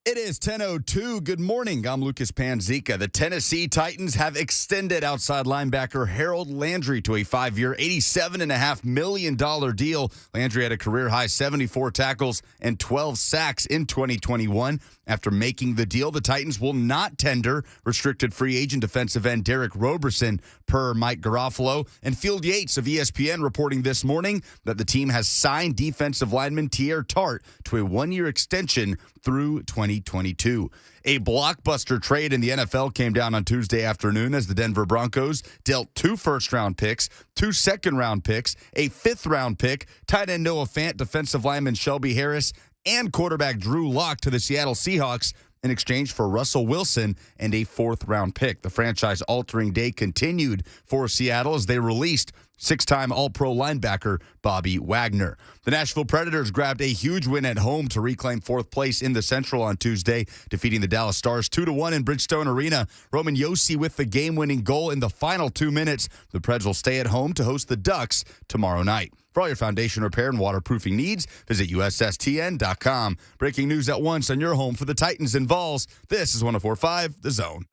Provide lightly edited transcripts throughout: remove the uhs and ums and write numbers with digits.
It is 10:02. Good morning. I'm Lucas Panzica. The Tennessee Titans have extended outside linebacker Harold Landry to a 5-year, $87.5 million deal. Landry had a career-high 74 tackles and 12 sacks in 2021. After making the deal, the Titans will not tender restricted free agent defensive end Derek Roberson, per Mike Garofalo. And Field Yates of ESPN reporting this morning that the team has signed defensive lineman Tier Tart to a 1-year extension through 2022. A blockbuster trade in the NFL came down on Tuesday afternoon as the Denver Broncos dealt 2 first-round picks, 2 second-round picks, a 5th-round pick, tight end Noah Fant, defensive lineman Shelby Harris, and quarterback Drew Lock to the Seattle Seahawks in exchange for Russell Wilson and a 4th-round pick. The franchise-altering day continued for Seattle as they released 6-time All-Pro linebacker Bobby Wagner. The Nashville Predators grabbed a huge win at home to reclaim 4th place in the Central on Tuesday, defeating the Dallas Stars 2-1 in Bridgestone Arena. Roman Josi with the game-winning goal in the final 2 minutes. The Preds will stay at home to host the Ducks tomorrow night. For all your foundation repair and waterproofing needs, visit USSTN.com. Breaking news at once on your home for the Titans and Vols. This is 104.5 The Zone.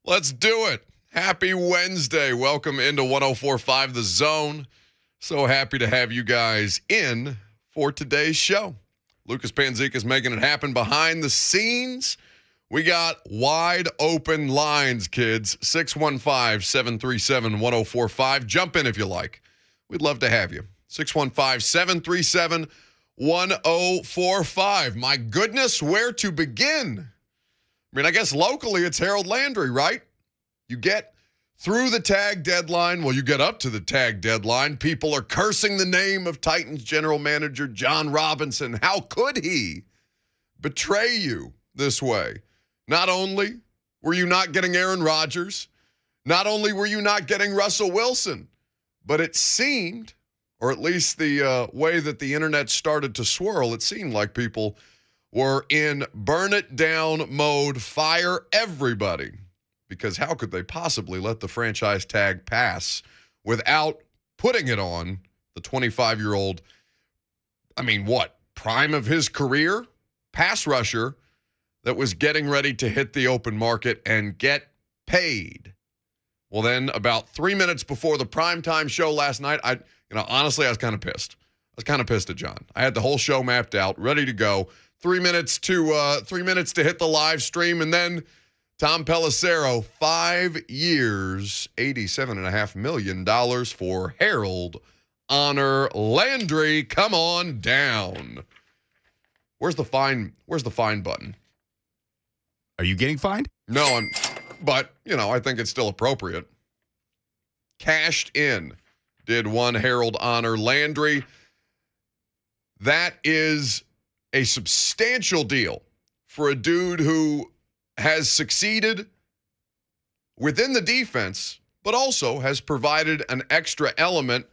Let's do it. Happy Wednesday. Welcome into 104.5 The Zone. So happy to have you guys in for today's show. Lucas Panzica is making it happen behind the scenes. We got wide open lines, kids. 615-737-1045. Jump in if you like. We'd love to have you. 615-737-1045. My goodness, where to begin? I mean, I guess locally it's Harold Landry, right? You get through the tag deadline. Well, you get up to the tag deadline. People are cursing the name of Titans general manager John Robinson. How could he betray you this way? Not only were you not getting Aaron Rodgers, not only were you not getting Russell Wilson, but it seemed, or at least the way that the internet started to swirl, it seemed like people were in burn it down mode, fire everybody. Because how could they possibly let the franchise tag pass without putting it on the 25-year-old, prime of his career? Pass rusher that was getting ready to hit the open market and get paid. Well, then about 3 minutes before the primetime show last night, honestly, I was kind of pissed. I was kind of pissed at John. I had the whole show mapped out, ready to go. 3 minutes to hit the live stream, and then Tom Pelissero, 5 years, $87.5 million for Harold Honor Landry. Come on down. Where's the fine button? Are you getting fined? No, but I think it's still appropriate. Cashed in, did one Harold Honor Landry. That is a substantial deal for a dude who has succeeded within the defense, but also has provided an extra element,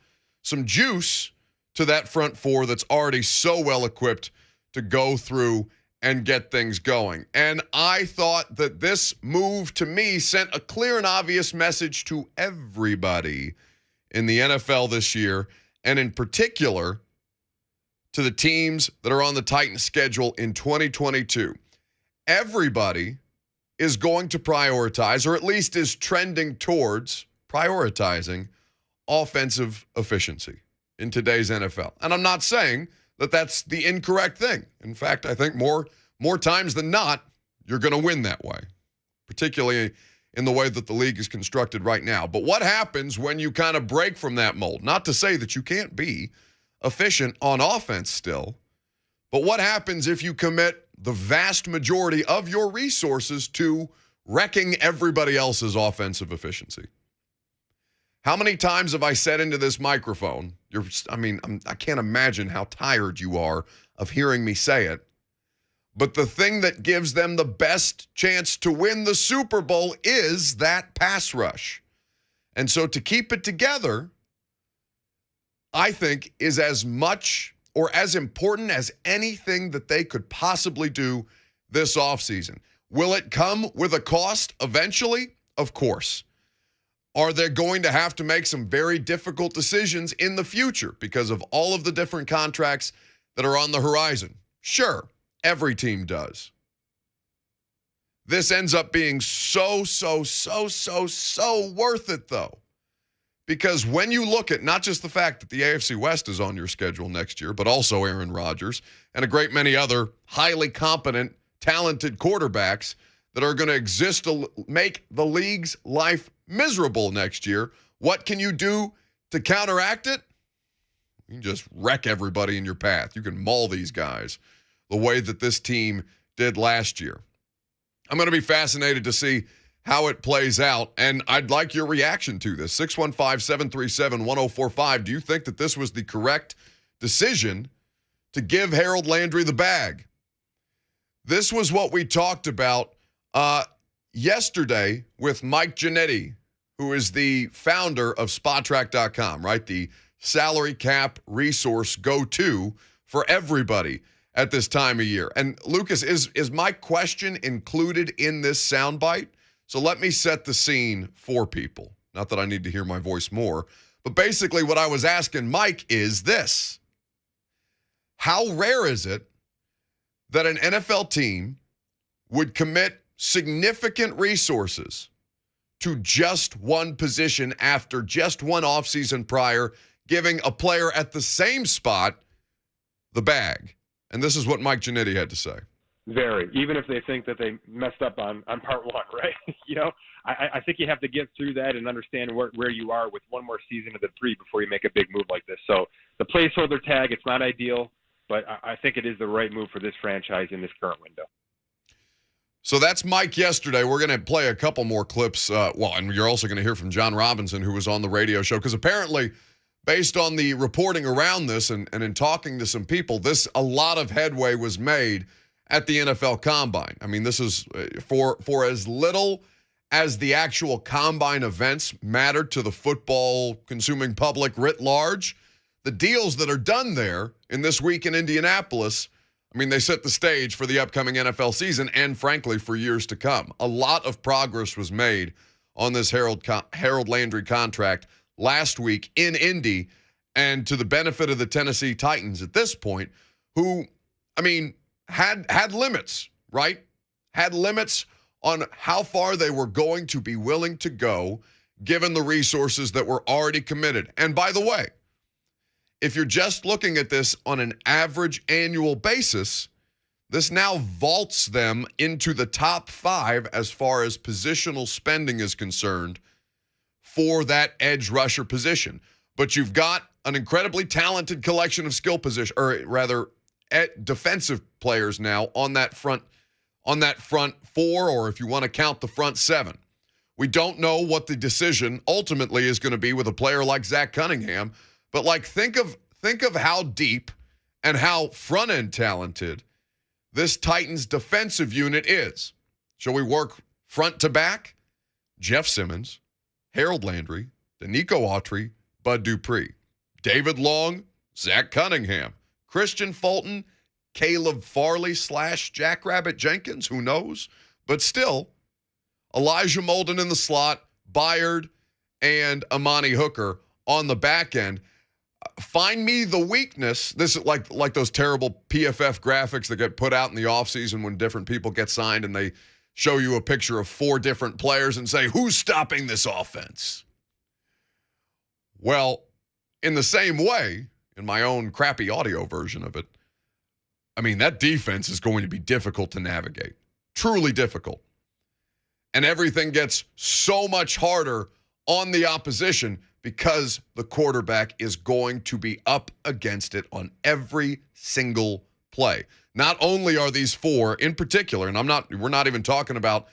some juice to that front four that's already so well equipped to go through and get things going. And I thought that this move, to me, sent a clear and obvious message to everybody in the NFL this year, and in particular to the teams that are on the Titans schedule in 2022. Everybody is going to prioritize, or at least is trending towards prioritizing, offensive efficiency in today's NFL. And I'm not saying that that's the incorrect thing. In fact, I think more times than not, you're going to win that way, particularly in the way that the league is constructed right now. But what happens when you kind of break from that mold? Not to say that you can't be efficient on offense still, but what happens if you commit the vast majority of your resources to wrecking everybody else's offensive efficiency? How many times have I said into this microphone, I can't imagine how tired you are of hearing me say it, but the thing that gives them the best chance to win the Super Bowl is that pass rush. And so to keep it together, I think, is as much or as important as anything that they could possibly do this offseason. Will it come with a cost eventually? Of course. Are they going to have to make some very difficult decisions in the future because of all of the different contracts that are on the horizon? Sure, every team does. This ends up being so worth it, though. Because when you look at not just the fact that the AFC West is on your schedule next year, but also Aaron Rodgers and a great many other highly competent, talented quarterbacks that are going to exist to make the league's life miserable next year, what can you do to counteract it? You can just wreck everybody in your path. You can maul these guys the way that this team did last year. I'm going to be fascinated to see how it plays out, and I'd like your reaction to this. 615-737-1045. Do you think that this was the correct decision to give Harold Landry the bag? This was what we talked about yesterday with Mike Giannetti, who is the founder of SpotTrack.com, right? The salary cap resource go-to for everybody at this time of year. And Lucas, is my question included in this soundbite? So let me set the scene for people. Not that I need to hear my voice more, but basically what I was asking Mike is this. How rare is it that an NFL team would commit significant resources to just one position after just one offseason prior, giving a player at the same spot the bag? And this is what Mike Giannetti had to say. Very, even if they think that they messed up on part one, right? I think you have to get through that and understand where you are with one more season of the 3 before you make a big move like this. So the placeholder tag, it's not ideal, but I think it is the right move for this franchise in this current window. So that's Mike yesterday. We're going to play a couple more clips. And you're also going to hear from John Robinson, who was on the radio show, because apparently, based on the reporting around this and in talking to some people, a lot of headway was made at the NFL Combine. I mean, this is for as little as the actual Combine events mattered to the football-consuming public writ large. The deals that are done there in this week in Indianapolis, I mean, they set the stage for the upcoming NFL season and, frankly, for years to come. A lot of progress was made on this Harold Landry contract last week in Indy, and to the benefit of the Tennessee Titans at this point, who, I mean, had limits, right? Had limits on how far they were going to be willing to go given the resources that were already committed. And by the way, if you're just looking at this on an average annual basis, this now vaults them into the top 5 as far as positional spending is concerned for that edge rusher position. But you've got an incredibly talented collection of skill position, or rather defensive players now on that front 4, or if you want to count the front 7. We don't know what the decision ultimately is going to be with a player like Zach Cunningham, but think of how deep and how front-end talented this Titans defensive unit is. Shall we work front to back? Jeff Simmons, Harold Landry, Danico Autry, Bud Dupree, David Long, Zach Cunningham, Christian Fulton, Caleb Farley / Jackrabbit Jenkins, who knows? But still, Elijah Molden in the slot, Byard, and Amani Hooker on the back end. Find me the weakness. This is like those terrible PFF graphics that get put out in the offseason when different people get signed and they show you a picture of 4 different players and say, who's stopping this offense? Well, in the same way, in my own crappy audio version of it, I mean, that defense is going to be difficult to navigate. Truly difficult. And everything gets so much harder on the opposition because the quarterback is going to be up against it on every single play. Not only are these 4 in particular, and we're not even talking about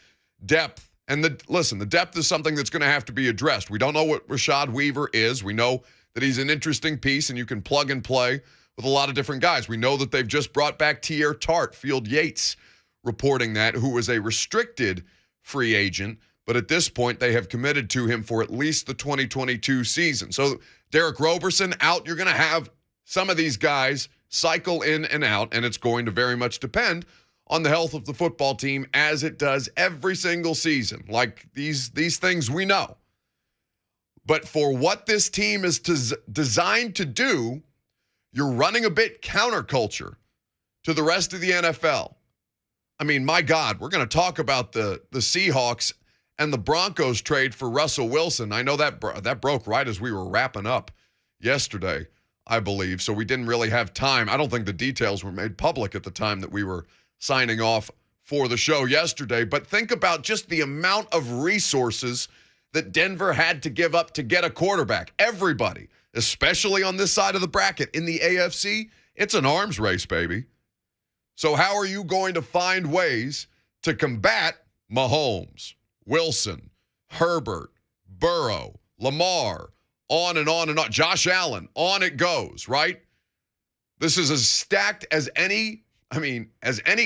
depth. And the depth is something that's going to have to be addressed. We don't know what Rashad Weaver is. We know that he's an interesting piece and you can plug and play with a lot of different guys. We know that they've just brought back Tier Tart, Field Yates reporting that, who was a restricted free agent, but at this point, they have committed to him for at least the 2022 season. So Derek Roberson out. You're going to have some of these guys cycle in and out, and it's going to very much depend on the health of the football team, as it does every single season. Like these things we know. But for what this team is designed to do, you're running a bit counterculture to the rest of the NFL. I mean, my God, we're going to talk about the Seahawks and the Broncos trade for Russell Wilson. I know that broke right as we were wrapping up yesterday, I believe. So we didn't really have time. I don't think the details were made public at the time that we were signing off for the show yesterday. But think about just the amount of resources that Denver had to give up to get a quarterback. Everybody, especially on this side of the bracket in the AFC, it's an arms race, baby. So how are you going to find ways to combat Mahomes, Wilson, Herbert, Burrow, Lamar, on and on and on, Josh Allen, on it goes, right? This is as stacked as any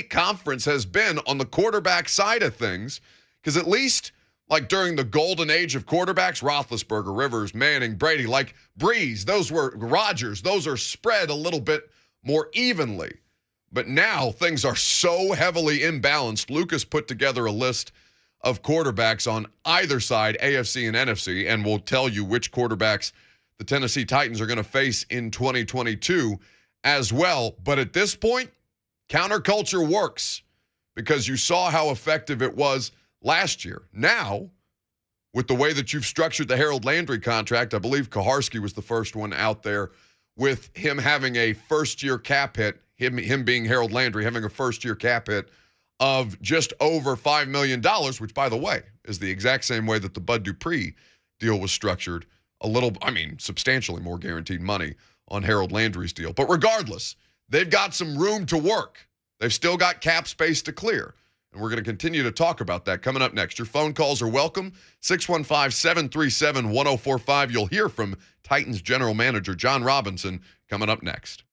conference has been on the quarterback side of things, because at least like during the golden age of quarterbacks, Roethlisberger, Rivers, Manning, Brady, like Breeze, those were Rodgers, those are spread a little bit more evenly. But now things are so heavily imbalanced. Lucas put together a list of quarterbacks on either side, AFC and NFC, and we'll tell you which quarterbacks the Tennessee Titans are going to face in 2022 as well. But at this point, counterculture works, because you saw how effective it was last year. Now, with the way that you've structured the Harold Landry contract, I believe Kaharski was the first one out there with him having a first-year cap hit, him being Harold Landry, having a first-year cap hit of just over $5 million, which, by the way, is the exact same way that the Bud Dupree deal was structured. Substantially more guaranteed money on Harold Landry's deal. But regardless, they've got some room to work. They've still got cap space to clear. And we're going to continue to talk about that coming up next. Your phone calls are welcome. 615-737-1045. You'll hear from Titans general manager John Robinson coming up next.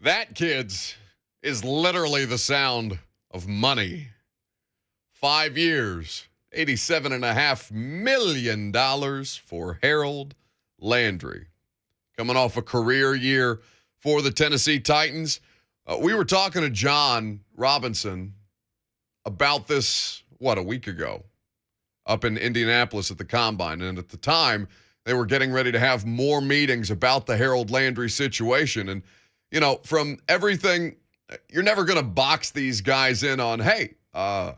That, kids, is literally the sound of money. 5 years, $87.5 million for Harold Landry. Coming off a career year for the Tennessee Titans. We were talking to John Robinson about this, a week ago, up in Indianapolis at the Combine. And at the time, they were getting ready to have more meetings about the Harold Landry situation. And, from everything, you're never going to box these guys in on, hey, so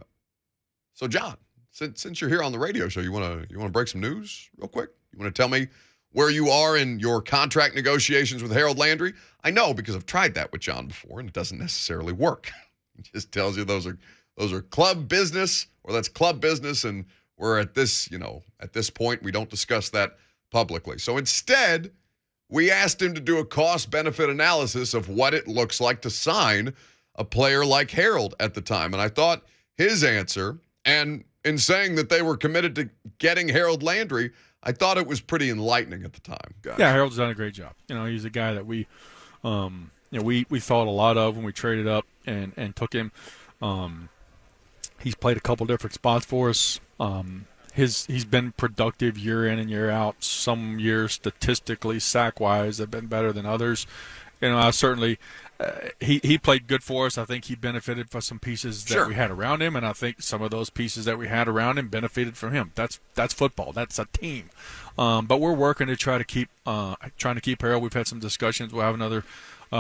John, since you're here on the radio show, you want to break some news real quick? You want to tell me where you are in your contract negotiations with Harold Landry? I know because I've tried that with John before, and it doesn't necessarily work. It just tells you those are club business, or that's club business, and we're at this point, we don't discuss that publicly. So instead, we asked him to do a cost-benefit analysis of what it looks like to sign a player like Harold at the time. And I thought his answer, and in saying that they were committed to getting Harold Landry, I thought it was pretty enlightening at the time. Yeah, Harold's done a great job. He's a guy that we thought a lot of when we traded up and took him. He's played a couple different spots for us. He's been productive year in and year out. Some years statistically, sack-wise, have been better than others. Certainly he played good for us. I think he benefited from some pieces that we had around him, and I think some of those pieces that we had around him benefited from him. That's football. That's a team. But we're working to try to keep Harold. We've had some discussions. We'll have another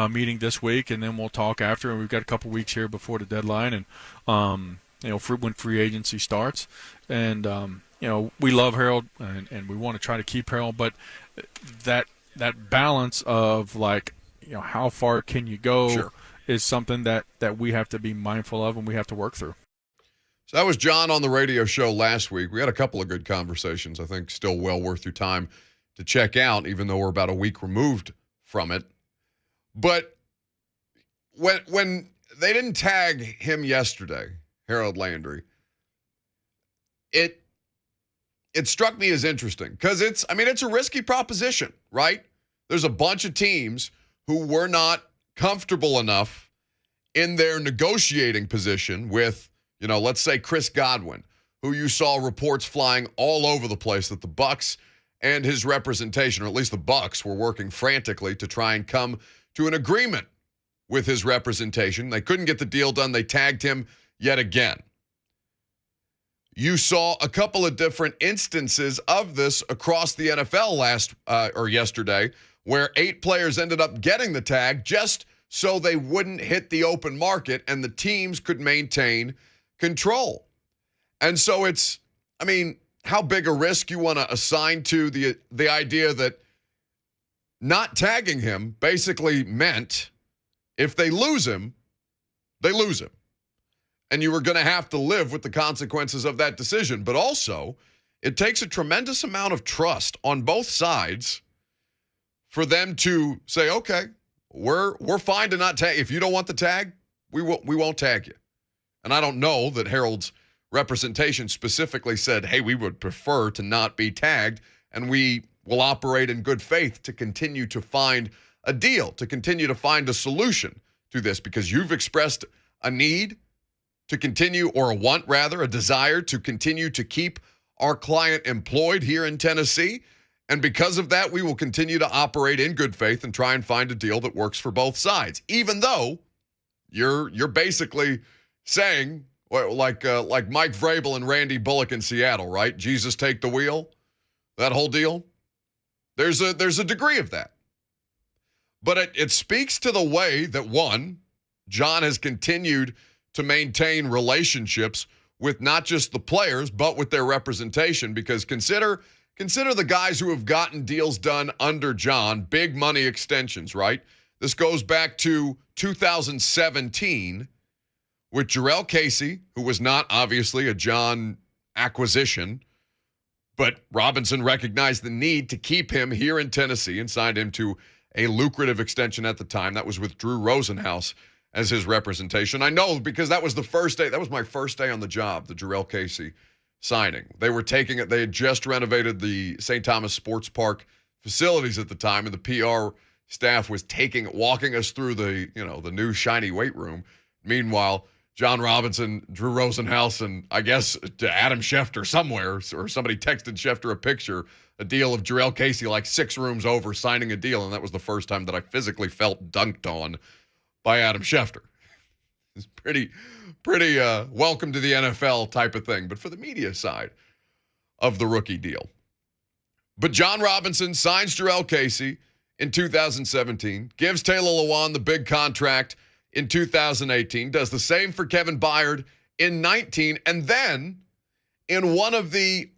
meeting this week, and then we'll talk after. And we've got a couple weeks here before the deadline, and when free agency starts. And we love Harold, and we want to try to keep Harold, but that balance of how far can you go is something that we have to be mindful of and we have to work through. So that was John on the radio show last week. We had a couple of good conversations, I think still well worth your time to check out, even though we're about a week removed from it. But when they didn't tag him yesterday, Harold Landry, it struck me as interesting because it's a risky proposition, right? There's a bunch of teams who were not comfortable enough in their negotiating position with, let's say Chris Godwin, who you saw reports flying all over the place that the Bucks and his representation, or at least the Bucks, were working frantically to try and come to an agreement with his representation. They couldn't get the deal done. They tagged him yet again. You saw a couple of different instances of this across the NFL yesterday, where 8 players ended up getting the tag just so they wouldn't hit the open market and the teams could maintain control. And so it's, how big a risk you want to assign to the idea that not tagging him basically meant if they lose him, they lose him. And you were going to have to live with the consequences of that decision. But also, it takes a tremendous amount of trust on both sides for them to say, okay, we're fine to not tag. If you don't want the tag, we won't tag you. And I don't know that Harold's representation specifically said, hey, we would prefer to not be tagged, and we will operate in good faith to continue to find a deal, to continue to find a solution to this, because you've expressed a need to continue, or a want rather, a desire to continue to keep our client employed here in Tennessee. And because of that, we will continue to operate in good faith and try and find a deal that works for both sides, even though you're basically saying, like Mike Vrabel and Randy Bullock in Seattle, right? Jesus, take the wheel, that whole deal. There's a degree of that. But it speaks to the way that, one, John has continued to maintain relationships with not just the players, but with their representation, because consider the guys who have gotten deals done under John, big money extensions, right? This goes back to 2017 with Jarrell Casey, who was not obviously a John acquisition, but Robinson recognized the need to keep him here in Tennessee and signed him to a lucrative extension at the time. That was with Drew Rosenhaus as his representation. I know because that was the first day. That was my first day on the job, the Jarrell Casey signing. They were taking it. They had just renovated the St. Thomas Sports Park facilities at the time, and the PR staff was walking us through the new shiny weight room. Meanwhile, John Robinson, Drew Rosenhaus, and I guess to Adam Schefter somewhere, or somebody texted Schefter a picture, a deal of Jarrell Casey like 6 rooms over signing a deal, and that was the first time that I physically felt dunked on by Adam Schefter. It's pretty welcome to the NFL type of thing, but for the media side of the rookie deal. But John Robinson signs Jarrell Casey in 2017, gives Taylor Lewan the big contract in 2018, does the same for Kevin Byard in 19, and then in one of the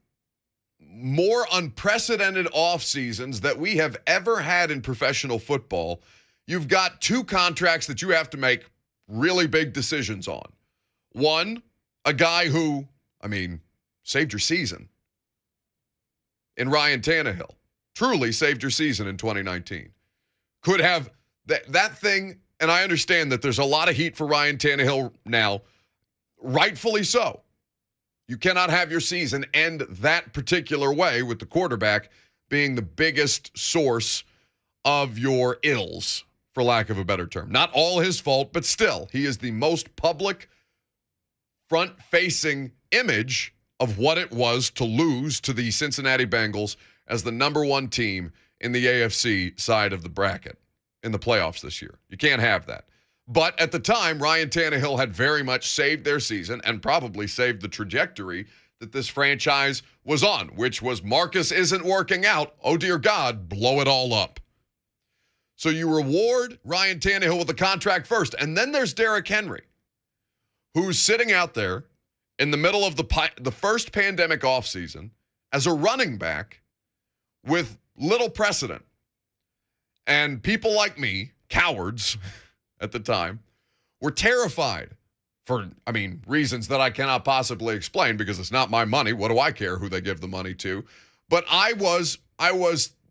more unprecedented off seasons that we have ever had in professional football, you've got 2 contracts that you have to make really big decisions on. One, a guy who, saved your season in Ryan Tannehill. Truly saved your season in 2019. Could have that thing, and I understand that there's a lot of heat for Ryan Tannehill now, rightfully so. You cannot have your season end that particular way with the quarterback being the biggest source of your ills, for lack of a better term. Not all his fault, but still, he is the most public, front-facing image of what it was to lose to the Cincinnati Bengals as the number 1 team in the AFC side of the bracket in the playoffs this year. You can't have that. But at the time, Ryan Tannehill had very much saved their season and probably saved the trajectory that this franchise was on, which was Marcus isn't working out. Oh, dear God, blow it all up. So you reward Ryan Tannehill with a contract first. And then there's Derrick Henry, who's sitting out there in the middle of the first pandemic offseason as a running back with little precedent. And people like me, cowards at the time, were terrified for, reasons that I cannot possibly explain because it's not my money. What do I care who they give the money to? But I was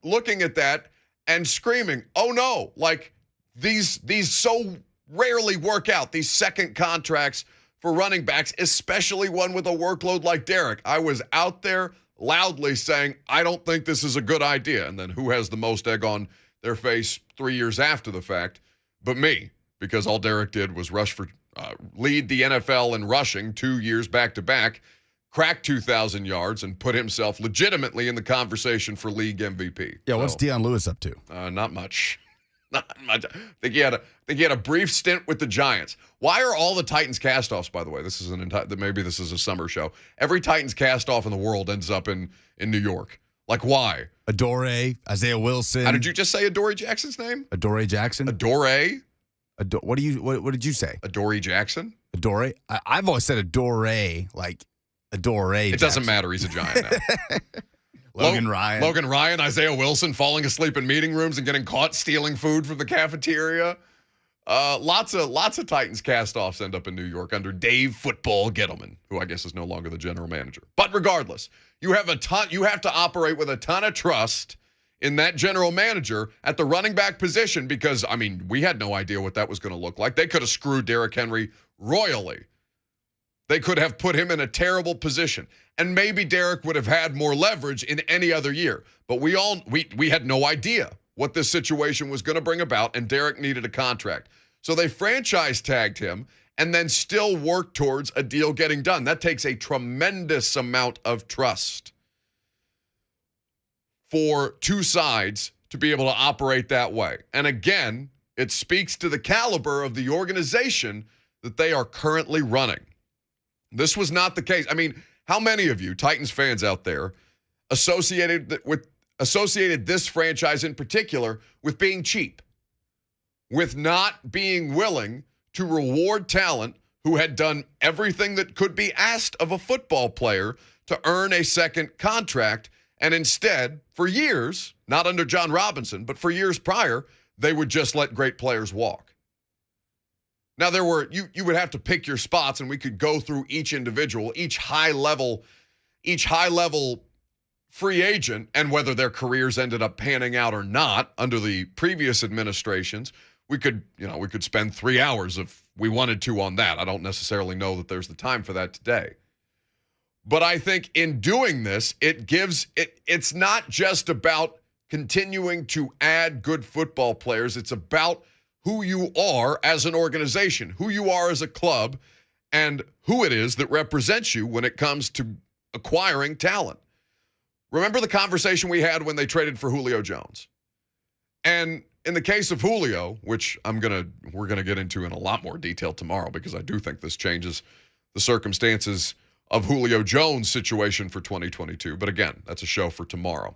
looking at that and screaming, oh no, like these so rarely work out, these second contracts for running backs, especially one with a workload like Derrick. I was out there loudly saying, I don't think this is a good idea. And then who has the most egg on their face 3 years after the fact? But me, because all Derrick did was lead the NFL in rushing 2 years back-to-back, crack 2,000 yards, and put himself legitimately in the conversation for league MVP. Yeah, what's Deion Lewis up to? Not much. Not much. I think he had a brief stint with the Giants. Why are all the Titans cast-offs, by the way? Maybe this is a summer show. Every Titans cast-off in the world ends up in New York. Like, why? Adore, Isaiah Wilson. How did you just say Adore Jackson's name? Adore Jackson? Adore? What did you say? Adore Jackson? Adore? I've always said Adore, like Adore It Jackson. doesn't matter. He's a Giant now. Logan Ryan, Isaiah Wilson falling asleep in meeting rooms and getting caught stealing food from the cafeteria. Lots of Titans cast-offs end up in New York under Dave Football Gettleman, who I guess is no longer the general manager. But regardless, you have to operate with a ton of trust in that general manager at the running back position because, we had no idea what that was going to look like. They could have screwed Derrick Henry royally. They could have put him in a terrible position. And maybe Derrick would have had more leverage in any other year. But we had no idea what this situation was going to bring about, and Derrick needed a contract. So they franchise tagged him and then still worked towards a deal getting done. That takes a tremendous amount of trust for two sides to be able to operate that way. And again, it speaks to the caliber of the organization that they are currently running. This was not the case. How many of you Titans fans out there associated this franchise in particular with being cheap, with not being willing to reward talent who had done everything that could be asked of a football player to earn a second contract, and instead, for years, not under John Robinson, but for years prior, they would just let great players walk. Now, you would have to pick your spots, and we could go through each individual, each high level free agent, and whether their careers ended up panning out or not under the previous administrations. We could spend 3 hours if we wanted to on that. I don't necessarily know that there's the time for that today. But I think in doing this, it's not just about continuing to add good football players. It's about who you are as an organization, who you are as a club, and who it is that represents you when it comes to acquiring talent. Remember the conversation we had when they traded for Julio Jones? And in the case of Julio, which we're gonna get into in a lot more detail tomorrow, because I do think this changes the circumstances of Julio Jones' situation for 2022. But again, that's a show for tomorrow.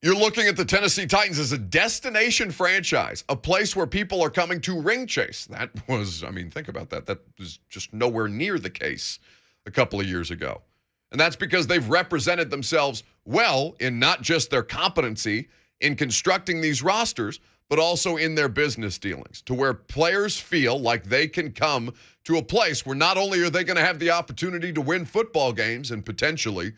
You're looking at the Tennessee Titans as a destination franchise, a place where people are coming to ring chase. That was, think about that. That was just nowhere near the case a couple of years ago. And that's because they've represented themselves well in not just their competency in constructing these rosters, but also in their business dealings, to where players feel like they can come to a place where not only are they going to have the opportunity to win football games and potentially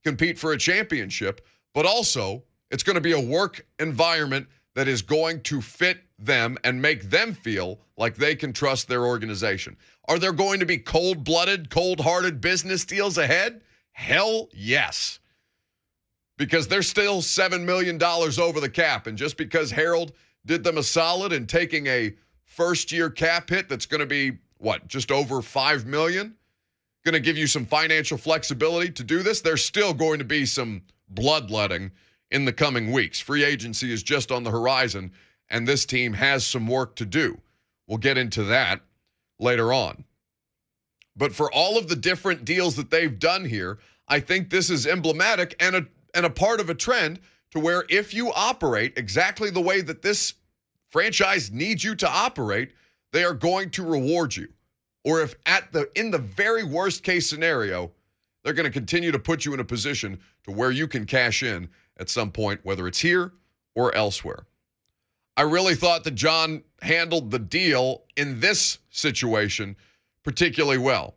compete for a championship, but also it's going to be a work environment that is going to fit them and make them feel like they can trust their organization. Are there going to be cold-blooded, cold-hearted business deals ahead? Hell yes. Because they're still $7 million over the cap. And just because Harold did them a solid in taking a first-year cap hit that's going to be, just over $5 million, going to give you some financial flexibility to do this, there's still going to be some bloodletting in the coming weeks. Free agency is just on the horizon, and this team has some work to do. We'll get into that later on. But for all of the different deals that they've done here, I think this is emblematic and a part of a trend to where if you operate exactly the way that this franchise needs you to operate, they are going to reward you. Or if in the very worst case scenario, they're going to continue to put you in a position to where you can cash in at some point, whether it's here or elsewhere. I really thought that John handled the deal in this situation particularly well.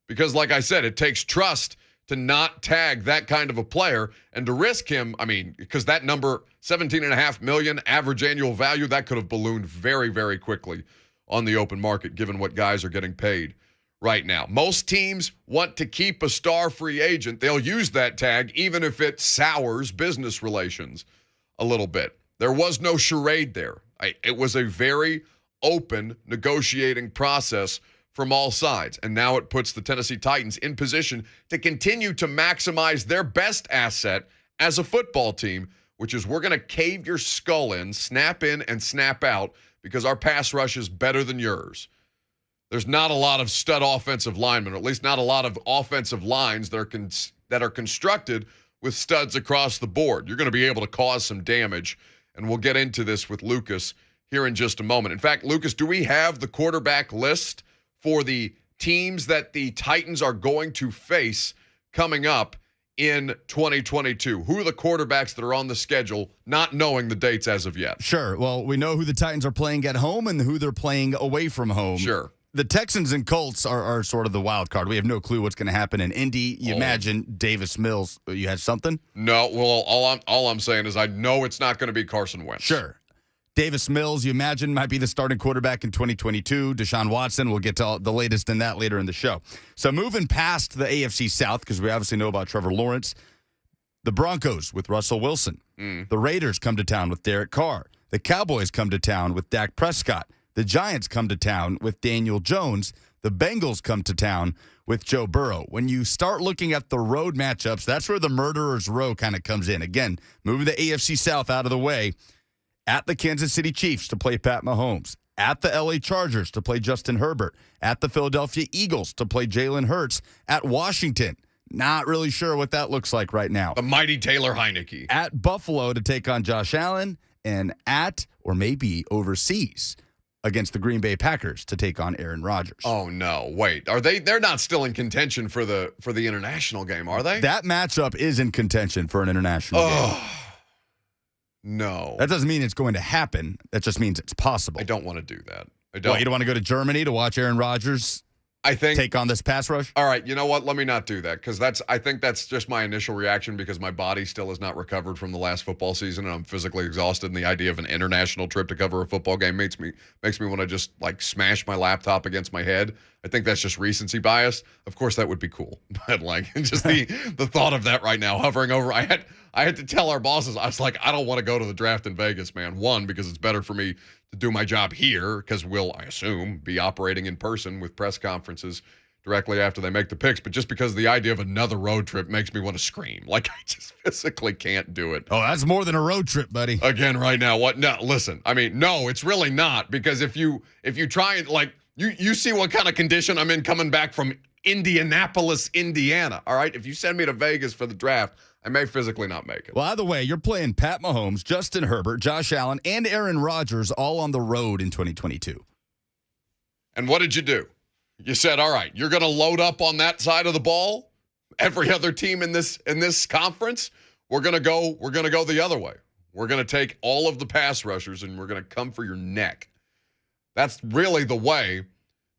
Because like I said, it takes trust to not tag that kind of a player and to risk him. Because that number, $17.5 million average annual value, that could have ballooned very, very quickly on the open market, given what guys are getting paid right now. Most teams want to keep a star free agent. They'll use that tag even if it sours business relations a little bit. There was no charade there. It was a very open negotiating process from all sides. And now it puts the Tennessee Titans in position to continue to maximize their best asset as a football team, which is we're going to cave your skull in, snap in and snap out, because our pass rush is better than yours. There's not a lot of stud offensive linemen, or at least not a lot of offensive lines that are constructed with studs across the board. You're going to be able to cause some damage, and we'll get into this with Lucas here in just a moment. In fact, Lucas, do we have the quarterback list for the teams that the Titans are going to face coming up in 2022? Who are the quarterbacks that are on the schedule, not knowing the dates as of yet? Sure. Well, we know who the Titans are playing at home and who they're playing away from home. Sure. The Texans and Colts are sort of the wild card. We have no clue what's going to happen in Indy. You imagine Davis Mills. You had something? No. Well, all I'm saying is I know it's not going to be Carson Wentz. Sure. Davis Mills, you imagine, might be the starting quarterback in 2022. Deshaun Watson, we'll get to the latest in that later in the show. So moving past the AFC South, because we obviously know about Trevor Lawrence, the Broncos with Russell Wilson. The Raiders come to town with Derek Carr. The Cowboys come to town with Dak Prescott. The Giants come to town with Daniel Jones. The Bengals come to town with Joe Burrow. When you start looking at the road matchups, that's where the murderer's row kind of comes in. Again, moving the AFC South out of the way. At the Kansas City Chiefs to play Pat Mahomes. At the LA Chargers to play Justin Herbert. At the Philadelphia Eagles to play Jalen Hurts. At Washington, not really sure what that looks like right now. The mighty Taylor Heineke. At Buffalo to take on Josh Allen. And at, or maybe overseas, against the Green Bay Packers to take on Aaron Rodgers. Oh no! Wait, they're not still in contention for the international game, are they? That matchup is in contention for an international game. No. That doesn't mean it's going to happen. That just means it's possible. I don't want to do that. I don't. Well, you don't want to go to Germany to watch Aaron Rodgers take on this pass rush? All right, you know what? Let me not do that, because I think that's just my initial reaction, because my body still has not recovered from the last football season, and I'm physically exhausted, and the idea of an international trip to cover a football game makes me want to just smash my laptop against my head. I think that's just recency bias. Of course, that would be cool, but just the thought of that right now hovering over. I I had to tell our bosses, I was like, I don't want to go to the draft in Vegas, man. One, because it's better for me to do my job here, because we'll, I assume, be operating in person with press conferences directly after they make the picks. But just because the idea of another road trip makes me want to scream. Like, I just physically can't do it. Oh, that's more than a road trip, buddy. Again, right now, what? No, listen. I mean, no, it's really not, because if you try and, like, you see what kind of condition I'm in coming back from Indianapolis, Indiana. All right, if you send me to Vegas for the draft, I may physically not make it. Well, either way, you're playing Pat Mahomes, Justin Herbert, Josh Allen, and Aaron Rodgers all on the road in 2022. And what did you do? You said, all right, you're going to load up on that side of the ball. Every other team in this conference, we're going to go the other way. We're going to take all of the pass rushers and we're going to come for your neck. That's really the way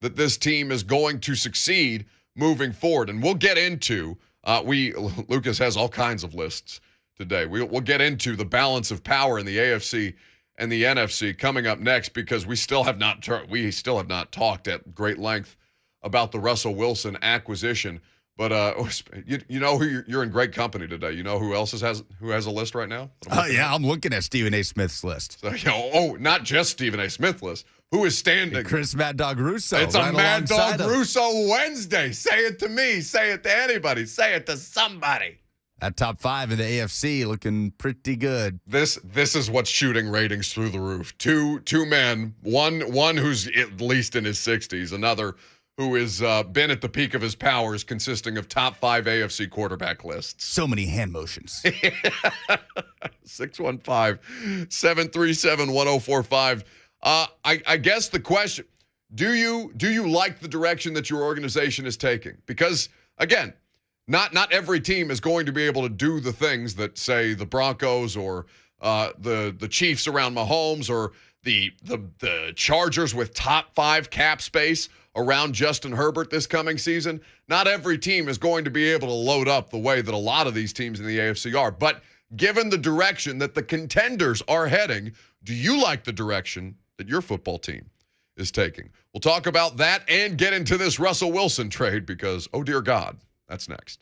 that this team is going to succeed moving forward. And we'll get into Lucas has all kinds of lists today. We'll get into the balance of power in the AFC and the NFC coming up next, because we still have not talked at great length about the Russell Wilson acquisition. But you know who you're in great company today. You know who else has a list right now? I'm looking at Stephen A. Smith's list. So, not just Stephen A. Smith list. Who is standing? Chris Mad Dog Russo. It's right a Mad Dog him. Russo Wednesday. Say it to me. Say it to anybody. Say it to somebody. That top 5 in the AFC looking pretty good. This is what's shooting ratings through the roof. Two men. One who's at least in his 60s. Another who has been at the peak of his powers, consisting of top 5 AFC quarterback lists. So many hand motions. 615-737-1045. I guess the question, do you like the direction that your organization is taking? Because, again, not every team is going to be able to do the things that, say, the Broncos or the Chiefs around Mahomes, or the Chargers with top 5 cap space around Justin Herbert this coming season. Not every team is going to be able to load up the way that a lot of these teams in the AFC are. But given the direction that the contenders are heading, do you like the direction that your football team is taking? We'll talk about that and get into this Russell Wilson trade, because, oh dear God, that's next.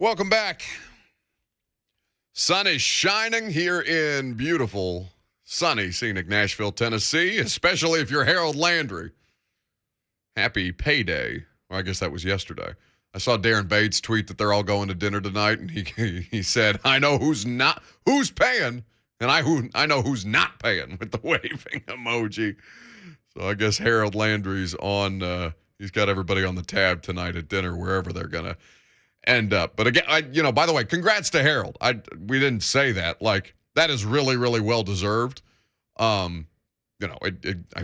Welcome back. Sun is shining here in beautiful, sunny, scenic Nashville, Tennessee, especially if you're Harold Landry. Happy payday. Well, I guess that was yesterday. I saw Darren Bates tweet that they're all going to dinner tonight, and he said, I know who's paying, and I know who's not paying, with the waving emoji. So I guess Harold Landry's on, he's got everybody on the tab tonight at dinner, wherever they're going to end up. But again, by the way, congrats to Harold. We didn't say that. Like, that is really, really well deserved. I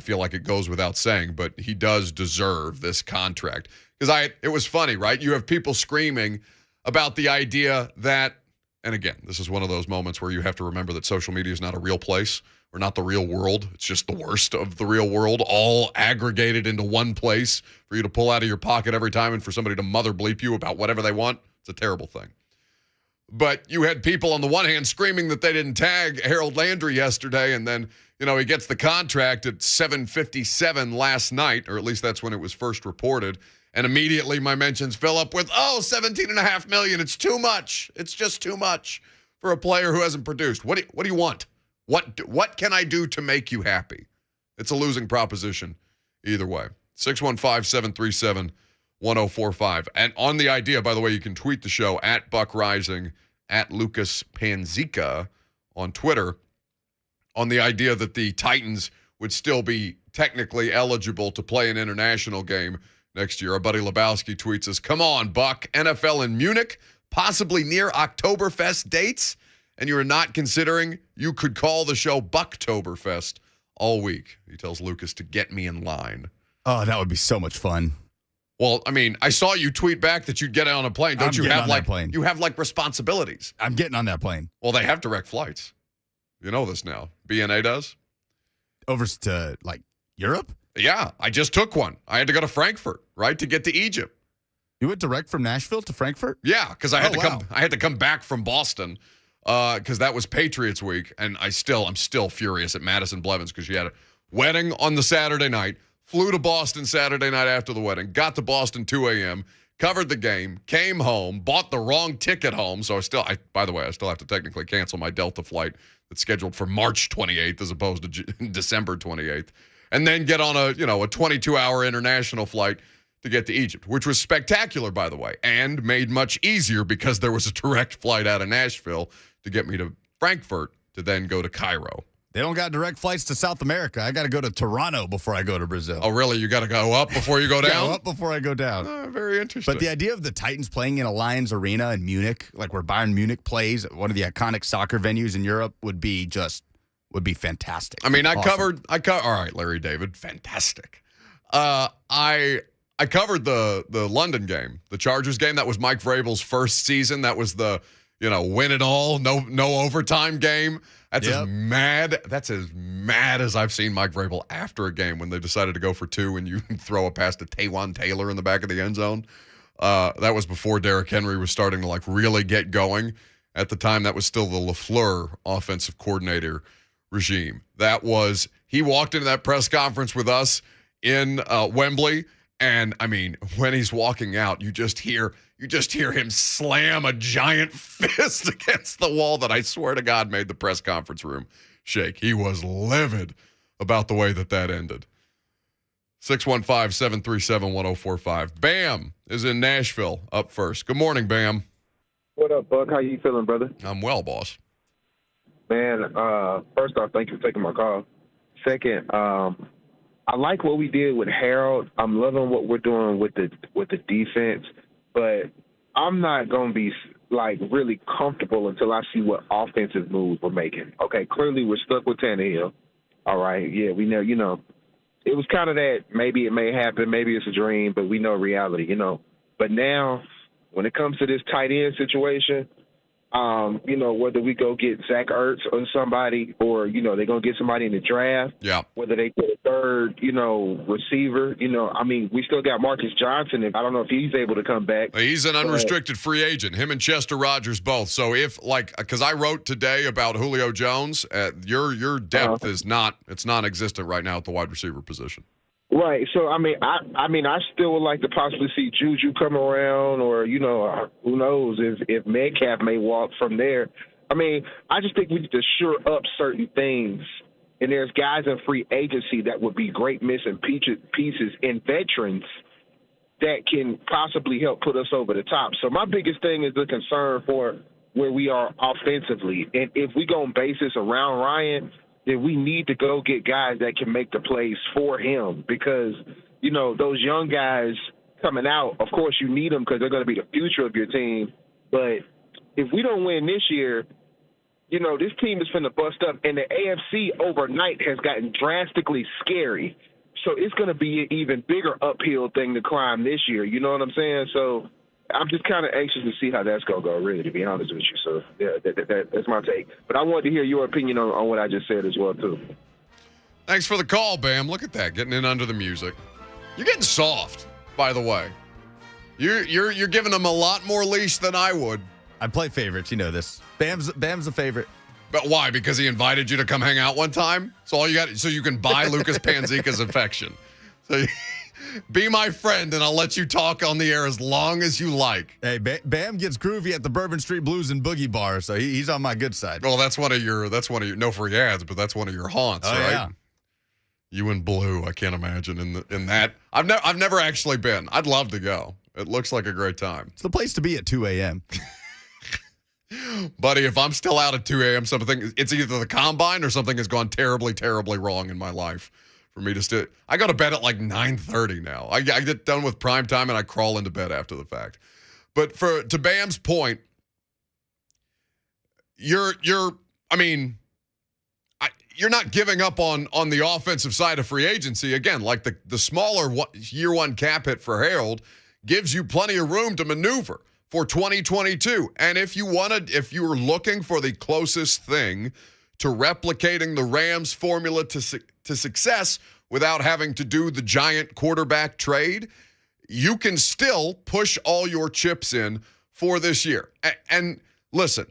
feel like it goes without saying, but he does deserve this contract. Because it was funny, right? You have people screaming about the idea that, and again, this is one of those moments where you have to remember that social media is not a real place or not the real world. It's just the worst of the real world, all aggregated into one place for you to pull out of your pocket every time and for somebody to mother bleep you about whatever they want. It's a terrible thing. But you had people on the one hand screaming that they didn't tag Harold Landry yesterday, and then, he gets the contract at 7:57 last night, or at least that's when it was first reported. And immediately my mentions fill up with, $17.5 million. It's too much. It's just too much for a player who hasn't produced. What do you want? What can I do to make you happy? It's a losing proposition either way. 615-737-1045. And on the idea, by the way, you can tweet the show at Buck Reising, at Lucas Panzica on Twitter, on the idea that the Titans would still be technically eligible to play an international game next year. Our buddy Lebowski tweets us, come on, Buck, NFL in Munich, possibly near Oktoberfest dates, and you are not considering you could call the show Bucktoberfest all week. He tells Lucas to get me in line. Oh, that would be so much fun. Well, I mean, I saw you tweet back that you'd get on a plane. Don't you have you have responsibilities? I'm getting on that plane. Well, they have direct flights. You know this now. BNA does. Over to Europe? Yeah, I just took one. I had to go to Frankfurt, right, to get to Egypt. You went direct from Nashville to Frankfurt? Yeah, because I had to come back from Boston because that was Patriots week, and I'm still furious at Madison Blevins because she had a wedding on the Saturday night, flew to Boston Saturday night after the wedding, got to Boston 2 a.m., covered the game, came home, bought the wrong ticket home. So by the way, I still have to technically cancel my Delta flight that's scheduled for March 28th as opposed to December 28th. And then get on a 22-hour international flight to get to Egypt, which was spectacular, by the way, and made much easier because there was a direct flight out of Nashville to get me to Frankfurt to then go to Cairo. They don't got direct flights to South America. I got to go to Toronto before I go to Brazil. Oh, really? You got to go up before you go down? Go up before I go down. Very interesting. But the idea of the Titans playing in Allianz Arena in Munich, like where Bayern Munich plays, one of the iconic soccer venues in Europe, would be fantastic. I mean, awesome. I covered. All right, Larry David, fantastic. I covered the London game, the Chargers game. That was Mike Vrabel's first season. That was the win it all, no overtime game. That's as mad as I've seen Mike Vrabel after a game when they decided to go for two and you throw a pass to Taywan Taylor in the back of the end zone. That was before Derrick Henry was starting to really get going. At the time, that was still the LaFleur offensive coordinator regime. He walked into that press conference with us in Wembley, and I mean, when he's walking out, you just hear him slam a giant fist against the wall that I swear to God made the press conference room shake. He was livid about the way that ended. 615-737-1045. Bam is in Nashville up first. Good morning, Bam. What up, Buck? How you feeling, brother? I'm well, boss. Man, first off, thank you for taking my call. Second, I like what we did with Harold. I'm loving what we're doing with the defense, but I'm not going to be really comfortable until I see what offensive moves we're making. Okay, clearly we're stuck with Tannehill. All right, yeah, we know, it was kind of that maybe it may happen, maybe it's a dream, but we know reality, But now, when it comes to this tight end situation, whether we go get Zach Ertz or somebody, or, they're going to get somebody in the draft. Yeah. Whether they get a third, receiver, we still got Marcus Johnson. I don't know if he's able to come back. He's an unrestricted free agent, him and Chester Rogers both. So because I wrote today about Julio Jones, your depth is it's non-existent right now at the wide receiver position. Right. So I still would like to possibly see Juju come around, or who knows if Metcalf may walk from there. I just think we need to shore up certain things, and there's guys in free agency that would be great missing pieces and veterans that can possibly help put us over the top. So my biggest thing is the concern for where we are offensively, and if we gonna base this around Ryan, then we need to go get guys that can make the plays for him, because those young guys coming out, of course you need them because they're going to be the future of your team. But if we don't win this year, this team is finna bust up, and the AFC overnight has gotten drastically scary. So it's going to be an even bigger uphill thing to climb this year. You know what I'm saying? So I'm just kind of anxious to see how that's going to go, really, to be honest with you. So, yeah, that's my take. But I wanted to hear your opinion on what I just said as well, too. Thanks for the call, Bam. Look at that, getting in under the music. You're getting soft, by the way. You're giving them a lot more leash than I would. I play favorites. You know this. Bam's a favorite. But why? Because he invited you to come hang out one time? So you can buy Lucas Panzica's affection. So be my friend, and I'll let you talk on the air as long as you like. Hey, Bam gets groovy at the Bourbon Street Blues and Boogie Bar, so he's on my good side. Well, that's one of your no free ads, but that's one of your haunts, right? Yeah. You and Blue, I can't imagine in that. I've never actually been. I'd love to go. It looks like a great time. It's the place to be at 2 a.m. Buddy, if I'm still out at 2 a.m., it's either the combine or something has gone terribly, terribly wrong in my life for me to stay. I go to bed at like 9:30 now. I get done with prime time and I crawl into bed after the fact. But to Bam's point, you're not giving up on the offensive side of free agency. Again, like the smaller year one cap hit for Harold gives you plenty of room to maneuver for 2022. And if you were looking for the closest thing to replicating the Rams formula to success without having to do the giant quarterback trade, you can still push all your chips in for this year. And listen,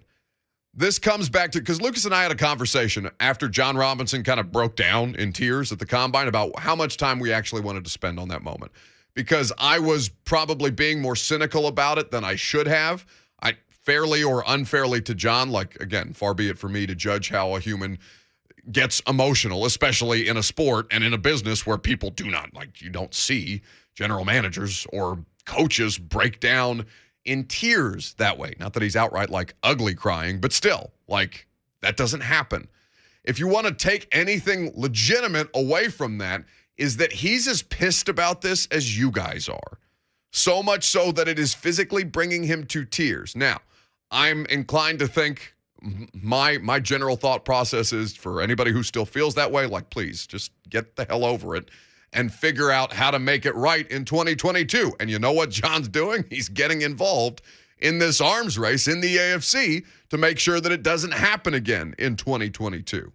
this comes back to, because Lucas and I had a conversation after John Robinson kind of broke down in tears at the Combine about how much time we actually wanted to spend on that moment. Because I was probably being more cynical about it than I should have. Fairly or unfairly to John, again, far be it for me to judge how a human gets emotional, especially in a sport and in a business where people you don't see general managers or coaches break down in tears that way. Not that he's outright ugly crying, but still, that doesn't happen. If you want to take anything legitimate away from that, is that he's as pissed about this as you guys are. So much so that it is physically bringing him to tears. Now, I'm inclined to think my general thought process is, for anybody who still feels that way, please just get the hell over it and figure out how to make it right in 2022. And you know what John's doing? He's getting involved in this arms race in the AFC to make sure that it doesn't happen again in 2022.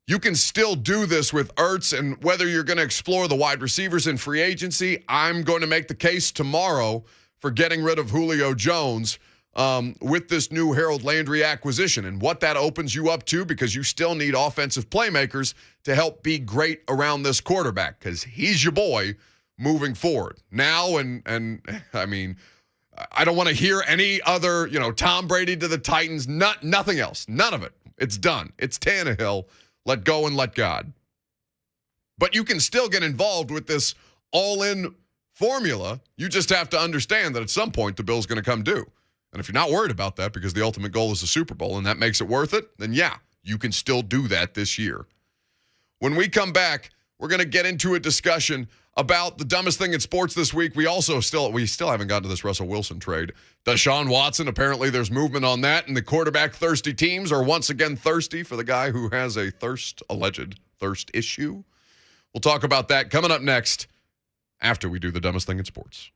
You can still do this with Ertz, and whether you're going to explore the wide receivers in free agency, I'm going to make the case tomorrow for getting rid of Julio Jones with this new Harold Landry acquisition and what that opens you up to, because you still need offensive playmakers to help be great around this quarterback, because he's your boy moving forward. Now, and I don't want to hear any other, Tom Brady to the Titans, nothing else, none of it. It's done. It's Tannehill. Let go and let God. But you can still get involved with this all-in formula. You just have to understand that at some point the bill's going to come due. And if you're not worried about that because the ultimate goal is the Super Bowl and that makes it worth it, then yeah, you can still do that this year. When we come back, we're going to get into a discussion about the dumbest thing in sports this week. We still haven't gotten to this Russell Wilson trade. Deshaun Watson, apparently there's movement on that, and the quarterback-thirsty teams are once again thirsty for the guy who has a alleged thirst issue. We'll talk about that coming up next after we do the dumbest thing in sports.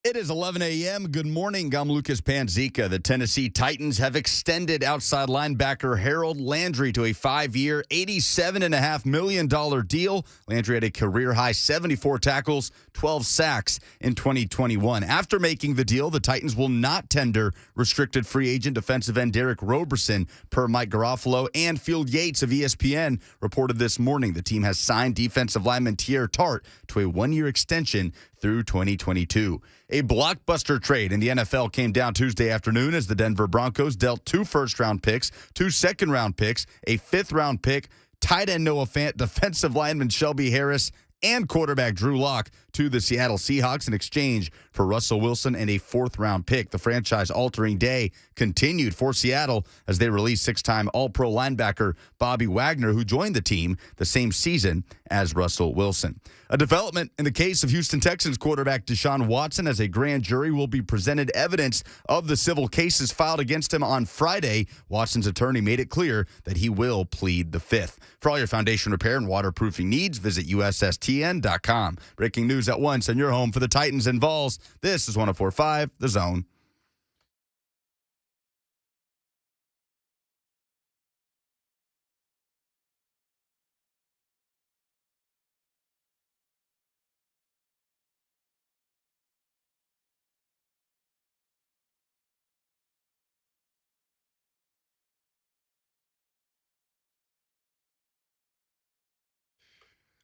It is 11 a.m. Good morning. I'm Lucas Panzica. The Tennessee Titans have extended outside linebacker Harold Landry to a 5-year, $87.5 million deal. Landry had a career-high 74 tackles, 12 sacks in 2021. After making the deal, the Titans will not tender restricted free agent defensive end Derek Roberson, per Mike Garofalo and Field Yates of ESPN reported this morning. The team has signed defensive lineman Tier Tart to a 1-year extension through 2022. A blockbuster trade in the NFL came down Tuesday afternoon as the Denver Broncos dealt 2 first-round picks, 2 second-round picks, a 5th-round pick, tight end Noah Fant, defensive lineman Shelby Harris, and quarterback Drew Lock to the Seattle Seahawks in exchange for Russell Wilson and a 4th-round pick. The franchise-altering day continued for Seattle as they released 6-time All-Pro linebacker Bobby Wagner, who joined the team the same season as Russell Wilson. A development in the case of Houston Texans quarterback Deshaun Watson, as a grand jury will be presented evidence of the civil cases filed against him on Friday. Watson's attorney made it clear that he will plead the 5th. For all your foundation repair and waterproofing needs, visit USSTN.com. Breaking news at once on your home for the Titans and Vols. This is 104.5 The Zone.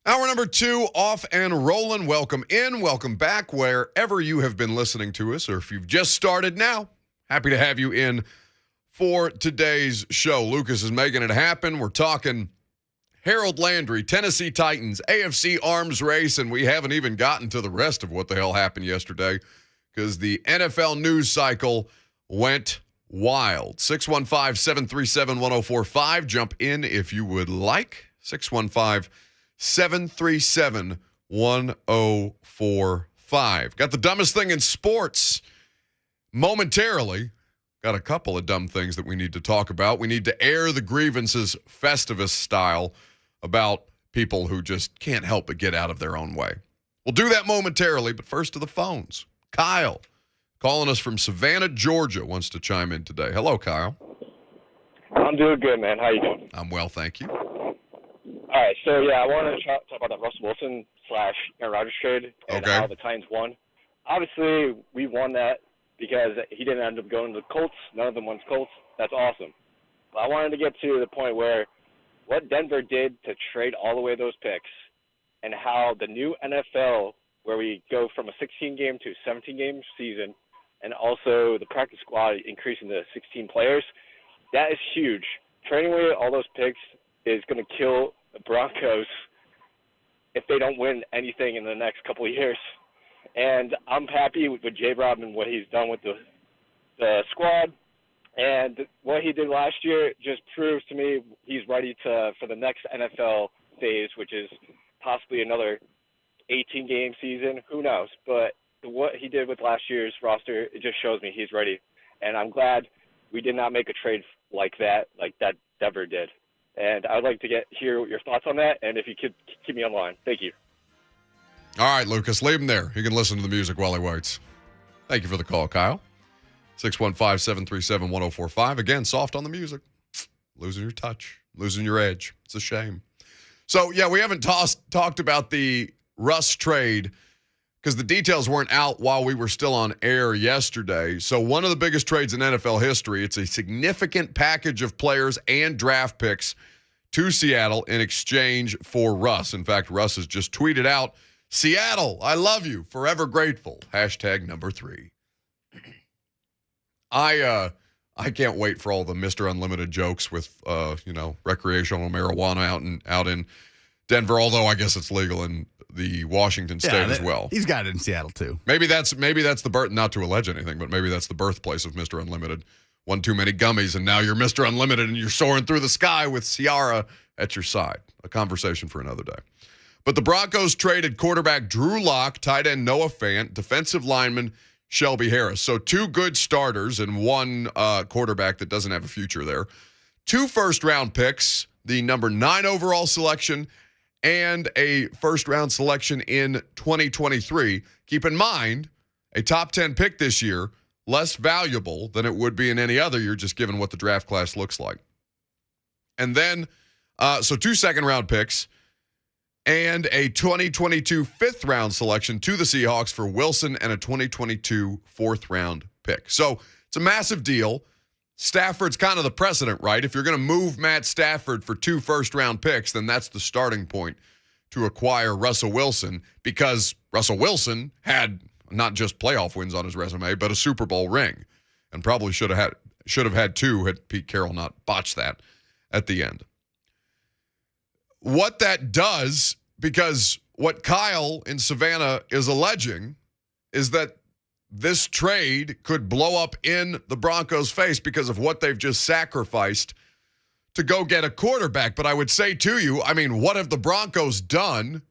Hour number 2 off and rolling. Welcome in, welcome back, wherever you have been listening to us, or if you've just started now, happy to have you in for today's show. Lucas is making it happen. We're talking Harold Landry, Tennessee Titans, AFC arms race, and we haven't even gotten to the rest of what the hell happened yesterday because the NFL news cycle went wild. 615-737-1045. Jump in if you would like. 615-737-1045. Got the dumbest thing in sports momentarily. Got a couple of dumb things that we need to talk about. We need to air the grievances Festivus style about people who just can't help but get out of their own way. We'll do that momentarily, but first to the phones. Kyle, calling us from Savannah, Georgia, wants to chime in today. Hello, Kyle. I'm doing good, man. How you doing? I'm well, thank you. All right, so yeah, I wanted to talk about the Russell Wilson / Aaron Rodgers trade and Okay. how the Titans won. Obviously, we won that because he didn't end up going to the Colts. None of them went to Colts. That's awesome. But I wanted to get to the point where what Denver did to trade all the way those picks and how the new NFL, where we go from a 16-game to a 17-game season, and also the practice squad increasing to 16 players, that is huge. Trading away all those picks is going to kill the Broncos if they don't win anything in the next couple of years. And I'm happy with J-Rob and what he's done with the squad. And what he did last year just proves to me he's ready for the next NFL phase, which is possibly another 18-game season. Who knows? But what he did with last year's roster, it just shows me he's ready. And I'm glad we did not make a trade like that Denver did. And I'd like to hear your thoughts on that, and if you could keep me on line. Thank you. All right, Lucas, leave him there. He can listen to the music while he waits. Thank you for the call, Kyle. 615-737-1045. Again, soft on the music. Losing your touch, losing your edge. It's a shame. So, yeah, we haven't talked about the Russ trade because the details weren't out while we were still on air yesterday. So one of the biggest trades in NFL history, it's a significant package of players and draft picks to Seattle in exchange for Russ. In fact, Russ has just tweeted out, "Seattle, I love you, forever grateful." #3. I can't wait for all the Mr. Unlimited jokes with recreational marijuana out in Denver, although I guess it's legal in the Washington state as well. He's got it in Seattle too. Maybe that's the birth, not to allege anything, but maybe that's the birthplace of Mr. Unlimited. One too many gummies, and now you're Mr. Unlimited, and you're soaring through the sky with Ciara at your side. A conversation for another day. But the Broncos traded quarterback Drew Lock, tight end Noah Fant, defensive lineman Shelby Harris. So 2 good starters and 1 quarterback that doesn't have a future there. 2 first-round picks, the number 9 overall selection, and a first-round selection in 2023. Keep in mind, a top 10 pick this year less valuable than it would be in any other year, just given what the draft class looks like. And then, so 2 second-round picks and a 2022 fifth-round selection to the Seahawks for Wilson and a 2022 fourth-round pick. So it's a massive deal. Stafford's kind of the precedent, right? If you're going to move Matt Stafford for 2 first-round picks, then that's the starting point to acquire Russell Wilson, because Russell Wilson had not just playoff wins on his resume, but a Super Bowl ring, and probably should have had 2 had Pete Carroll not botched that at the end. What that does, because what Kyle in Savannah is alleging is that this trade could blow up in the Broncos' face because of what they've just sacrificed to go get a quarterback. But I would say to you, I mean, what have the Broncos done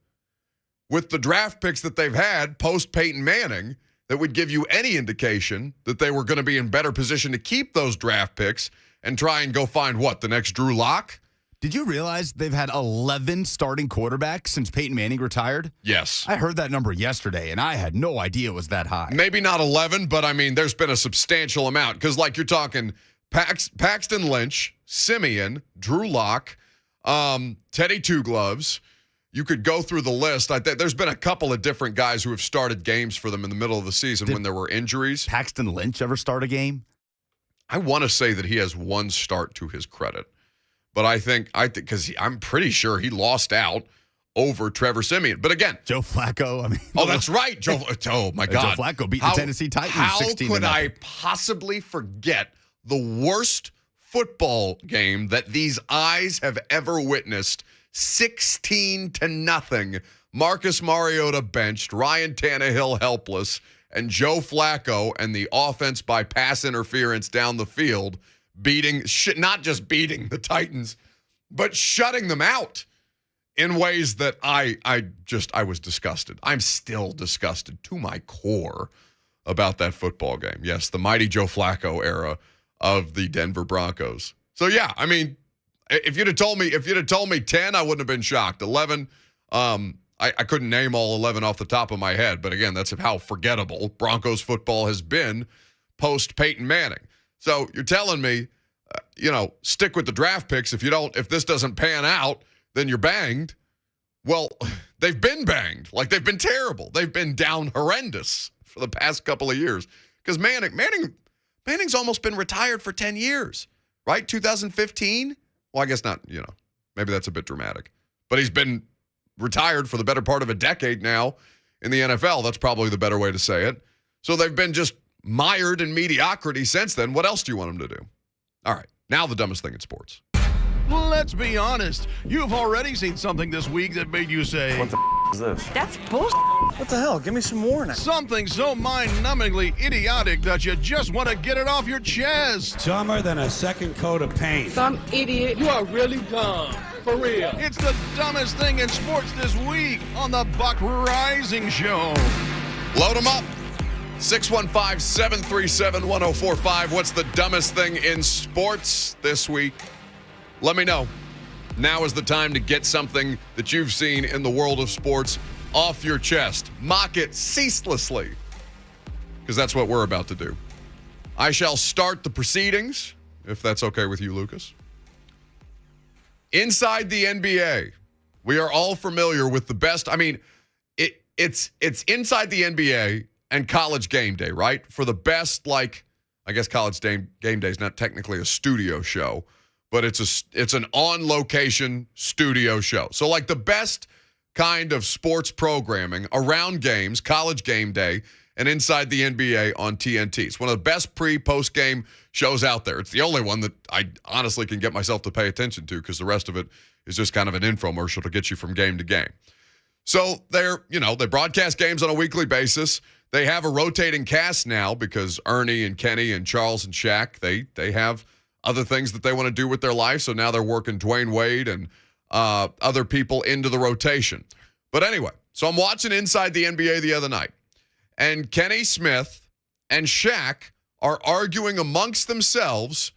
with the draft picks that they've had post Peyton Manning that would give you any indication that they were going to be in better position to keep those draft picks and try and go find what, the next Drew Lock? Did you realize they've had 11 starting quarterbacks since Peyton Manning retired? Yes. I heard that number yesterday, and I had no idea it was that high. Maybe not 11, but I mean, there's been a substantial amount. Because, like, you're talking Paxton Lynch, Simeon, Drew Lock, Teddy Two Gloves. You could go through the list. There's been a couple of different guys who have started games for them in the middle of the season when there were injuries. Paxton Lynch ever start a game? I want to say that he has 1 start to his credit. But I think because I'm pretty sure he lost out over Trevor Siemian. But again, Joe Flacco. I mean, that's right. Oh my God, Joe Flacco beat the Tennessee Titans. How 16 could I possibly forget the worst football game that these eyes have ever witnessed? 16-0. Marcus Mariota benched, Ryan Tannehill helpless, and Joe Flacco and the offense by pass interference down the field. Not just beating the Titans, but shutting them out in ways that I was disgusted. I'm still disgusted to my core about that football game. Yes, the mighty Joe Flacco era of the Denver Broncos. So yeah, I mean, if you'd have told me 10, I wouldn't have been shocked. 11, I couldn't name all 11 off the top of my head, but again, that's how forgettable Broncos football has been post Peyton Manning. So you're telling me, stick with the draft picks. If this doesn't pan out, then you're banged. Well, they've been banged. Like, they've been terrible. They've been down horrendous for the past couple of years. Because Manning's almost been retired for 10 years, right? 2015? Well, I guess not, maybe that's a bit dramatic. But he's been retired for the better part of a decade now in the NFL. That's probably the better way to say it. So they've been just mired in mediocrity since then. What else do you want them to do? All right, now the dumbest thing in sports. Let's be honest. You've already seen something this week that made you say, "What the is this?" That's bullshit. What the hell? Give me some more now. Something so mind-numbingly idiotic that you just want to get it off your chest. Dumber than a second coat of paint. Some idiot. You are really dumb. For real. It's the dumbest thing in sports this week on the Buck Reising Show. Load them up. 615-737-1045. What's the dumbest thing in sports this week? Let me know. Now is the time to get something that you've seen in the world of sports off your chest. Mock it ceaselessly, because that's what we're about to do. I shall start the proceedings, if that's okay with you, Lucas. Inside the NBA, we are all familiar with the best. I mean, it's inside the NBA and College Game Day, right? For the best, I guess College Game Day is not technically a studio show, but it's an on-location studio show. So, the best kind of sports programming around games, College Game Day, and Inside the NBA on TNT. It's one of the best post-game shows out there. It's the only one that I honestly can get myself to pay attention to, because the rest of it is just kind of an infomercial to get you from game to game. So they broadcast games on a weekly basis. They have a rotating cast now because Ernie and Kenny and Charles and Shaq, they have other things that they want to do with their life. So now they're working Dwayne Wade and other people into the rotation. But anyway, so I'm watching Inside the NBA the other night, and Kenny Smith and Shaq are arguing amongst themselves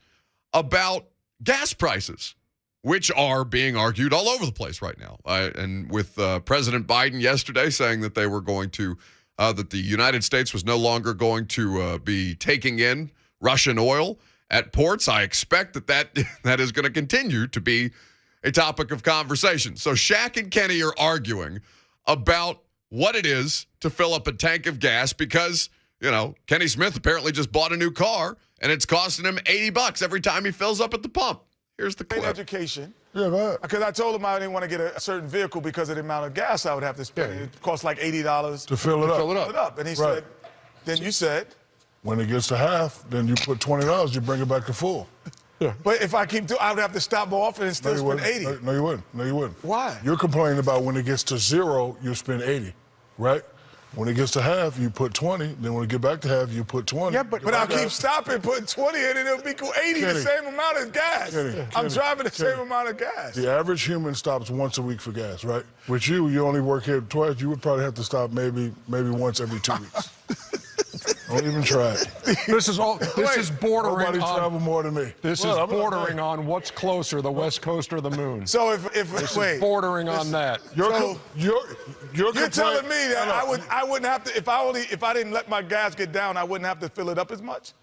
about gas prices, which are being argued all over the place right now. And with President Biden yesterday saying that they were going to that the United States was no longer going to be taking in Russian oil at ports. I expect that is going to continue to be a topic of conversation. So Shaq and Kenny are arguing about what it is to fill up a tank of gas because, Kenny Smith apparently just bought a new car and it's costing him $80 every time he fills up at the pump. Here's the clip. Education. Yeah, go ahead. Because I told him I didn't want to get a certain vehicle because of the amount of gas I would have to spend. Yeah. It costs like $80 To fill it up. And he Right. said, then you said. When it gets to half, then you put $20, you bring it back to full. Yeah. But if I keep doing, I would have to stop more often and still spend 80. No, you wouldn't. No, you wouldn't. Why? You're complaining about when it gets to 0, you spend 80, right? When it gets to half, you put 20. Then when it get back to half, you put 20. Yeah, but I'll keep stopping, putting 20 in, and it'll be 80, Kenny. the same amount of gas. I'm driving the same amount of gas. The average human stops once a week for gas, right? With you only work here twice. You would probably have to stop maybe once every 2 weeks. Don't even try it. This is bordering Nobody on. travel more than me. This is bordering on what's closer, the West Coast or the moon. So This wait, is bordering on that. You're telling me that I wouldn't have to if I didn't let my gas get down, I wouldn't have to fill it up as much?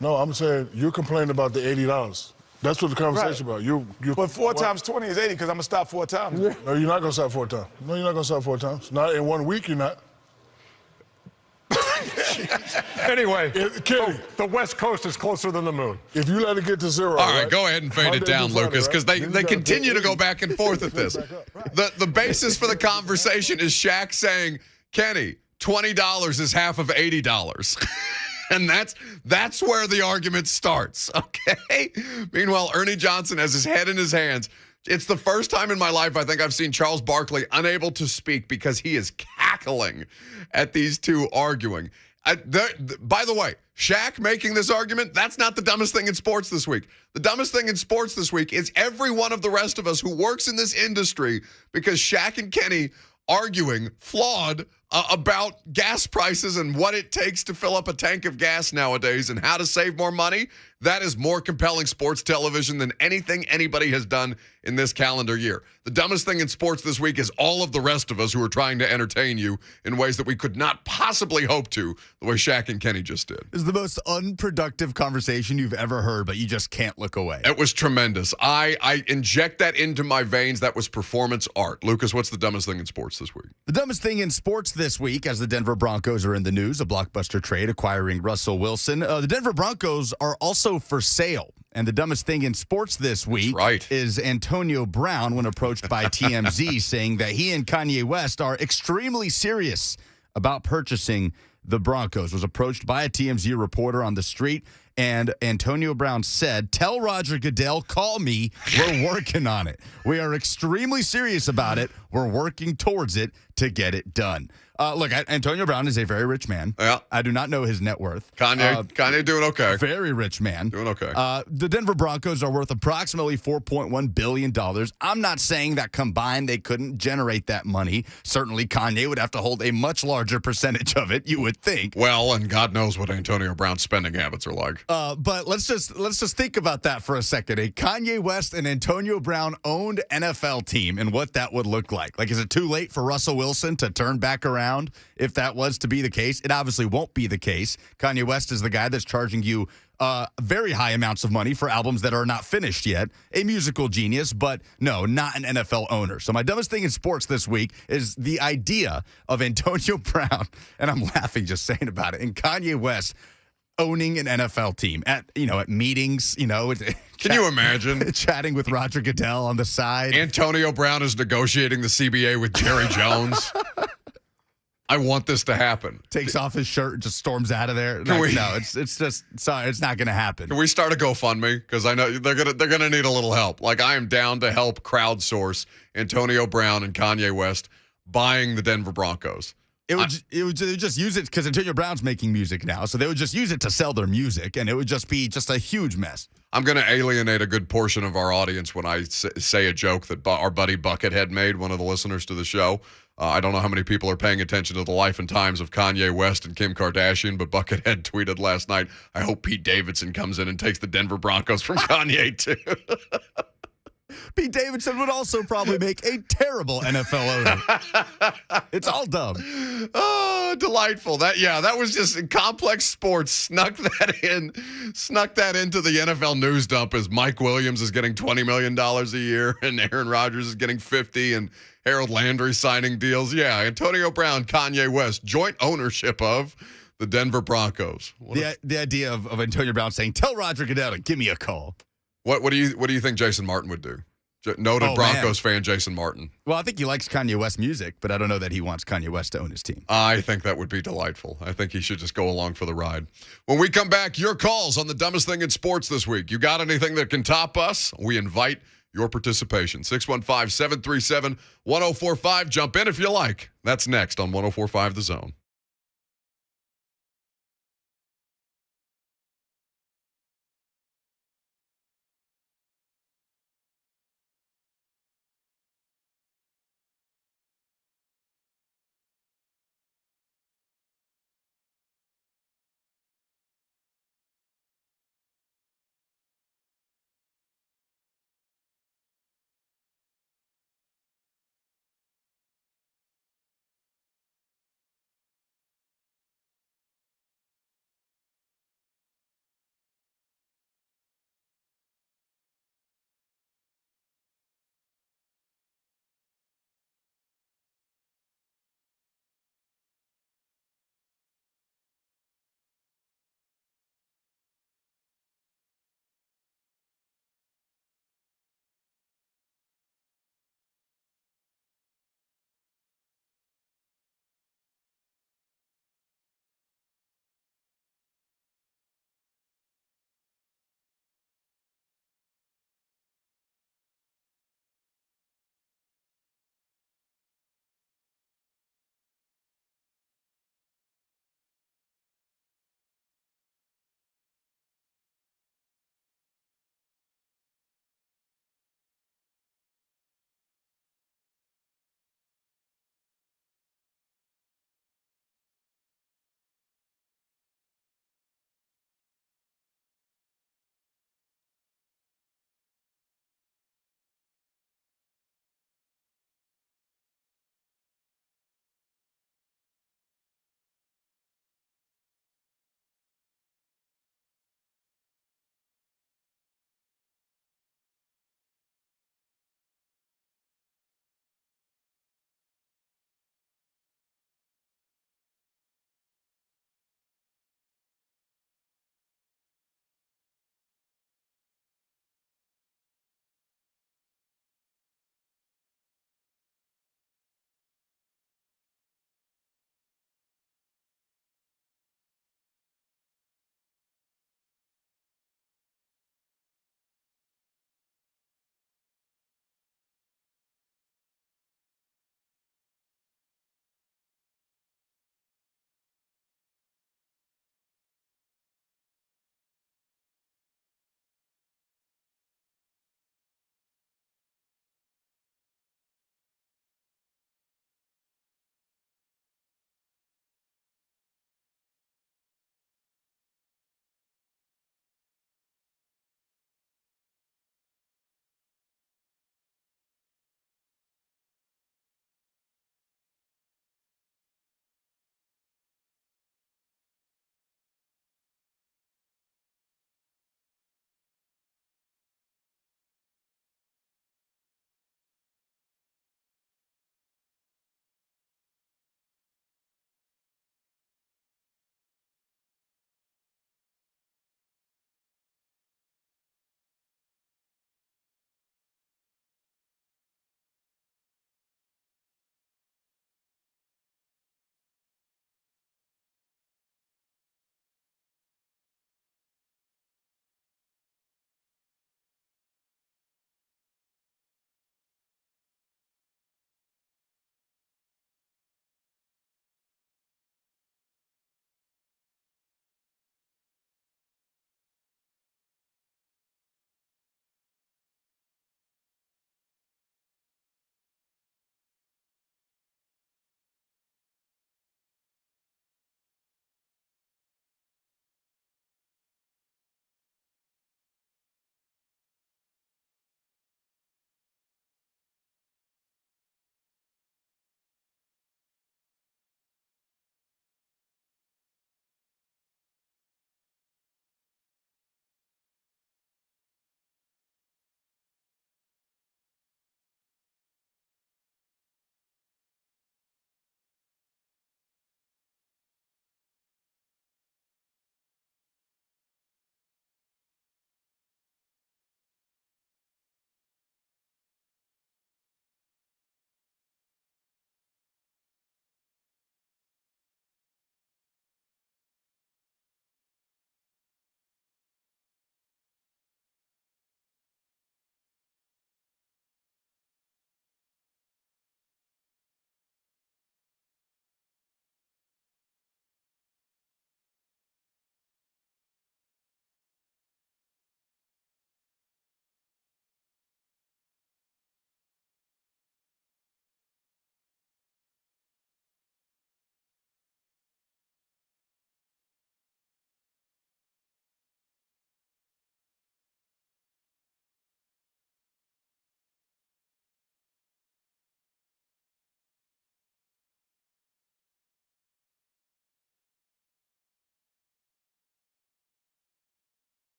No, I'm saying you're complaining about the $80. That's what the conversation about. You. But 4 times 20 is 80 because I'm gonna stop 4 times. No, you're not gonna stop 4 times. No, you're not gonna stop 4 times. Not in 1 week. You're not. Anyway, Kenny, the West Coast is closer than the moon. if you let it get to 0, All right, go ahead and fade it down, Lucas, because they continue to go back and forth at this. The basis for the conversation is Shaq saying, Kenny, $20 is half of $80. And that's where the argument starts, okay? Meanwhile, Ernie Johnson has his head in his hands. It's the first time in my life I think I've seen Charles Barkley unable to speak because he is cackling at these two arguing. By the way, Shaq making this argument, that's not the dumbest thing in sports this week. The dumbest thing in sports this week is every one of the rest of us who works in this industry because Shaq and Kenny arguing flawed about gas prices and what it takes to fill up a tank of gas nowadays and how to save more money. That is more compelling sports television than anything anybody has done in this calendar year. The dumbest thing in sports this week is all of the rest of us who are trying to entertain you in ways that we could not possibly hope to, the way Shaq and Kenny just did. This is the most unproductive conversation you've ever heard, but you just can't look away. It was tremendous. I inject that into my veins. That was performance art. Lucas, what's the dumbest thing in sports this week? The dumbest thing in sports this week, as the Denver Broncos are in the news, a blockbuster trade acquiring Russell Wilson. The Denver Broncos are also for sale. And the dumbest thing in sports this week is Antonio Brown, when approached by TMZ, saying that he and Kanye West are extremely serious about purchasing the Broncos. Was approached by a TMZ reporter on the street, and Antonio Brown said, "Tell Roger Goodell, call me. We're working on it. We are extremely serious about it. We're working towards it to get it done." Look, Antonio Brown is a very rich man. Yeah. I do not know his net worth. Kanye doing okay. Very rich man. Doing okay. The Denver Broncos are worth approximately $4.1 billion. I'm not saying that combined they couldn't generate that money. Certainly Kanye would have to hold a much larger percentage of it, you would think. Well, and God knows what Antonio Brown's spending habits are like. But let's just think about that for a second. A Kanye West and Antonio Brown owned NFL team and what that would look like. Like, is it too late for Russell Wilson to turn back around if that was to be the case? It obviously won't be the case. Kanye West is the guy that's charging you very high amounts of money for albums that are not finished yet. A musical genius, but no, not an NFL owner. So my dumbest thing in sports this week is the idea of Antonio Brown, and I'm laughing just saying about it, and Kanye West owning an NFL team at meetings, Can you imagine? Chatting with Roger Goodell on the side. Antonio Brown is negotiating the CBA with Jerry Jones. I want this to happen. Takes off his shirt and just storms out of there. No, it's just sorry, it's not going to happen. Can we start a GoFundMe? Because I know they're gonna need a little help. Like, I am down to help crowdsource Antonio Brown and Kanye West buying the Denver Broncos. It would just use it because Antonio Brown's making music now, so they would just use it to sell their music, and it would just be just a huge mess. I'm going to alienate a good portion of our audience when I say a joke that our buddy Buckethead made, one of the listeners to the show. I don't know how many people are paying attention to the life and times of Kanye West and Kim Kardashian, but Buckethead tweeted last night, "I hope Pete Davidson comes in and takes the Denver Broncos from Kanye too." Pete Davidson would also probably make a terrible NFL owner. It's all dumb. Oh, Oh, delightful. That was just complex sports. Snuck that into the NFL news dump as Mike Williams is getting $20 million a year and Aaron Rodgers is getting 50 and Harold Landry signing deals. Yeah, Antonio Brown, Kanye West, joint ownership of the Denver Broncos. The idea of Antonio Brown saying, "Tell Roger Goodell to give me a call." What do you think Jason Martin would do? Noted Broncos fan Jason Martin. Well, I think he likes Kanye West music, but I don't know that he wants Kanye West to own his team. I think that would be delightful. I think he should just go along for the ride. When we come back, your calls on the dumbest thing in sports this week. You got anything that can top us? We invite your participation. 615-737-1045. Jump in if you like. That's next on 1045 The Zone.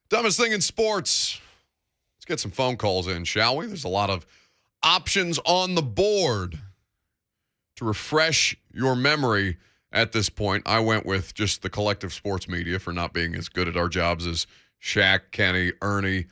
Dumbest thing in sports. Let's get some phone calls in, shall we? There's a lot of options on the board. To refresh your memory at this point, I went with just the collective sports media for not being as good at our jobs as Shaq, Kenny, Ernie,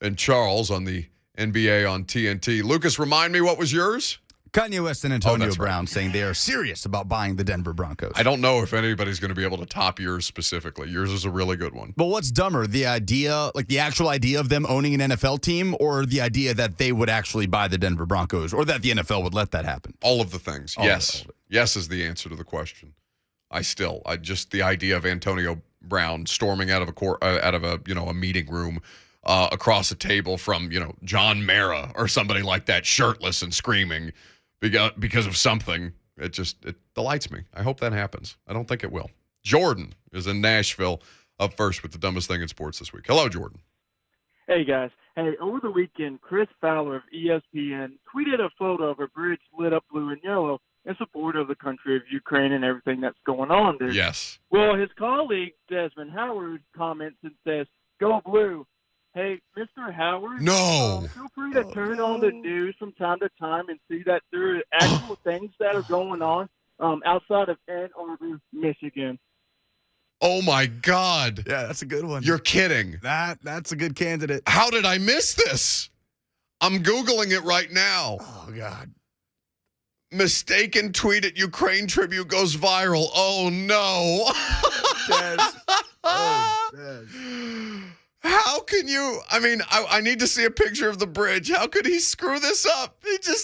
and Charles on the NBA on TNT. Lucas, remind me, what was yours? Kanye West and Antonio Brown right. saying they are serious about buying the Denver Broncos. I don't know if anybody's going to be able to top yours specifically. Yours is a really good one. But what's dumber, the idea, like the actual idea of them owning an NFL team, or the idea that they would actually buy the Denver Broncos, or that the NFL would let that happen? All of the things. Yes. Yes is the answer to the question. I just the idea of Antonio Brown storming out of a meeting room across a table from, John Mara or somebody like that, shirtless and screaming because of something. It delights me. I hope that happens. I don't think it will. Jordan is in Nashville, up first with the dumbest thing in sports this week. Hello, Jordan. Hey, guys. Hey, over the weekend, Chris Fowler of ESPN tweeted a photo of a bridge lit up blue and yellow in support of the country of Ukraine and everything that's going on there. Yes. Well, his colleague, Desmond Howard, comments and says, "Go blue." Hey, Mr. Howard, no. Feel free to turn on the news from time to time and see that there are actual things that are going on outside of Ann Arbor, Michigan. Oh, my God. Yeah, that's a good one. You're kidding. That's a good candidate. How did I miss this? I'm Googling it right now. Oh, God. Mistaken tweet at Ukraine tribute goes viral. Oh, no. Des. How can you? I mean, I need to see a picture of the bridge. How could he screw this up? It's a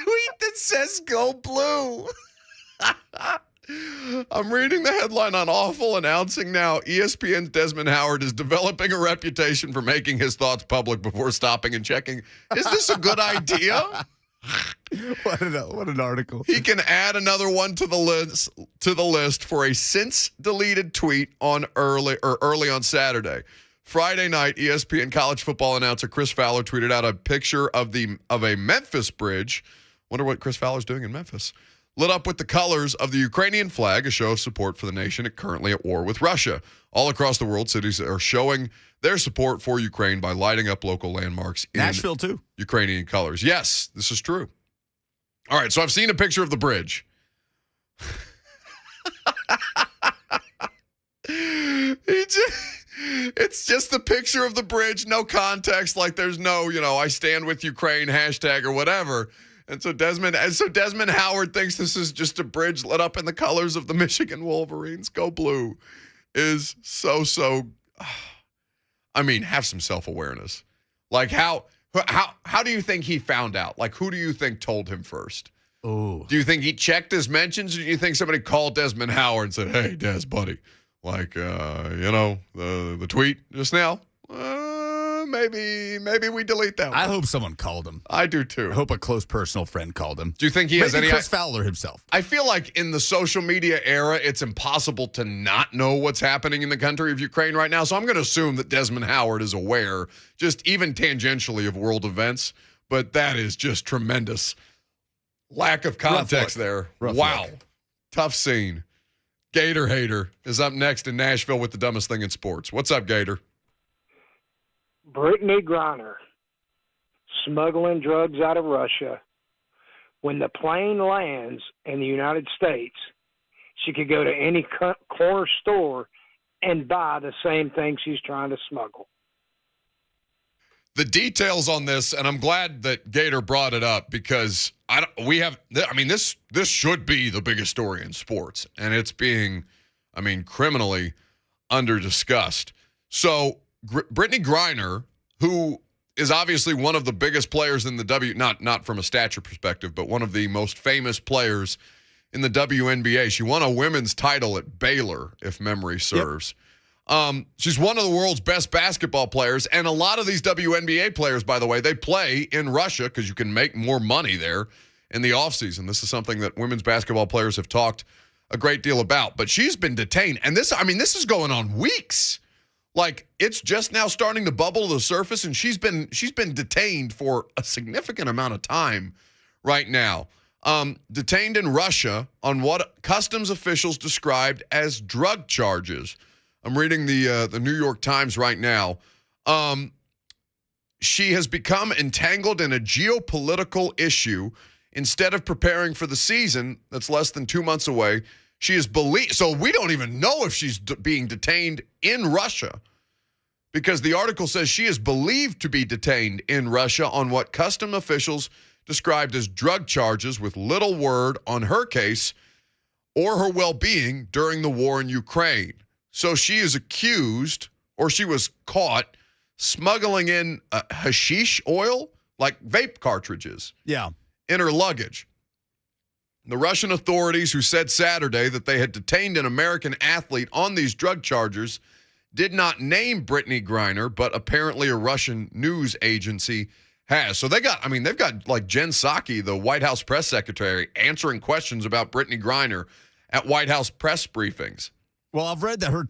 tweet that says "Go Blue." I'm reading the headline on Awful announcing now ESPN's Desmond Howard is developing a reputation for making his thoughts public before stopping and checking. Is this a good idea? What an article. He can add another one to the list for a since deleted tweet on early on Saturday. Friday night, ESPN college football announcer Chris Fowler tweeted out a picture of a Memphis bridge. Wonder what Chris Fowler's doing in Memphis. Lit up with the colors of the Ukrainian flag, a show of support for the nation currently at war with Russia. All across the world, cities are showing their support for Ukraine by lighting up local landmarks in Nashville, too. Ukrainian colors. Yes, this is true. All right, so I've seen a picture of the bridge. It's just the picture of the bridge, no context, like there's no, I stand with Ukraine hashtag or whatever. And so Desmond Howard thinks this is just a bridge lit up in the colors of the Michigan Wolverines. Go blue is so. I mean, have some self-awareness. Like how do you think he found out? Like, who do you think told him first? Oh, do you think he checked his mentions, or do you think somebody called Desmond Howard and said, "Hey, Des, buddy, like, the tweet just now, maybe we delete that one." I hope someone called him. I do too. I hope a close personal friend called him. Do you think he has any? Chris Fowler himself. I feel like in the social media era, it's impossible to not know what's happening in the country of Ukraine right now. So I'm going to assume that Desmond Howard is aware, just even tangentially, of world events. But that is just tremendous lack of context there. Wow. Tough scene. Gator Hater is up next in Nashville with the dumbest thing in sports. What's up, Gator? Brittany Griner smuggling drugs out of Russia. When the plane lands in the United States, she could go to any corner store and buy the same thing she's trying to smuggle. The details on this, and I'm glad that Gator brought it up because this should be the biggest story in sports, and it's being, criminally under-discussed. So Brittany Griner, who is obviously one of the biggest players in the not from a stature perspective, but one of the most famous players in the WNBA. She won a women's title at Baylor, if memory serves. Yep. She's one of the world's best basketball players, and a lot of these WNBA players, by the way, they play in Russia because you can make more money there in the offseason. This is something that women's basketball players have talked a great deal about. But she's been detained, and this is going on weeks. Like, it's just now starting to bubble to the surface, and she's been detained for a significant amount of time right now. Detained in Russia on what customs officials described as drug charges. I'm reading the New York Times right now. She has become entangled in a geopolitical issue. Instead of preparing for the season that's less than 2 months away, she is believed. So we don't even know if she's being detained in Russia, because the article says she is believed to be detained in Russia on what custom officials described as drug charges, with little word on her case or her well-being during the war in Ukraine. So she is accused, or she was caught, smuggling in hashish oil, like vape cartridges. Yeah. In her luggage. The Russian authorities, who said Saturday that they had detained an American athlete on these drug charges, did not name Brittany Griner, but apparently a Russian news agency has. So they've got like Jen Psaki, the White House press secretary, answering questions about Brittany Griner at White House press briefings. Well, I've read that her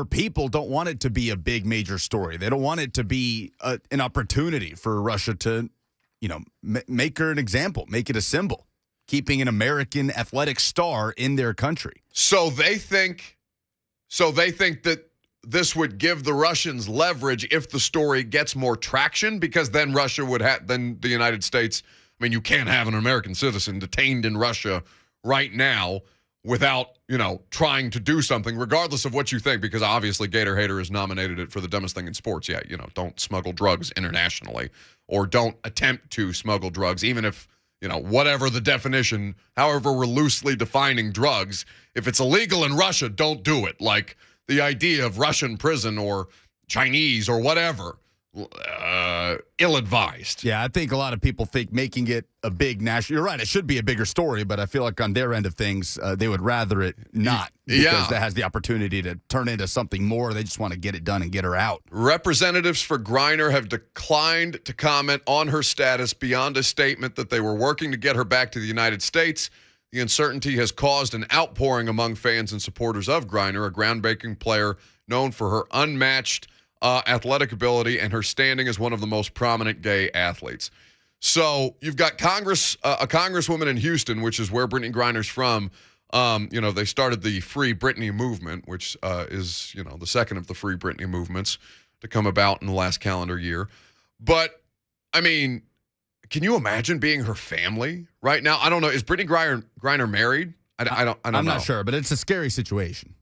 people don't want it to be a big major story. They don't want it to be an opportunity for Russia to, make her an example, make it a symbol, keeping an American athletic star in their country. So they think that this would give the Russians leverage if the story gets more traction, because then then the United States, you can't have an American citizen detained in Russia right now without, trying to do something, regardless of what you think, because obviously Gator Hater has nominated it for the dumbest thing in sports. Yeah, don't smuggle drugs internationally, or don't attempt to smuggle drugs, even if, whatever the definition, however we're loosely defining drugs, if it's illegal in Russia, don't do it. Like the idea of Russian prison or Chinese or whatever, ill-advised. Yeah, I think a lot of people think making it a big national. You're right, it should be a bigger story, but I feel like on their end of things, they would rather it not, because that has the opportunity to turn into something more. They just want to get it done and get her out. Representatives for Griner have declined to comment on her status beyond a statement that they were working to get her back to the United States. The uncertainty has caused an outpouring among fans and supporters of Griner, a groundbreaking player known for her unmatched athletic ability and her standing as one of the most prominent gay athletes. So you've got a congresswoman in Houston, which is where Brittany Griner's from. They started the Free Britney movement, which is, the second of the Free Britney movements to come about in the last calendar year. But, can you imagine being her family right now? I don't know. Is Brittany Griner married? I don't know. I'm not sure, but it's a scary situation.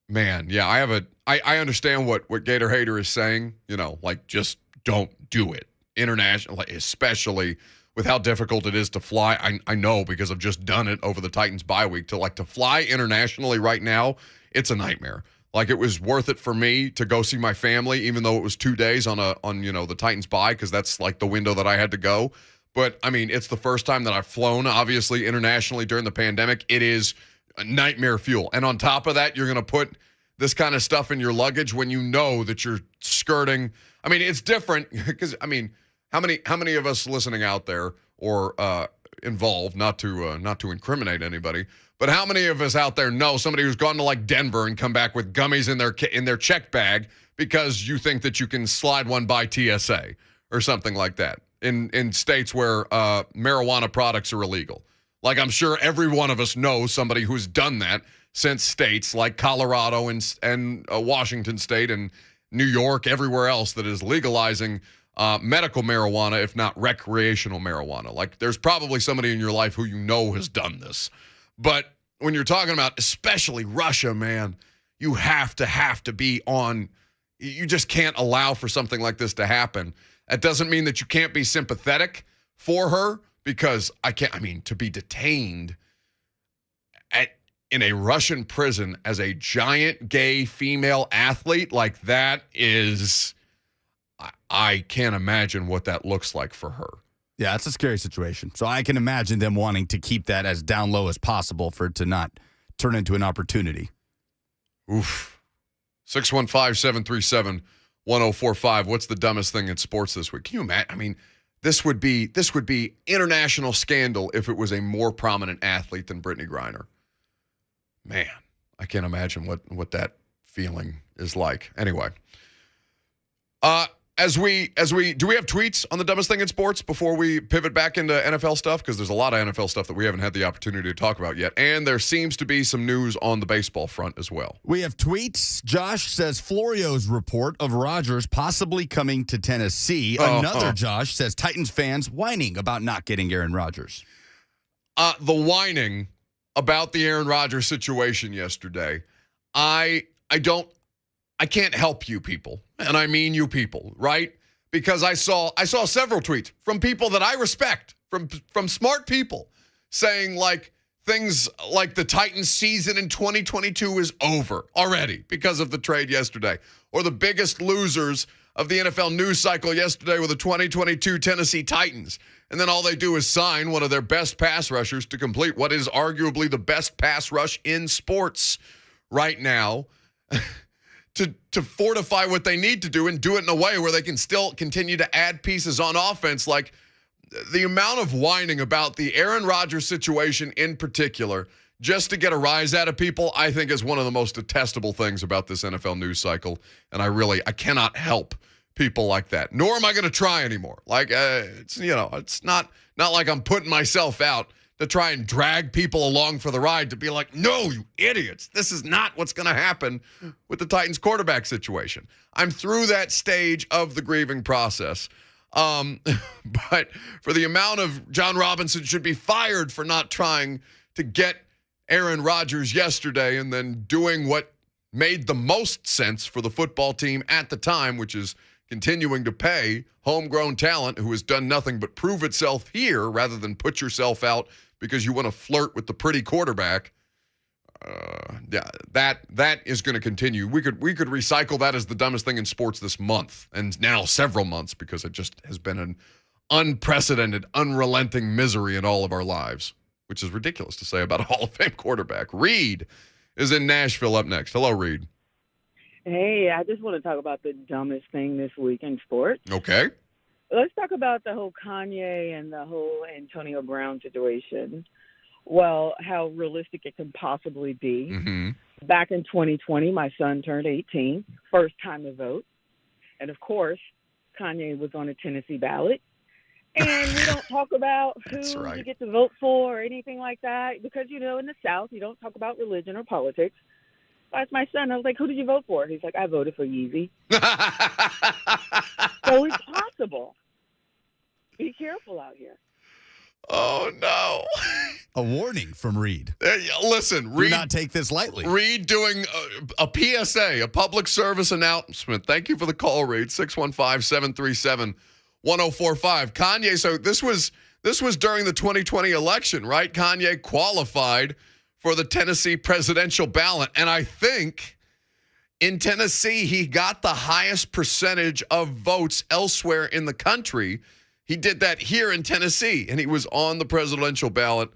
Man, yeah, I understand what Gator Hater is saying, just don't do it. International, especially with how difficult it is to fly. I know, because I've just done it over the Titans bye week. To fly internationally right now, it's a nightmare. It was worth it for me to go see my family, even though it was 2 days on the Titans bye, because that's the window that I had to go. But it's the first time that I've flown, obviously, internationally during the pandemic. It is nightmare fuel. And on top of that, you're going to put this kind of stuff in your luggage when you know that you're skirting. It's different because, how many of us listening out there or involved, not to incriminate anybody, but how many of us out there know somebody who's gone to Denver and come back with gummies in their check bag because you think that you can slide one by TSA or something like that in states where marijuana products are illegal? I'm sure every one of us knows somebody who's done that, since states like Colorado and Washington State and New York, everywhere else that is legalizing medical marijuana, if not recreational marijuana. There's probably somebody in your life who has done this. But when you're talking about especially Russia, man, you have to be on. You just can't allow for something like this to happen. That doesn't mean that you can't be sympathetic for her, because to be detained in a Russian prison as a giant gay female athlete, that is, I can't imagine what that looks like for her. Yeah, it's a scary situation. So I can imagine them wanting to keep that as down low as possible for it to not turn into an opportunity. Oof. 615-737-1045. What's the dumbest thing in sports this week? Can you imagine? This would be international scandal if it was a more prominent athlete than Brittany Griner. Man, I can't imagine what that feeling is like. Anyway, As we do we have tweets on the dumbest thing in sports before we pivot back into NFL stuff? Because there's a lot of NFL stuff that we haven't had the opportunity to talk about yet. And there seems to be some news on the baseball front as well. We have tweets. Josh says Florio's report of Rodgers possibly coming to Tennessee. Another Josh says Titans fans whining about not getting Aaron Rodgers. The whining about the Aaron Rodgers situation yesterday, I can't help you people, and I mean you people, right? Because I saw several tweets from people that I respect, from smart people, saying like things like the Titans season in 2022 is over already because of the trade yesterday, or the biggest losers of the NFL news cycle yesterday were the 2022 Tennessee Titans. And then all they do is sign one of their best pass rushers to complete what is arguably the best pass rush in sports right now. To fortify what they need to do and do it in a way where they can still continue to add pieces on offense. Like the amount of whining about the Aaron Rodgers situation in particular, just to get a rise out of people, I think is one of the most detestable things about this NFL news cycle. And I cannot help people like that. Nor am I going to try anymore. Like, it's not like I'm putting myself out to try and drag people along for the ride to be like, no, you idiots. This is not what's going to happen with the Titans quarterback situation. I'm through that stage of the grieving process. But for the amount of John Robinson should be fired for not trying to get Aaron Rodgers yesterday and then doing what made the most sense for the football team at the time, which is continuing to pay homegrown talent who has done nothing but prove itself here rather than put yourself out because you want to flirt with the pretty quarterback. That is going to continue. We could recycle that as the dumbest thing in sports this month, and now several months, because it just has been an unprecedented, unrelenting misery in all of our lives, which is ridiculous to say about a Hall of Fame quarterback. Reed is in Nashville up next. Hello, Reed. Hey, I just want to talk about the dumbest thing this week in sports. Okay. Let's talk about the whole Kanye and the whole Antonio Brown situation. Well, how realistic it can possibly be. Mm-hmm. Back in 2020, my son turned 18, first time to vote. And, of course, Kanye was on a Tennessee ballot. And we don't talk about who you get to vote for or anything like that because, in the South, you don't talk about religion or politics. I asked my son, I was like, who did you vote for? He's like, I voted for Yeezy. So it's possible. Be careful out here. Oh, no. A warning from Reed. Listen, Reed. Do not take this lightly. Reed doing a PSA, a public service announcement. Thank you for the call, Reed. 615-737-1045. Kanye, so this was during the 2020 election, right? Kanye qualified for the Tennessee presidential ballot. And I think in Tennessee, he got the highest percentage of votes elsewhere in the country. He did that here in Tennessee, and he was on the presidential ballot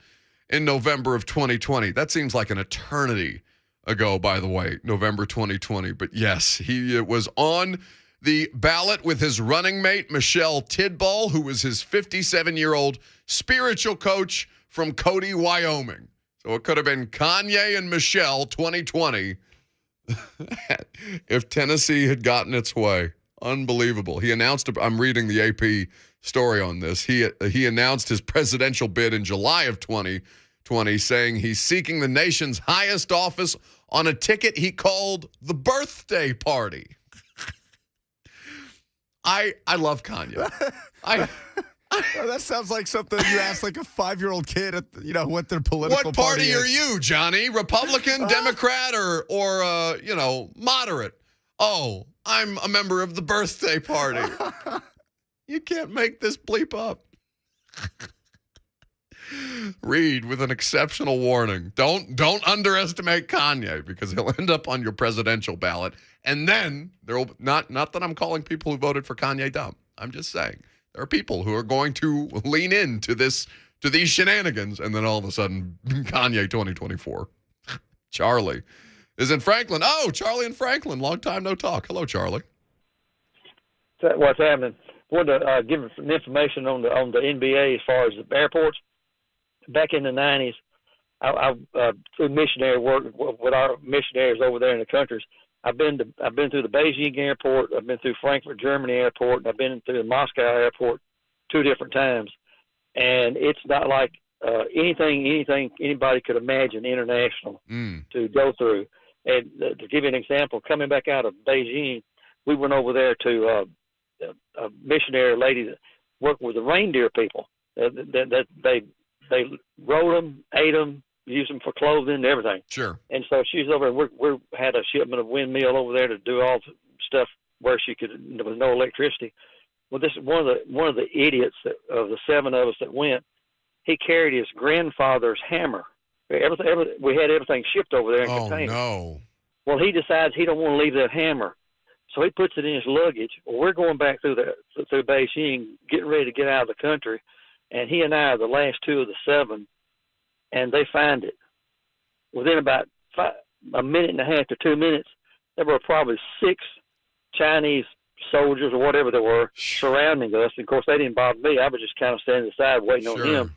in November of 2020. That seems like an eternity ago, by the way, November 2020. But yes, he was on the ballot with his running mate, Michelle Tidball, who was his 57-year-old spiritual coach from Cody, Wyoming. So it could have been Kanye and Michelle 2020 if Tennessee had gotten its way. Unbelievable. He announced, I'm reading the AP story on this. He announced his presidential bid in July of 2020, saying he's seeking the nation's highest office on a ticket he called the birthday party. I love Kanye. That sounds like something you ask like a 5-year-old kid at what their political What party is. are you, Johnny? Republican, Democrat, or moderate? Oh, I'm a member of the birthday party. You can't make this bleep up. Read with an exceptional warning. Don't underestimate Kanye because he'll end up on your presidential ballot. And then there will not that I'm calling people who voted for Kanye dumb. I'm just saying there are people who are going to lean into these shenanigans, and then all of a sudden Kanye 2024. Charlie is in Franklin. Oh, Charlie in Franklin. Long time no talk. Hello, Charlie. What's happening? I wanted to give some information on the NBA as far as the airports. Back in the 90s, I through missionary work with our missionaries over there in the countries, I've been through the Beijing airport. I've been through Frankfurt, Germany airport, and I've been through the Moscow airport 2 different times. And it's not like anything anybody could imagine international to go through. And to give you an example, coming back out of Beijing, we went over there to a missionary lady that worked with the reindeer people. That they rode them, ate them, used them for clothing and everything. Sure. And so she's over, and we had a shipment of windmill over there to do all the stuff where there was no electricity. Well, this one of the idiots of the 7 of us that went, he carried his grandfather's hammer. We had everything shipped over there in containers. Oh, no. Well, he decides he don't want to leave that hammer. So he puts it in his luggage. Well, we're going back through Beijing, getting ready to get out of the country, and he and I are the last 2 of the 7, and they find it. Within about a minute and a half to 2 minutes, there were probably 6 Chinese soldiers or whatever they were surrounding us. And of course, they didn't bother me. I was just kind of standing aside waiting on him.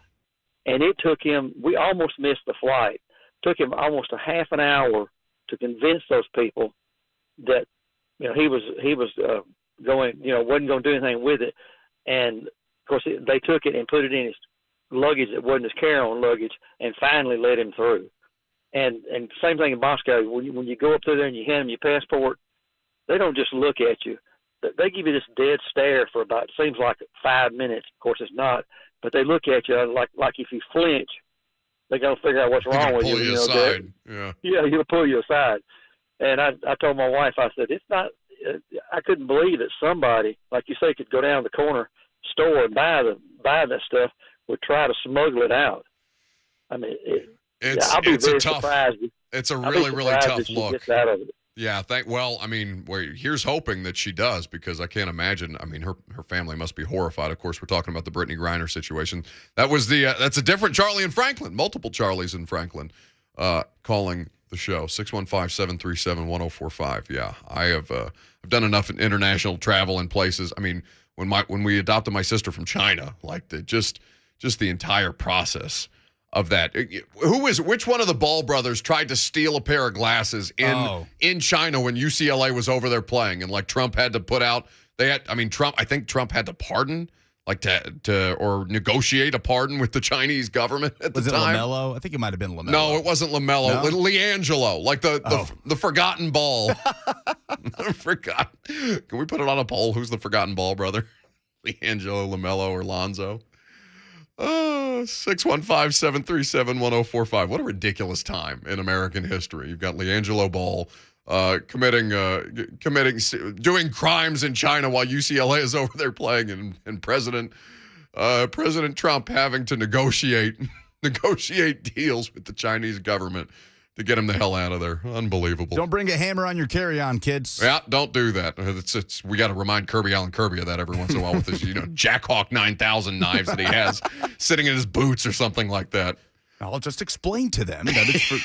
And it took him, we almost missed the flight. It took him almost a half an hour to convince those people that, he was going, wasn't going to do anything with it. And of course, they took it and put it in his luggage that wasn't his carry-on luggage, and finally let him through. And same thing in Moscow. When you go up through there and you hand them your passport, they don't just look at you. They give you this dead stare for about, seems like 5 minutes. Of course, it's not. But they look at you like if you flinch, they're going to figure out what's wrong with you. Pull you aside. Yeah, he'll pull you aside. And I told my wife, I said, it's not. I couldn't believe that somebody, like you say, could go down to the corner store and buy that stuff, would try to smuggle it out. I mean, I'll be very surprised. It's a really, really tough look. Gets out of it. Yeah, here's hoping that she does, because I can't imagine. I mean, her family must be horrified. Of course, we're talking about the Brittany Griner situation. That was that's a different Charlie in Franklin, multiple Charlies in Franklin, calling the show. 615-737-1045. Yeah, I've done enough international travel in places. I mean, when we adopted my sister from China, like just the entire process of that. Which one of the Ball brothers tried to steal a pair of glasses in China when UCLA was over there playing, and like Trump had to I think Trump had to pardon, like to or negotiate a pardon with the Chinese government at the time. Was it LaMelo? I think it might have been LaMelo. No, it wasn't LaMelo. No? LiAngelo, like the forgotten Ball. Can we put it on a poll? Who's the forgotten Ball brother? LiAngelo, LaMelo, or Lonzo? 615-737-1045. What a ridiculous time in American history. You've got LiAngelo Ball doing crimes in China while UCLA is over there playing, and President Trump having to negotiate deals with the Chinese government to get him the hell out of there. Unbelievable. Don't bring a hammer on your carry-on, kids. Yeah, don't do that. We got to remind Allen Kirby of that every once in a while with his, Jack Hawk 9000 knives that he has sitting in his boots or something like that. I'll just explain to them that it's for...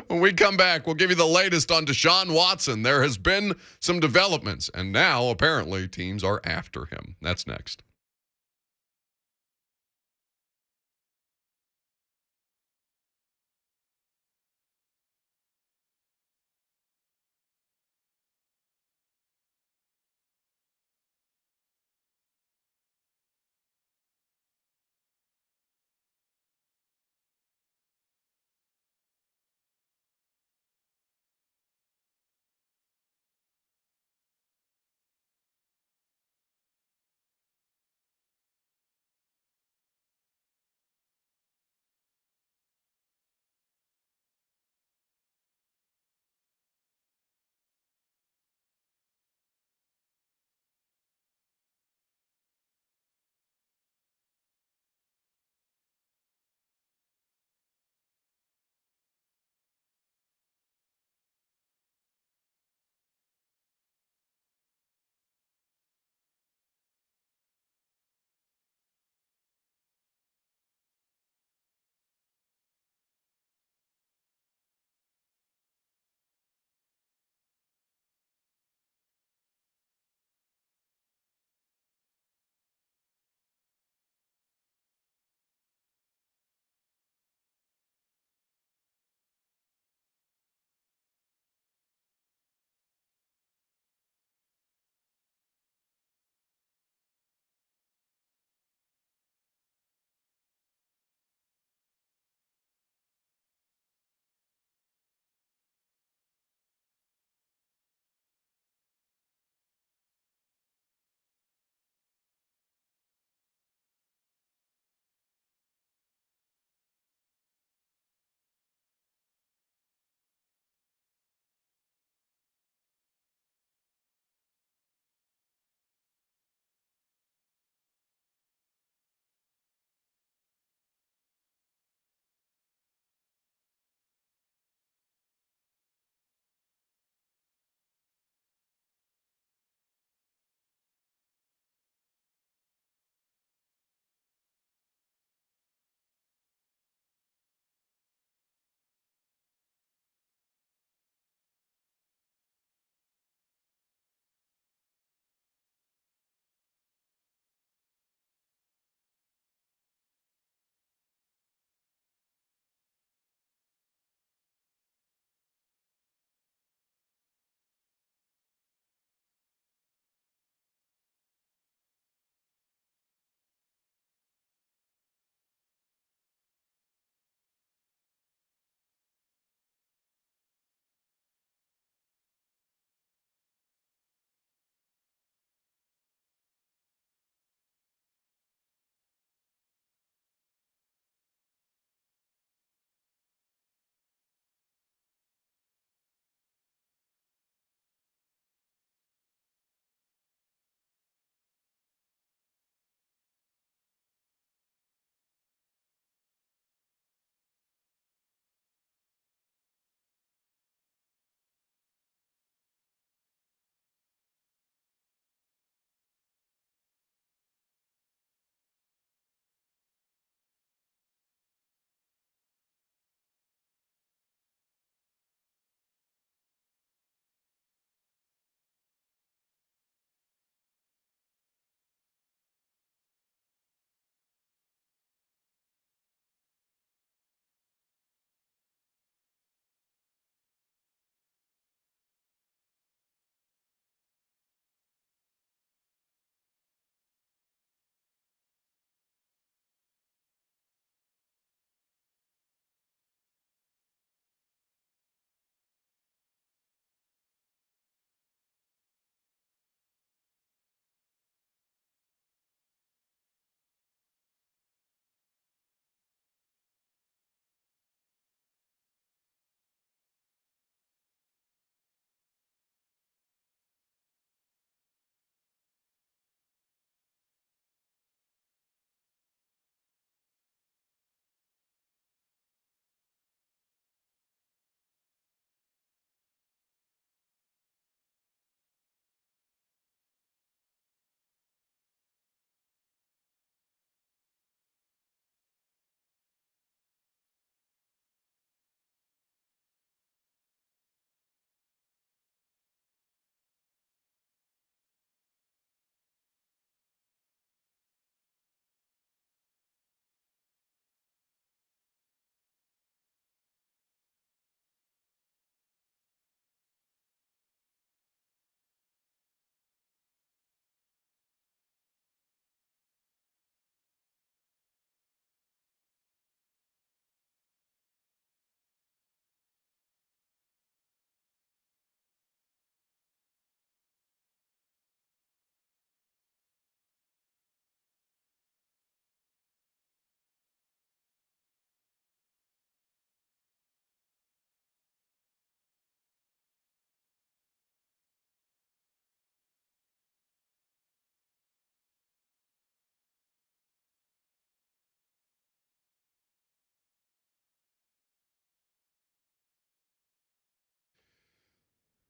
When we come back, we'll give you the latest on Deshaun Watson. There has been some developments, and now apparently teams are after him. That's next.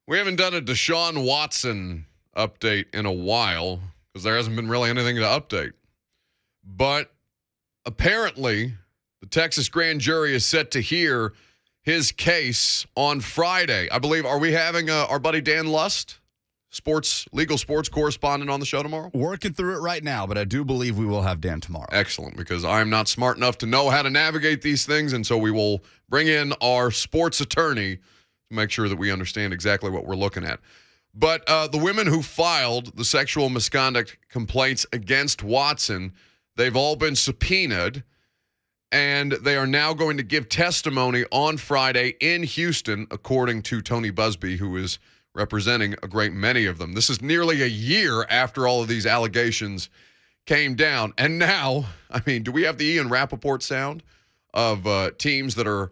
We haven't done a Deshaun Watson update in a while because there hasn't been really anything to update. But apparently, the Texas grand jury is set to hear his case on Friday. I believe, are we having our buddy Dan Lust, legal sports correspondent, on the show tomorrow? Working through it right now, but I do believe we will have Dan tomorrow. Excellent, because I'm not smart enough to know how to navigate these things, and so we will bring in our sports attorney to make sure that we understand exactly what we're looking at. But the women who filed the sexual misconduct complaints against Watson, they've all been subpoenaed, and they are now going to give testimony on Friday in Houston, according to Tony Busby, who is representing a great many of them. This is nearly a year after all of these allegations came down. And now, I mean, do we have the Ian Rappaport sound of teams that are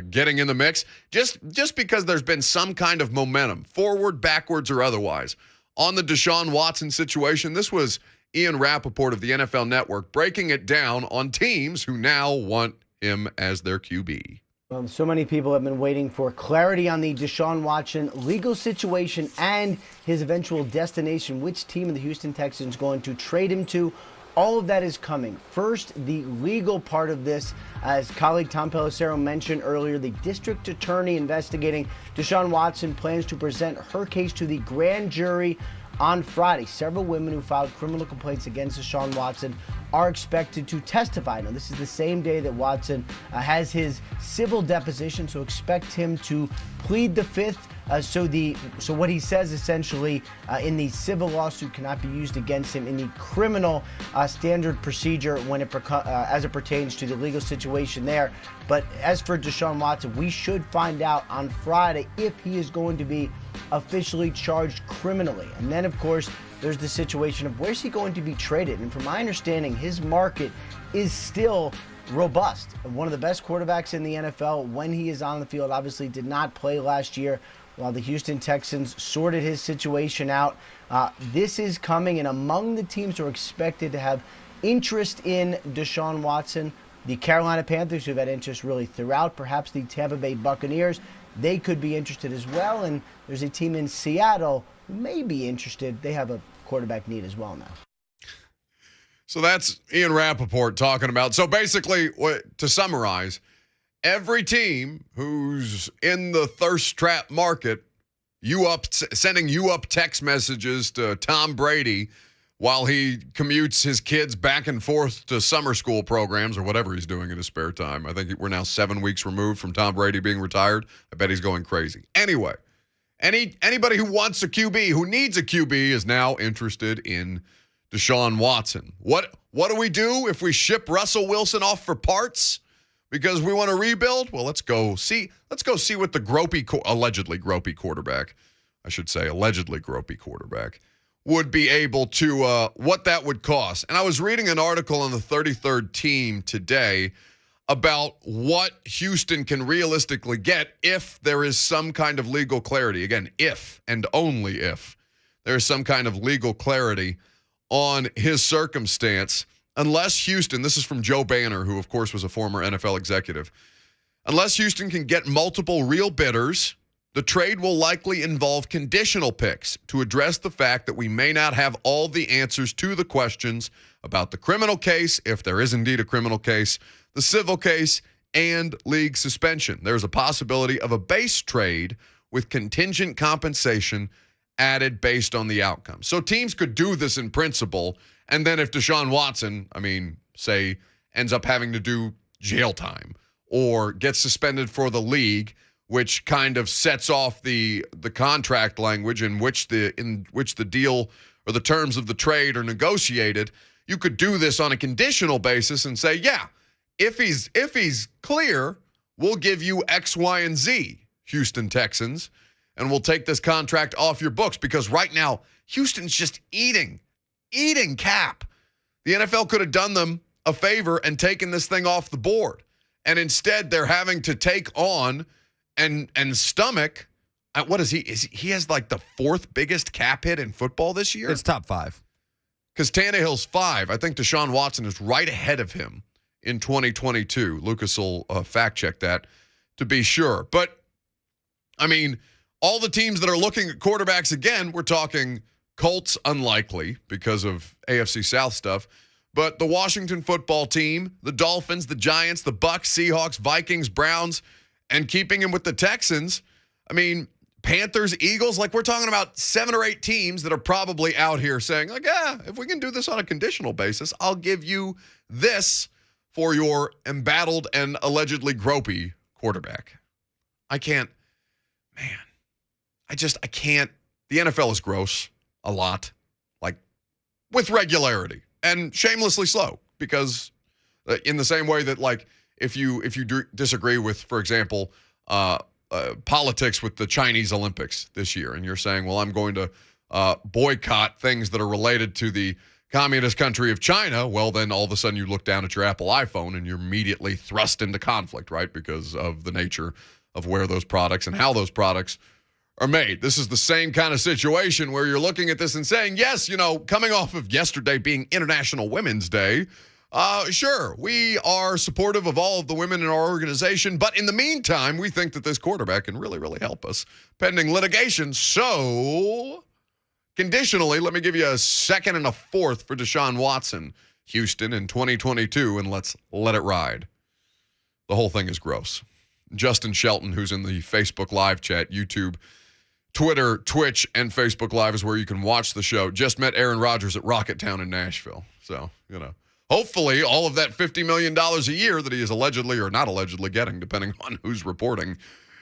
getting in the mix? Just because there's been some kind of momentum, forward, backwards, or otherwise, on the Deshaun Watson situation. This was Ian Rappaport of the NFL Network breaking it down on teams who now want him as their QB. So many people have been waiting for clarity on the Deshaun Watson legal situation and his eventual destination, which team of the Houston Texans going to trade him to. All of that is coming. First, the legal part of this, as colleague Tom Pelissero mentioned earlier, the district attorney investigating Deshaun Watson plans to present her case to the grand jury on Friday. Several women who filed criminal complaints against Deshaun Watson are expected to testify. Now, this is the same day that Watson has his civil deposition, so expect him to plead the fifth. So what he says essentially in the civil lawsuit cannot be used against him in the criminal standard procedure when as it pertains to the legal situation there. But as for Deshaun Watson, we should find out on Friday if he is going to be officially charged criminally. And then, of course, there's the situation of where's he going to be traded. And from my understanding, his market is still robust. One of the best quarterbacks in the NFL when he is on the field. Obviously did not play last year while the Houston Texans sorted his situation out. This is coming, and among the teams who are expected to have interest in Deshaun Watson, the Carolina Panthers, who've had interest really throughout, perhaps the Tampa Bay Buccaneers, they could be interested as well. And there's a team in Seattle who may be interested. They have a quarterback need as well now. So that's Ian Rappaport talking about. So basically, to summarize, every team who's in the thirst trap market, sending you up text messages to Tom Brady while he commutes his kids back and forth to summer school programs or whatever he's doing in his spare time. I think we're now 7 weeks removed from Tom Brady being retired. I bet he's going crazy. Anyway, anybody who wants a QB, who needs a QB, is now interested in Deshaun Watson. What do we do if we ship Russell Wilson off for parts because we want to rebuild? Well, let's go see what the allegedly gropey quarterback would be able to, what that would cost. And I was reading an article on the 33rd team today about what Houston can realistically get if there is some kind of legal clarity. Again, if and only if there is some kind of legal clarity on his circumstance. Unless Houston, this is from Joe Banner, who of course was a former NFL executive, unless Houston can get multiple real bidders, the trade will likely involve conditional picks to address the fact that we may not have all the answers to the questions about the criminal case, if there is indeed a criminal case, the civil case, and league suspension. There's a possibility of a base trade with contingent compensation added based on the outcome. So teams could do this in principle, and then if Deshaun Watson, say, ends up having to do jail time or gets suspended for the league, which kind of sets off the contract language in which the deal or the terms of the trade are negotiated, you could do this on a conditional basis and say, yeah, if he's clear, we'll give you X, Y, and Z, Houston Texans, and we'll take this contract off your books, because right now Houston's just eating cap. The NFL could have done them a favor and taken this thing off the board, and instead they're having to take on and stomach. What is he? He has like the fourth biggest cap hit in football this year? It's top 5. Because Tannehill's 5. I think Deshaun Watson is right ahead of him in 2022. Lucas will fact check that to be sure. But, all the teams that are looking at quarterbacks again, we're talking Colts, unlikely because of AFC South stuff. But the Washington football team, the Dolphins, the Giants, the Bucks, Seahawks, Vikings, Browns, and keeping him with the Texans. I mean, Panthers, Eagles, like we're talking about 7 or 8 teams that are probably out here saying, like, if we can do this on a conditional basis, I'll give you this for your embattled and allegedly gropey quarterback. I can't. The NFL is gross a lot, like with regularity and shamelessly slow, because in the same way that, like, if you disagree with, for example, politics with the Chinese Olympics this year, and you're saying, well, I'm going to boycott things that are related to the communist country of China, well, then all of a sudden you look down at your Apple iPhone and you're immediately thrust into conflict, right? Because of the nature of where those products and how those products are made. This is the same kind of situation where you're looking at this and saying, yes, coming off of yesterday being International Women's Day, sure, we are supportive of all of the women in our organization, but in the meantime, we think that this quarterback can really, really help us pending litigation. So, conditionally, let me give you a second and a fourth for Deshaun Watson, Houston, in 2022, and let's let it ride. The whole thing is gross. Justin Shelton, who's in the Facebook Live chat, YouTube, Twitter, Twitch, and Facebook Live is where you can watch the show, just met Aaron Rodgers at Rocket Town in Nashville. So, hopefully all of that $50 million a year that he is allegedly or not allegedly getting, depending on who's reporting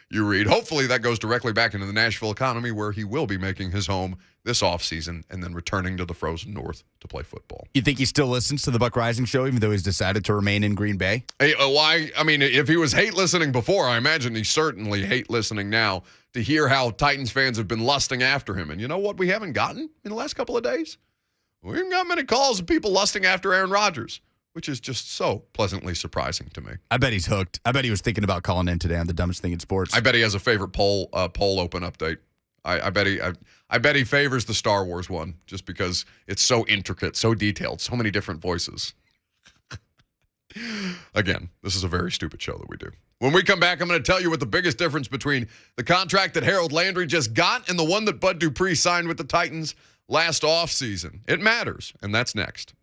you read, hopefully that goes directly back into the Nashville economy, where he will be making his home this offseason and then returning to the frozen north to play football. You think he still listens to the Buck Reising Show, even though he's decided to remain in Green Bay? Hey, why? I mean, if he was hate listening before, I imagine he's certainly hate listening now to hear how Titans fans have been lusting after him. And you know what we haven't gotten in the last couple of days? We haven't got many calls of people lusting after Aaron Rodgers, which is just so pleasantly surprising to me. I bet he's hooked. I bet he was thinking about calling in today on the dumbest thing in sports. I bet he has a favorite poll open update. I bet he favors the Star Wars one, just because it's so intricate, so detailed, so many different voices. Again, this is a very stupid show that we do. When we come back, I'm going to tell you what the biggest difference between the contract that Harold Landry just got and the one that Bud Dupree signed with the Titans last offseason. It matters, and that's next.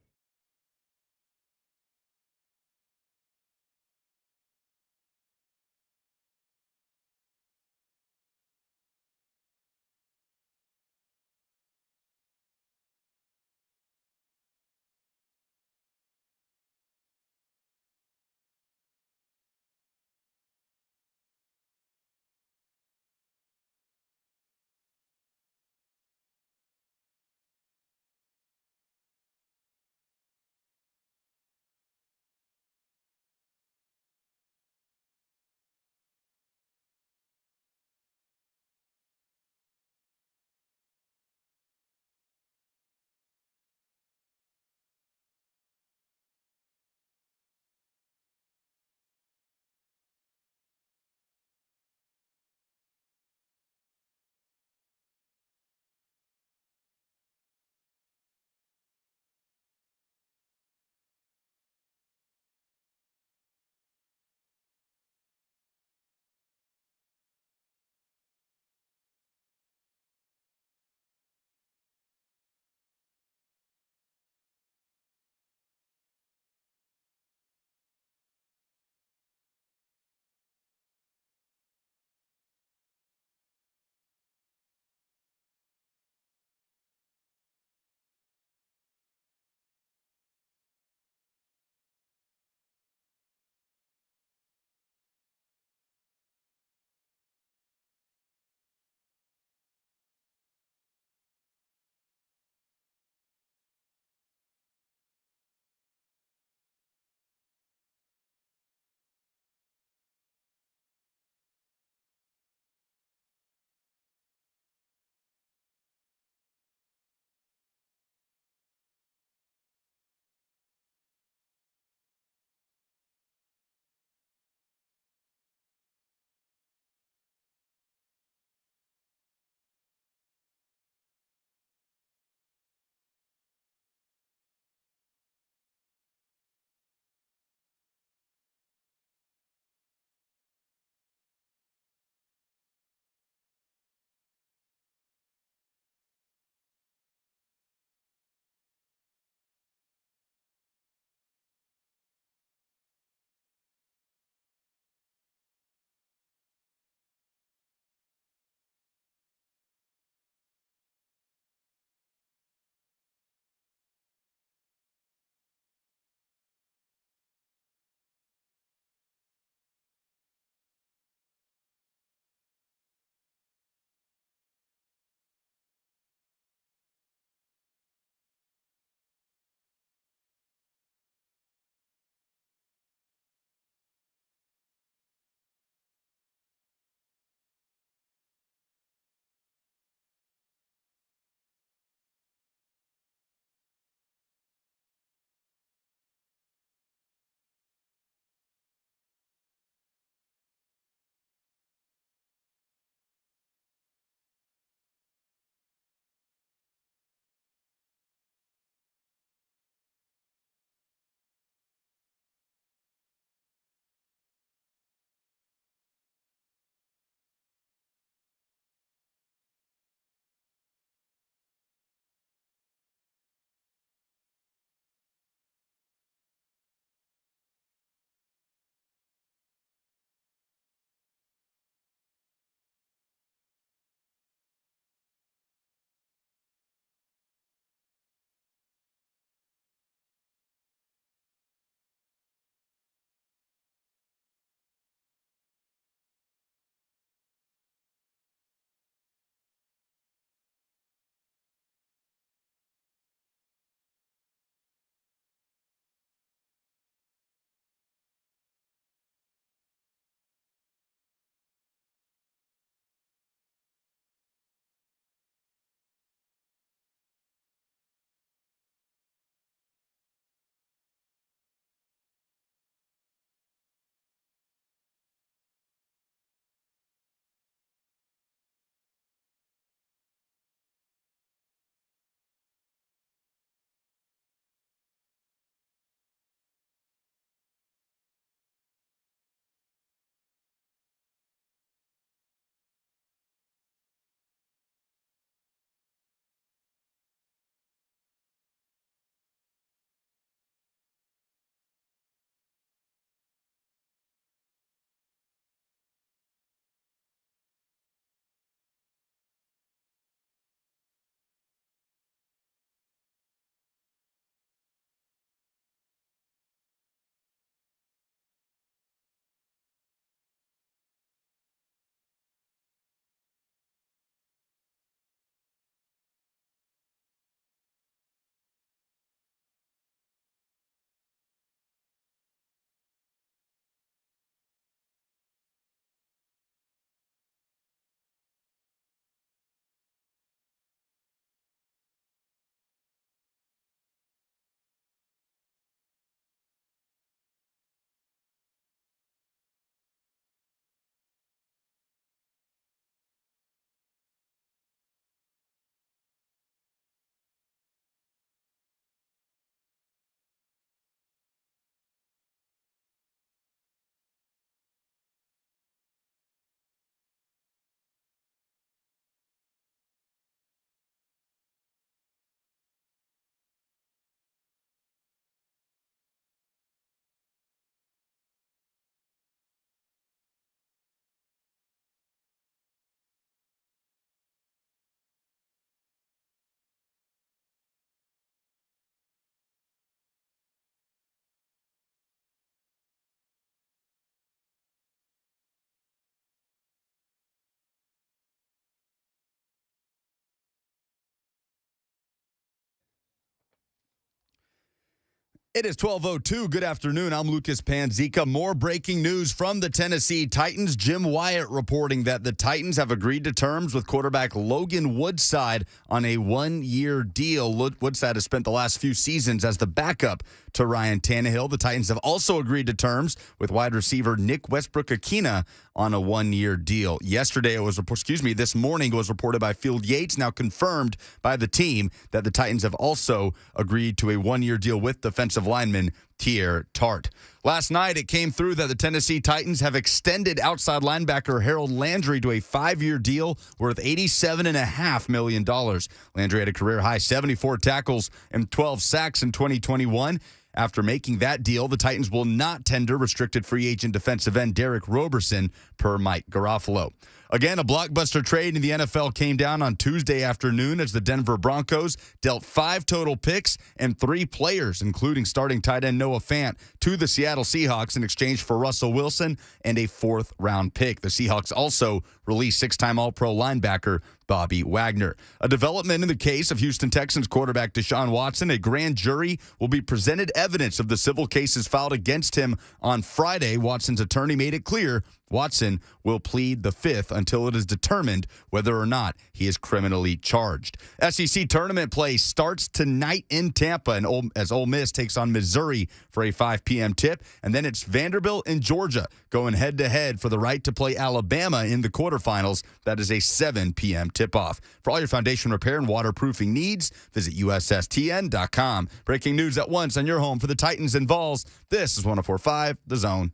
It is 12:02. Good afternoon. I'm Lucas Panzica. More breaking news from the Tennessee Titans. Jim Wyatt reporting that the Titans have agreed to terms with quarterback Logan Woodside on a one-year deal. Woodside has spent the last few seasons as the backup to Ryan Tannehill. The Titans have also agreed to terms with wide receiver Nick Westbrook-Akina on a one-year deal. This morning it was reported by Field Yates, now confirmed by the team, that the Titans have also agreed to a one-year deal with defensive lineman Tier Tart. Last night, it came through that the Tennessee Titans have extended outside linebacker Harold Landry to a 5-year deal worth $87.5 million. Landry had a career-high 74 tackles and 12 sacks in 2021. After making that deal, the Titans will not tender restricted free agent defensive end Derek Roberson, per Mike Garofalo. Again, a blockbuster trade in the NFL came down on Tuesday afternoon as the Denver Broncos dealt 5 total picks and 3 players, including starting tight end Noah Fant, to the Seattle Seahawks in exchange for Russell Wilson and a 4th-round pick. The Seahawks also released 6-time All-Pro linebacker Bobby Wagner. A development in the case of Houston Texans quarterback Deshaun Watson. A grand jury will be presented evidence of the civil cases filed against him on Friday. Watson's attorney made it clear Watson will plead the 5th until it is determined whether or not he is criminally charged. SEC tournament play starts tonight in Tampa as Ole Miss takes on Missouri for a 5 p.m. tip. And then it's Vanderbilt and Georgia going head-to-head for the right to play Alabama in the quarterfinals. That is a 7 p.m. tip-off. For all your foundation repair and waterproofing needs, visit USSTN.com. Breaking news at once on your home for the Titans and Vols. This is 104.5 The Zone.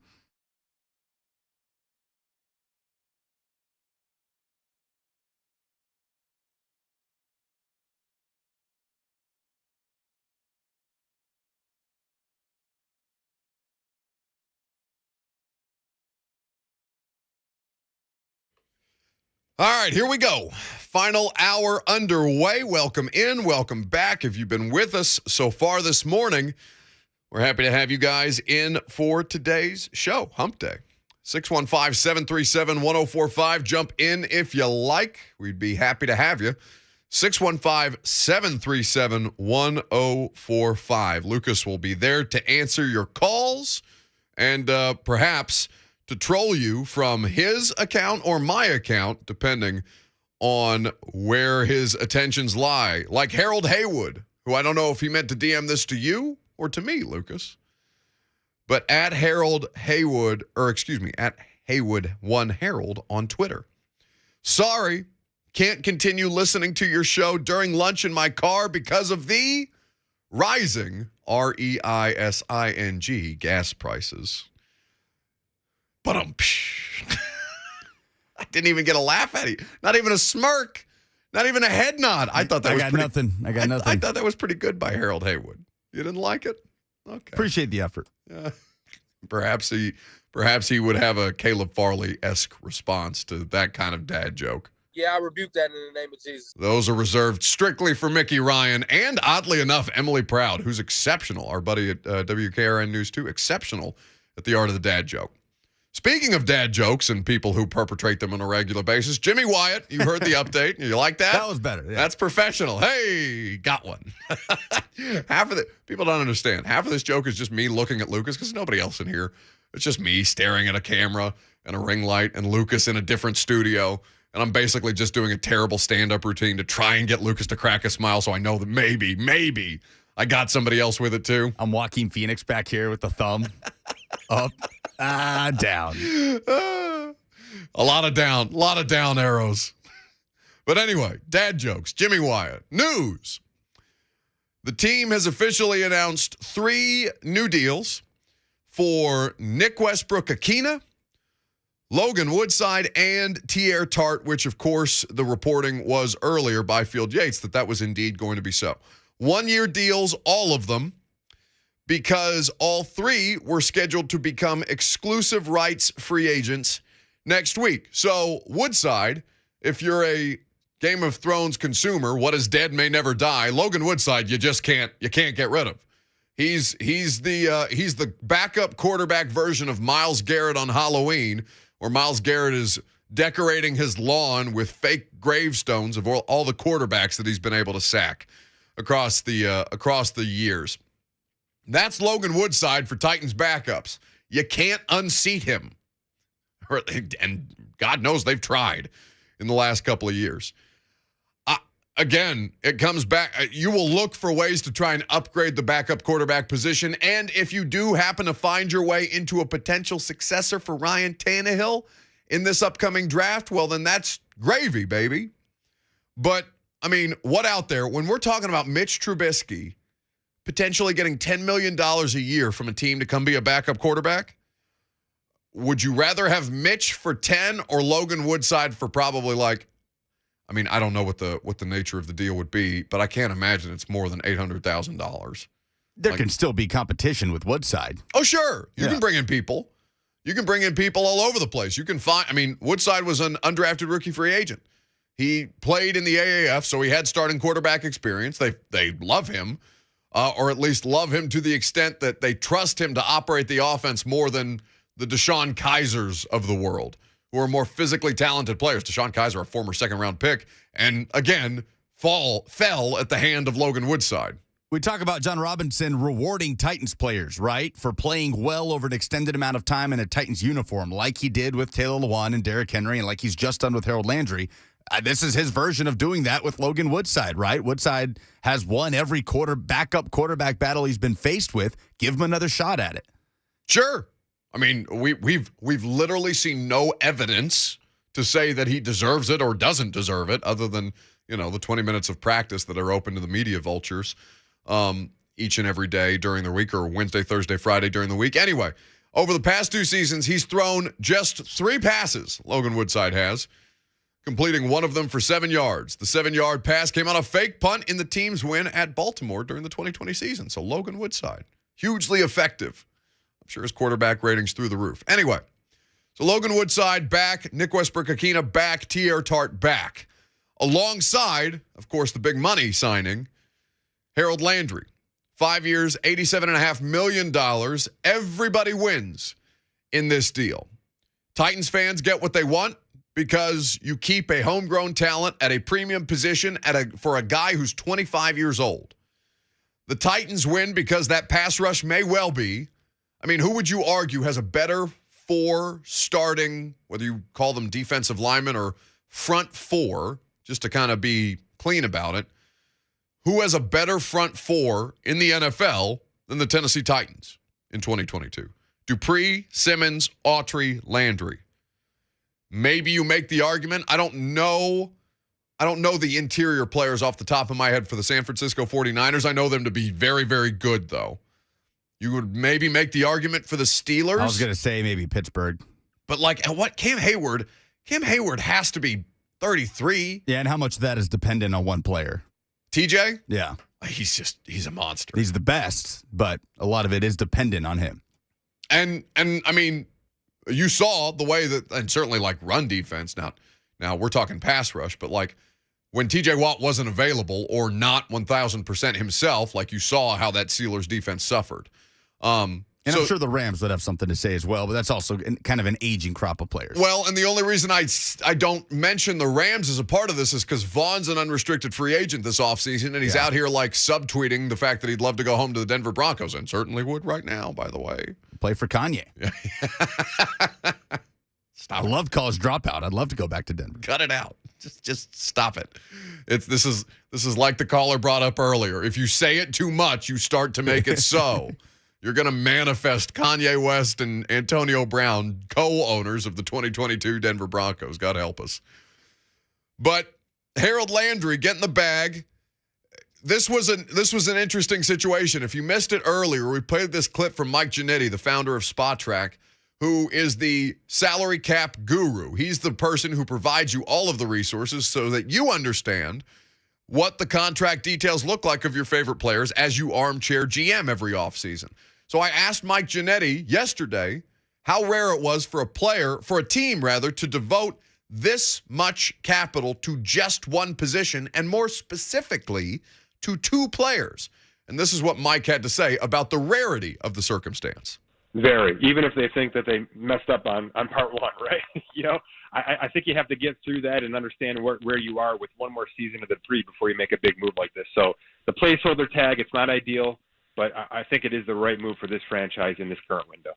All right, here we go. Final hour underway. Welcome in, welcome back. If you've been with us so far this morning, we're happy to have you guys in for today's show, Hump Day. 615-737-1045. Jump in if you like. We'd be happy to have you. 615-737-1045. Lucas will be there to answer your calls and perhaps to troll you from his account or my account, depending on where his attentions lie. Like Harold Haywood, who I don't know if he meant to DM this to you or to me, Lucas. But at Harold Haywood, at Haywood1Harold on Twitter. Sorry, can't continue listening to your show during lunch in my car because of the rising, REISING, gas prices. But I didn't even get a laugh at it. Not even a smirk. Not even a head nod. I thought that was pretty. I got nothing. I thought that was pretty good by Harold Haywood. You didn't like it? Okay. Appreciate the effort. Perhaps he would have a Caleb Farley-esque response to that kind of dad joke. Yeah, I rebuke that in the name of Jesus. Those are reserved strictly for Mickey Ryan and, oddly enough, Emily Proud, who's exceptional. Our buddy at WKRN News 2, exceptional at the art of the dad joke. Speaking of dad jokes and people who perpetrate them on a regular basis, Jimmy Wyatt, you heard the update. You like that? That was better. Yeah. That's professional. Hey, got one. People don't understand. Half of this joke is just me looking at Lucas because nobody else in here. It's just me staring at a camera and a ring light and Lucas in a different studio. And I'm basically just doing a terrible stand-up routine to try and get Lucas to crack a smile so I know that maybe I got somebody else with it too. I'm Joaquin Phoenix back here with the thumb up. Down. A lot of down arrows. But anyway, dad jokes. Jimmy Wyatt. News. The team has officially announced 3 new deals for Nick Westbrook-Akina, Logan Woodside, and Tier Tart, which, of course, the reporting was earlier by Field Yates that was indeed going to be so. 1-year deals, all of them, because all 3 were scheduled to become exclusive rights free agents next week. So Woodside, if you're a Game of Thrones consumer, what is dead may never die. Logan Woodside, you can't get rid of. He's the backup quarterback version of Myles Garrett on Halloween, where Myles Garrett is decorating his lawn with fake gravestones of all the quarterbacks that he's been able to sack across the years. That's Logan Woodside for Titans backups. You can't unseat him. And God knows they've tried in the last couple of years. Again, it comes back. You will look for ways to try and upgrade the backup quarterback position. And if you do happen to find your way into a potential successor for Ryan Tannehill in this upcoming draft, well, then that's gravy, baby. But, I mean, what out there? When we're talking about Mitch Trubisky potentially getting $10 million a year from a team to come be a backup quarterback, would you rather have Mitch for 10 or Logan Woodside for probably like, I mean, I don't know what the nature of the deal would be, but I can't imagine it's more than $800,000. There can still be competition with Woodside. Oh, sure. You can bring in people. You can bring in people all over the place. You can find, I mean, Woodside was an undrafted rookie free agent. He played in the AAF, so he had starting quarterback experience. They love him, or at least love him to the extent that they trust him to operate the offense more than the Deshaun Kaisers of the world, who are more physically talented players. Deshaun Kaiser, a former second-round pick, and again, fell at the hand of Logan Woodside. We talk about John Robinson rewarding Titans players, right, for playing well over an extended amount of time in a Titans uniform, like he did with Taylor Lewan and Derrick Henry, and like he's just done with Harold Landry. This is his version of doing that with Logan Woodside, right? Woodside has won every backup quarterback battle he's been faced with. Give him another shot at it. Sure. I mean, we've literally seen no evidence to say that he deserves it or doesn't deserve it, other than, you know, the 20 minutes of practice that are open to the media vultures each and every day during the week, or Wednesday, Thursday, Friday during the week. Anyway, over the past 2 seasons, he's thrown just 3 passes, Logan Woodside has, completing one of them for 7 yards. The 7-yard pass came on a fake punt in the team's win at Baltimore during the 2020 season. So Logan Woodside, hugely effective. I'm sure his quarterback rating's through the roof. Anyway, so Logan Woodside back, Nick Westbrook-Akina back, T.R. Tart back. Alongside, of course, the big money signing, Harold Landry. 5 years, $87.5 million. Everybody wins in this deal. Titans fans get what they want because you keep a homegrown talent at a premium position for a guy who's 25 years old. The Titans win because that pass rush may well be, I mean, who would you argue has a better 4 starting, whether you call them defensive linemen or front 4, just to kind of be clean about it, who has a better front 4 in the NFL than the Tennessee Titans in 2022? Dupree, Simmons, Autry, Landry. Maybe you make the argument. I don't know the interior players off the top of my head for the San Francisco 49ers. I know them to be very, very good, though. You would maybe make the argument for the Steelers. I was going to say maybe Pittsburgh. But like what Cam Hayward has to be 33. Yeah, and how much of that is dependent on one player? TJ? Yeah. He's a monster. He's the best, but a lot of it is dependent on him. And I mean, you saw the way that, and certainly like run defense. Now we're talking pass rush, but like when TJ Watt wasn't available or not 1,000% himself, like you saw how that Steelers defense suffered. And I'm sure the Rams would have something to say as well, but that's also kind of an aging crop of players. Well, and the only reason I don't mention the Rams as a part of this is because Vaughn's an unrestricted free agent this offseason, and he's out here like subtweeting the fact that he'd love to go home to the Denver Broncos, and certainly would right now, by the way. Play for Kanye. Stop. I love college dropout. I'd love to go back to Denver. Cut it out. Just stop it. This is like the caller brought up earlier. If you say it too much, you start to make it so. You're going to manifest Kanye West and Antonio Brown, co-owners of the 2022 Denver Broncos. God help us. But Harold Landry getting the bag. This was an interesting situation. If you missed it earlier, we played this clip from Mike Giannetti, the founder of SpotTrack, who is the salary cap guru. He's the person who provides you all of the resources so that you understand what the contract details look like of your favorite players as you armchair GM every offseason. So I asked Mike Giannetti yesterday how rare it was for a team to devote this much capital to just one position, and more specifically to 2 players. And this is what Mike had to say about the rarity of the circumstance. Very, even if they think that they messed up on part 1, right? I think you have to get through that and understand where you are with one more season of the pre before you make a big move like this. So the placeholder tag, it's not ideal. but I think it is the right move for this franchise in this current window.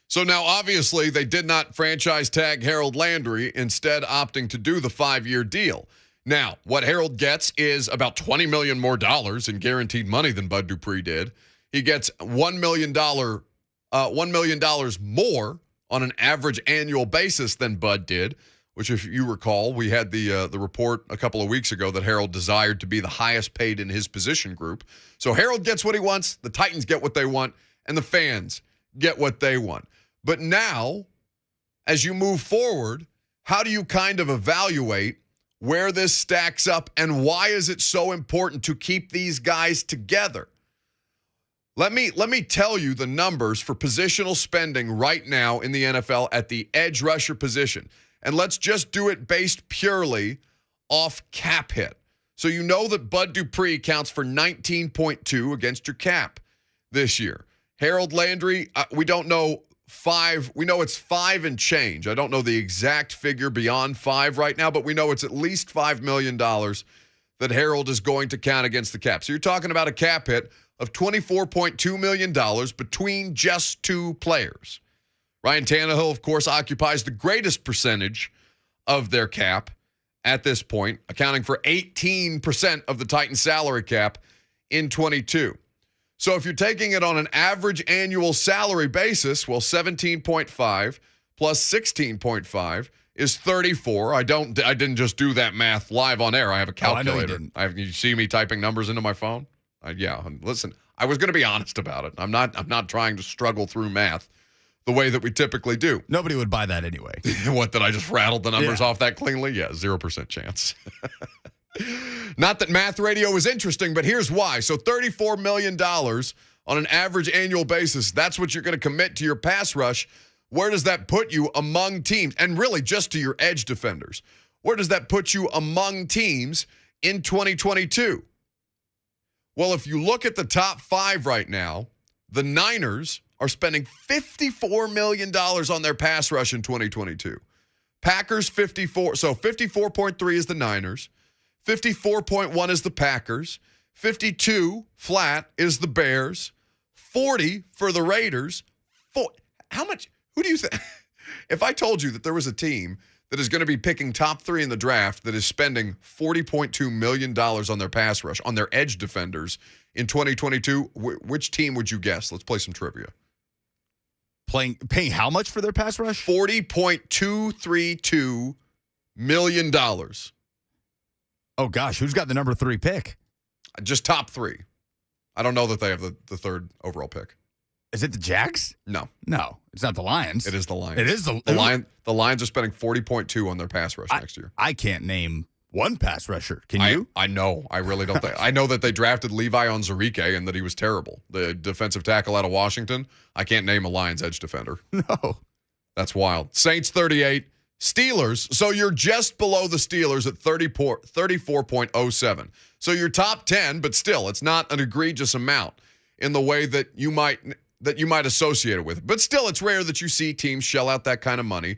So now, obviously, they did not franchise tag Harold Landry, instead opting to do the 5-year deal. Now, what Harold gets is about $20 million more in guaranteed money than Bud Dupree did. He gets $1 million more on an average annual basis than Bud did, which, if you recall, we had the report a couple of weeks ago that Harold desired to be the highest paid in his position group. So Harold gets what he wants, the Titans get what they want, and the fans get what they want. But now, as you move forward, how do you kind of evaluate where this stacks up, and why is it so important to keep these guys together? Let me tell you the numbers for positional spending right now in the NFL at the edge rusher position. And let's just do it based purely off cap hit. So you know that Bud Dupree counts for 19.2 against your cap this year. Harold Landry, we don't know 5. We know it's 5 and change. I don't know the exact figure beyond 5 right now, but we know it's at least $5 million that Harold is going to count against the cap. So you're talking about a cap hit of $24.2 million between just 2 players. Ryan Tannehill, of course, occupies the greatest percentage of their cap at this point, accounting for 18% of the Titans' salary cap in 22. So if you're taking it on an average annual salary basis, well, 17.5 plus 16.5 is 34. I didn't just do that math live on air. I have a calculator. I know you didn't. You see me typing numbers into my phone? Yeah. Listen, I was going to be honest about it. I'm not trying to struggle through math the way that we typically do. Nobody would buy that anyway. What, that I just rattled the numbers off that cleanly? Yeah, 0% chance. Not that math radio is interesting, but here's why. So $34 million on an average annual basis, that's what you're going to commit to your pass rush. Where does that put you among teams? And really just to your edge defenders. Where does that put you among teams in 2022? Well, if you look at the top 5 right now, the Niners are spending $54 million on their pass rush in 2022. Packers 54. So 54.3 is the Niners. 54.1 is the Packers. 52 flat is the Bears. 40 for the Raiders. How much? Who do you think? If I told you that there was a team that is going to be picking top 3 in the draft that is spending $40.2 million on their pass rush, on their edge defenders in 2022, which team would you guess? Let's play some trivia. Paying how much for their pass rush? $40.232 million. Oh, gosh. Who's got the number 3 pick? Just top 3. I don't know that they have the 3rd overall pick. Is it the Jags? No. No, it's not the Lions. It is the Lions. It is the Lions are spending $40.2 on their pass rush next year. I can't name one pass rusher. Can you? I know. I really don't think. I know that they drafted Levi Onwuzurike and that he was terrible. The defensive tackle out of Washington. I can't name a Lions edge defender. No. That's wild. Saints 38. Steelers. So you're just below the Steelers at 34.07. So you're top 10, but still, it's not an egregious amount in the way that you might associate it with. But still, it's rare that you see teams shell out that kind of money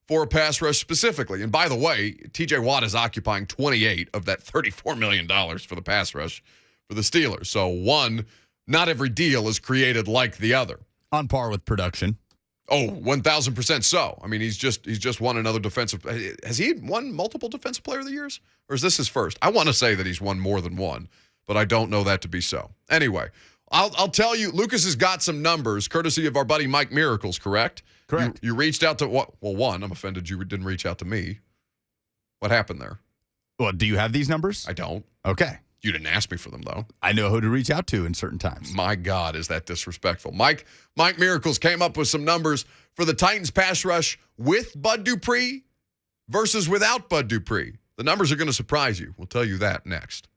for a pass rush specifically. And by the way, TJ Watt is occupying 28 of that $34 million for the pass rush for the Steelers. So not every deal is created like the other. On par with production. Oh, 1,000% so. I mean, he's just won another defensive. Has he won multiple defensive player of the years? Or is this his first? I want to say that he's won more than one, but I don't know that to be so. Anyway, I'll tell you, Lucas has got some numbers, courtesy of our buddy Mike Miracles, correct? Correct. You reached out to what? Well, one, I'm offended you didn't reach out to me. What happened there? Well, do you have these numbers? I don't. Okay. You didn't ask me for them, though. I know who to reach out to in certain times. My God, is that disrespectful. Mike Miracles came up with some numbers for the Titans pass rush with Bud Dupree versus without Bud Dupree. The numbers are going to surprise you. We'll tell you that next.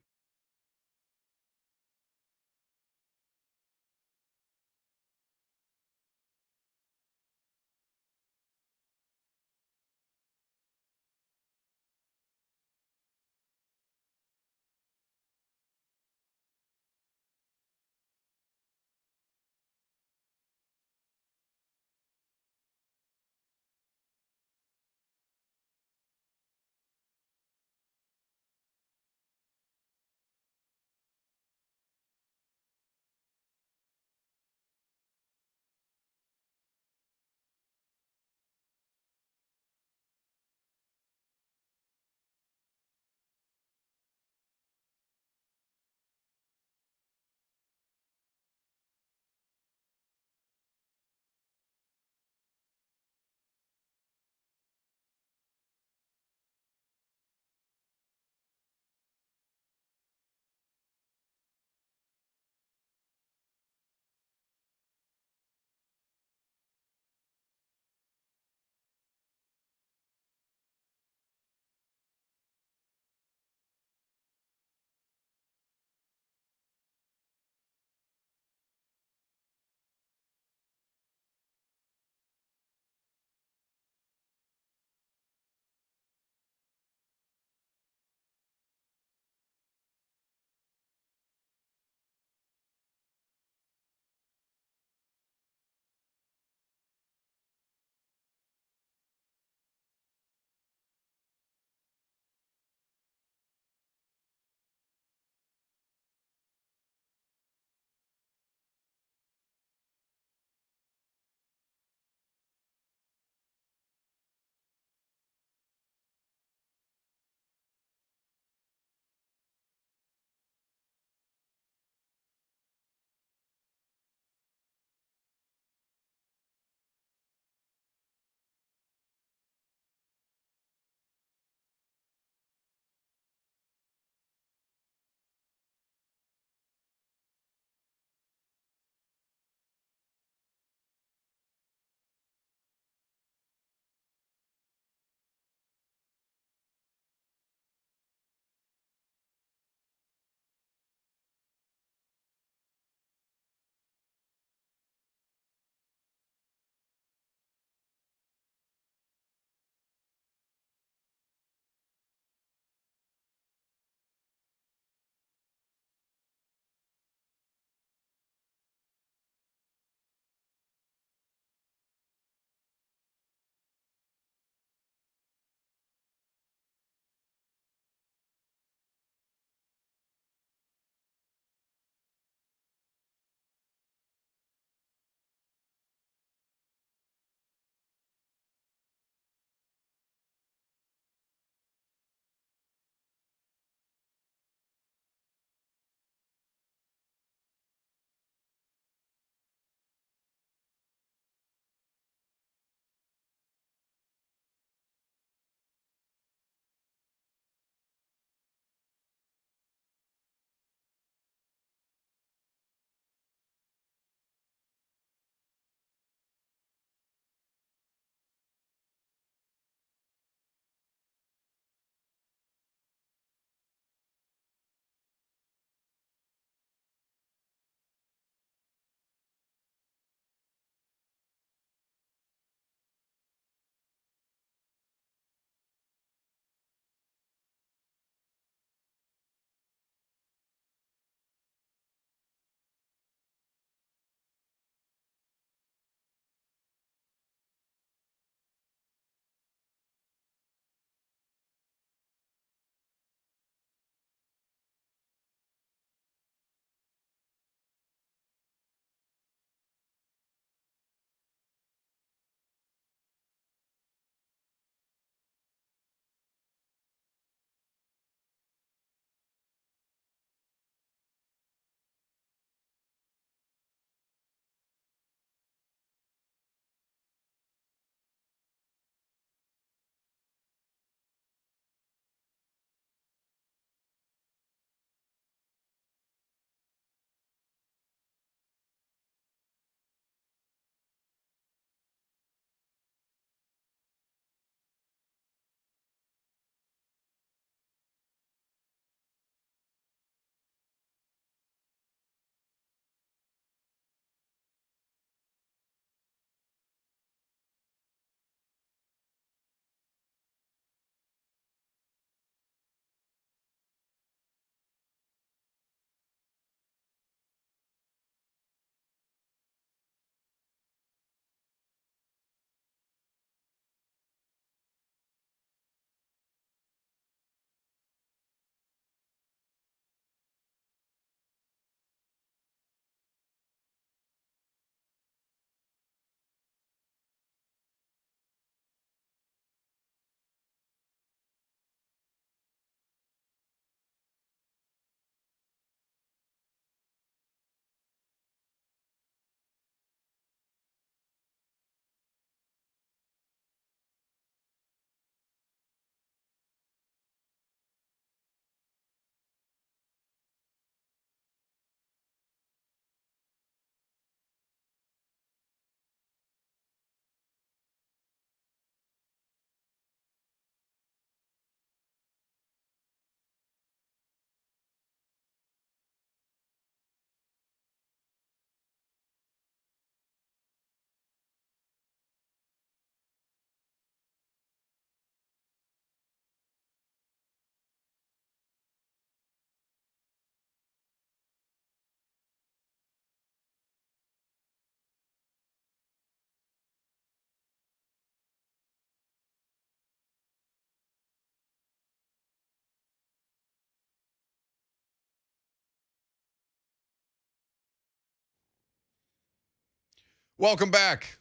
Welcome back.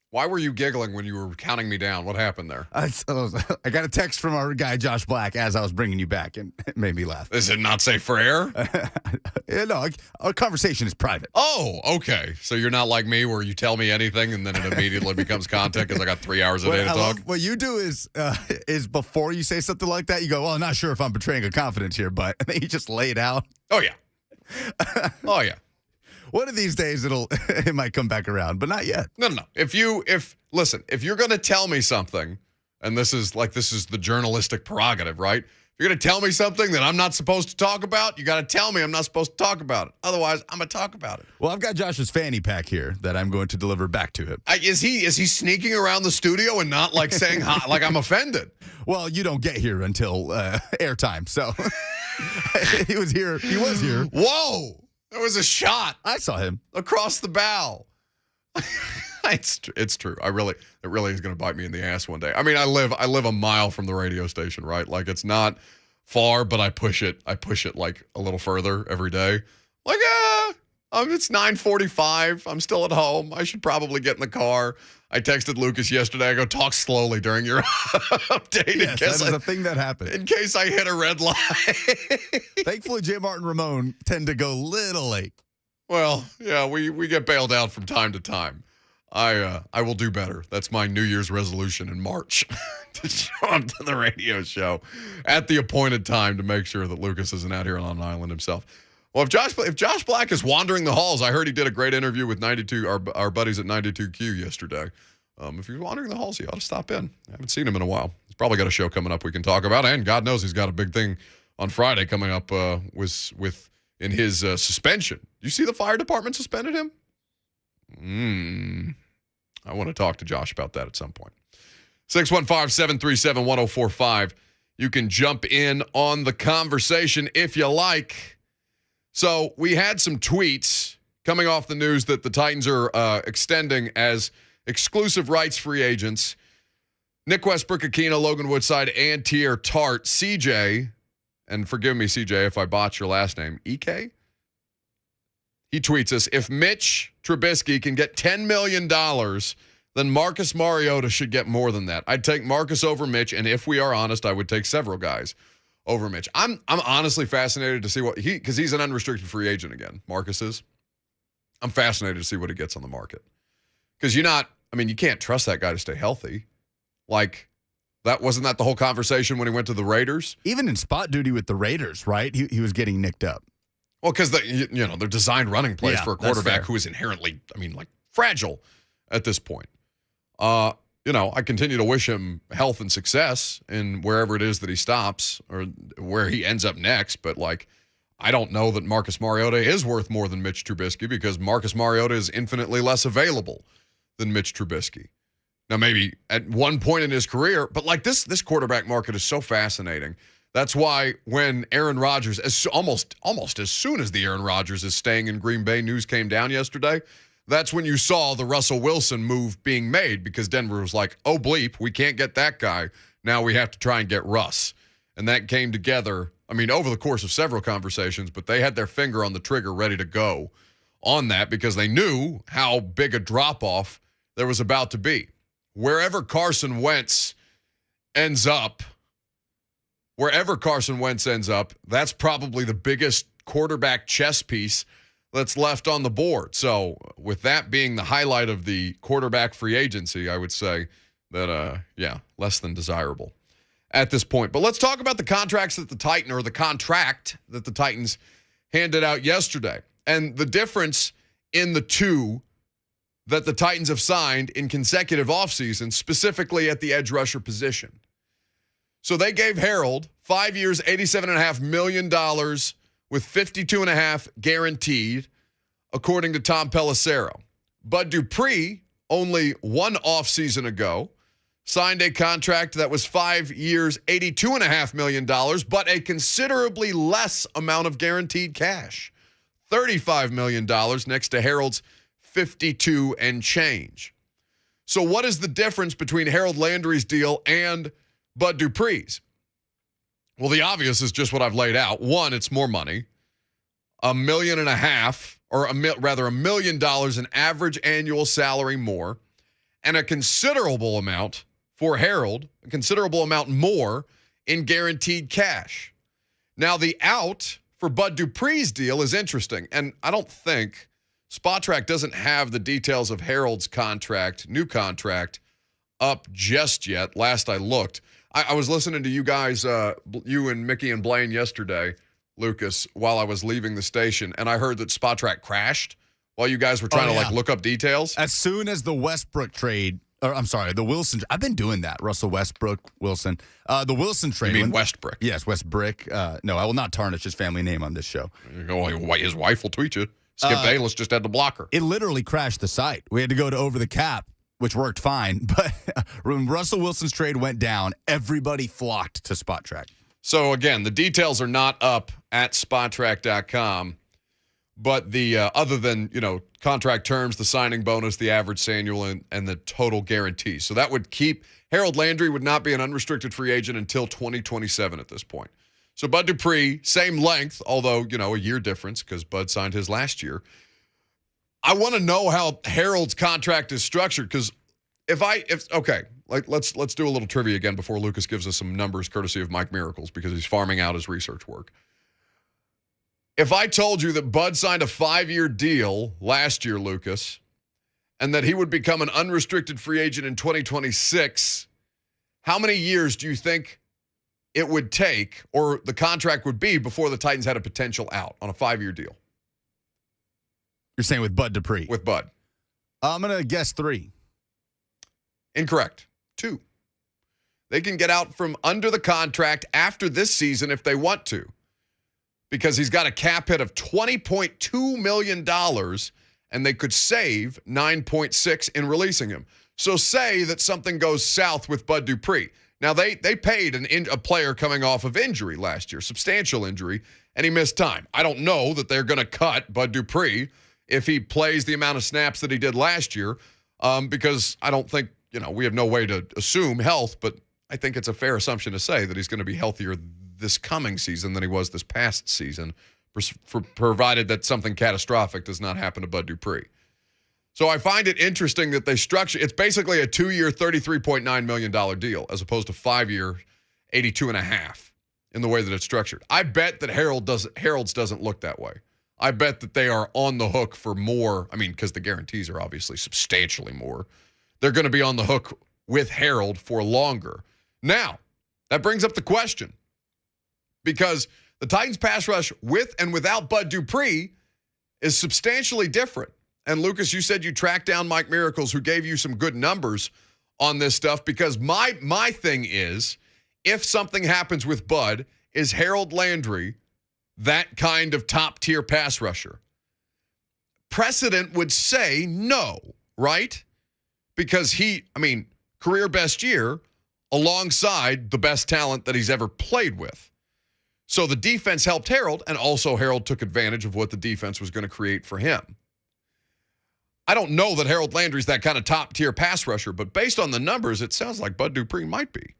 Why were you giggling when you were counting me down? What happened there? I got a text from our guy, Josh Black, as I was bringing you back, and it made me laugh. Is it not safe for air? No, our conversation is private. Oh, okay. So you're not like me where you tell me anything and then it immediately becomes content because I got 3 hours a day to talk? What you do is before you say something like that, you go, well, I'm not sure if I'm betraying a confidence here, but and then you just lay it out. Oh, yeah. Oh, yeah. One of these days it might come back around, but not yet. No. If you're going to tell me something, and this is the journalistic prerogative, right? If you're going to tell me something that I'm not supposed to talk about, you got to tell me I'm not supposed to talk about it. Otherwise, I'm going to talk about it. Well, I've got Josh's fanny pack here that I'm going to deliver back to him. Is he sneaking around the studio and not like saying hi, like I'm offended? Well, you don't get here until airtime, so he was here. Whoa! There was a shot. I saw him across the bow. It's true. It really is going to bite me in the ass one day. I mean, I live a mile from the radio station, right? Like it's not far, but I push it like a little further every day. Like, it's 9:45. I'm still at home. I should probably get in the car. I texted Lucas yesterday. I go, talk slowly during your update. Yes, that is a thing that happened. In case I hit a red light. Thankfully, J. Martin Ramon tend to go a little late. Well, yeah, we get bailed out from time to time. I will do better. That's my New Year's resolution in March to show up to the radio show at the appointed time to make sure that Lucas isn't out here on an island himself. Well, if Josh Black is wandering the halls, I heard he did a great interview with 92 our buddies at 92Q yesterday. If he's wandering the halls, he ought to stop in. I haven't seen him in a while. He's probably got a show coming up we can talk about, and God knows he's got a big thing on Friday coming up in his suspension. You see the fire department suspended him? I want to talk to Josh about that at some point. 615-737-1045. You can jump in on the conversation if you like. So we had some tweets coming off the news that the Titans are extending as exclusive rights free agents Nick Westbrook-Akina, Logan Woodside, and Tier Tart. CJ, and forgive me, CJ, if I botch your last name, EK? He tweets us, if Mitch Trubisky can get $10 million, then Marcus Mariota should get more than that. I'd take Marcus over Mitch, and if we are honest, I would take several guys over Mitch. I'm honestly fascinated to see because he's an unrestricted free agent again. Marcus is. I'm fascinated to see what he gets on the market. Because you can't trust that guy to stay healthy. Like, wasn't that the whole conversation when he went to the Raiders? Even in spot duty with the Raiders, right? He was getting nicked up. Well, because they're designed running plays for a quarterback who is inherently, fragile at this point. I continue to wish him health and success in wherever it is that he stops or where he ends up next. But, I don't know that Marcus Mariota is worth more than Mitch Trubisky because Marcus Mariota is infinitely less available than Mitch Trubisky. Now, maybe at one point in his career, but, this quarterback market is so fascinating. That's why when Aaron Rodgers, almost as soon as the Aaron Rodgers is staying in Green Bay news came down yesterday, that's when you saw the Russell Wilson move being made because Denver was like, oh, bleep, we can't get that guy. Now we have to try and get Russ. And that came together, over the course of several conversations, but they had their finger on the trigger ready to go on that because they knew how big a drop-off there was about to be. Wherever Carson Wentz ends up, that's probably the biggest quarterback chess piece that's left on the board. So with that being the highlight of the quarterback free agency, I would say that, less than desirable at this point. But let's talk about the contract that the Titans handed out yesterday and the difference in the two that the Titans have signed in consecutive offseasons, specifically at the edge rusher position. So they gave Harold 5 years, $87.5 million with $52.5 million guaranteed, according to Tom Pelissero. Bud Dupree, only one offseason ago, signed a contract that was 5 years, $82.5 million, but a considerably less amount of guaranteed cash, $35 million next to Harold's 52 and change. So what is the difference between Harold Landry's deal and Bud Dupree's? Well, the obvious is just what I've laid out. One, it's more money. $1.5 million or $1 million in average annual salary more, and a considerable amount for Harold, a considerable amount more in guaranteed cash. Now, the out for Bud Dupree's deal is interesting, and I don't think SpotTrack doesn't have the details of Harold's contract, new contract, up just yet. Last I looked. I was listening to you guys, you and Mickey and Blaine yesterday, Lucas, while I was leaving the station, and I heard that SpotTrack crashed while you guys were trying to look up details. As soon as the Westbrook trade, or I'm sorry, the Wilson. I've been doing that. Russell Westbrook, Wilson. The Wilson trade. You mean Westbrook? Yes, Westbrook. No, I will not tarnish his family name on this show. His wife will tweet you. Skip Bayless just had to block her. It literally crashed the site. We had to go to Over the Cap, which worked fine. But when Russell Wilson's trade went down, everybody flocked to SpotTrack. So, again, the details are not up at SpotTrack.com. But the other than, contract terms, the signing bonus, the average annual, and the total guarantee. So that would keep Harold Landry would not be an unrestricted free agent until 2027 at this point. So Bud Dupree, same length, although, a year difference because Bud signed his last year. I want to know how Harold's contract is structured because let's do a little trivia again before Lucas gives us some numbers courtesy of Mike Miracles because he's farming out his research work. If I told you that Bud signed a 5-year deal last year, Lucas, and that he would become an unrestricted free agent in 2026, how many years do you think it would take or the contract would be before the Titans had a potential out on a 5-year deal? You're saying with Bud Dupree? With Bud. I'm going to guess 3. Incorrect. 2. They can get out from under the contract after this season if they want to. Because he's got a cap hit of $20.2 million, and they could save $9.6 in releasing him. So say that something goes south with Bud Dupree. Now, they paid a player coming off of injury last year, substantial injury, and he missed time. I don't know that they're going to cut Bud Dupree if he plays the amount of snaps that he did last year because I don't think, we have no way to assume health, but I think it's a fair assumption to say that he's going to be healthier this coming season than he was this past season, provided that something catastrophic does not happen to Bud Dupree. So I find it interesting that they structure it's basically a 2-year, $33.9 million deal as opposed to 5-year, $82.5 in the way that it's structured. I bet that Harold's doesn't look that way. I bet that they are on the hook for more. I mean, because the guarantees are obviously substantially more. They're going to be on the hook with Harold for longer. Now, that brings up the question. Because the Titans pass rush with and without Bud Dupree is substantially different. And Lucas, you said you tracked down Mike Miracles, who gave you some good numbers on this stuff. Because my thing is, if something happens with Bud, is Harold Landry that kind of top-tier pass rusher? Precedent would say no, right? Because career best year alongside the best talent that he's ever played with. So the defense helped Harold, and also Harold took advantage of what the defense was going to create for him. I don't know that Harold Landry's that kind of top-tier pass rusher, but based on the numbers, it sounds like Bud Dupree might be.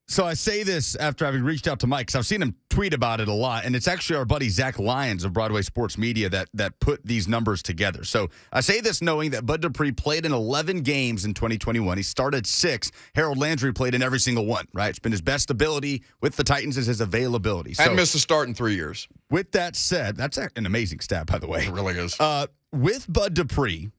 So I say this after having reached out to Mike, because I've seen him tweet about it a lot, and it's actually our buddy Zach Lyons of Broadway Sports Media that put these numbers together. So I say this knowing that Bud Dupree played in 11 games in 2021. He started 6. Harold Landry played in every single one, right? It's been his best ability with the Titans is his availability. Hadn't missed a start in 3 years. With that said, that's an amazing stat, by the way. It really is. With Bud Dupree,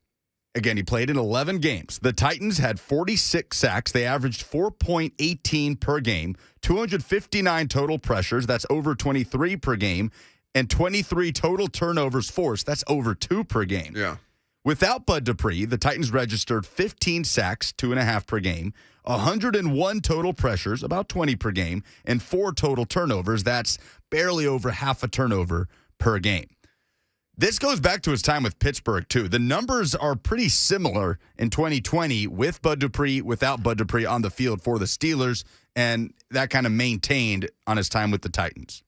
again, he played in 11 games. The Titans had 46 sacks. They averaged 4.18 per game, 259 total pressures. That's over 23 per game, and 23 total turnovers forced. That's over 2 per game. Yeah. Without Bud Dupree, the Titans registered 15 sacks, 2.5 per game, 101 total pressures, about 20 per game, and 4 total turnovers. That's barely over half a turnover per game. This goes back to his time with Pittsburgh, too. The numbers are pretty similar in 2020 with Bud Dupree, without Bud Dupree on the field for the Steelers, and that kind of maintained on his time with the Titans.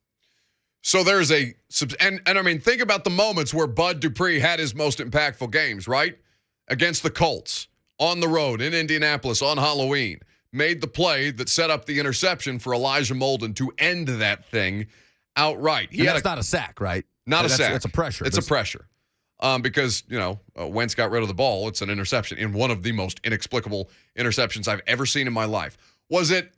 So there's think about the moments where Bud Dupree had his most impactful games, right? Against the Colts, on the road, in Indianapolis, on Halloween. Made the play that set up the interception for Elijah Molden to end that thing outright. That's not a sack, right? Not a sack. That's a pressure. It's a pressure. because, Wentz got rid of the ball. It's an interception in one of the most inexplicable interceptions I've ever seen in my life. Was it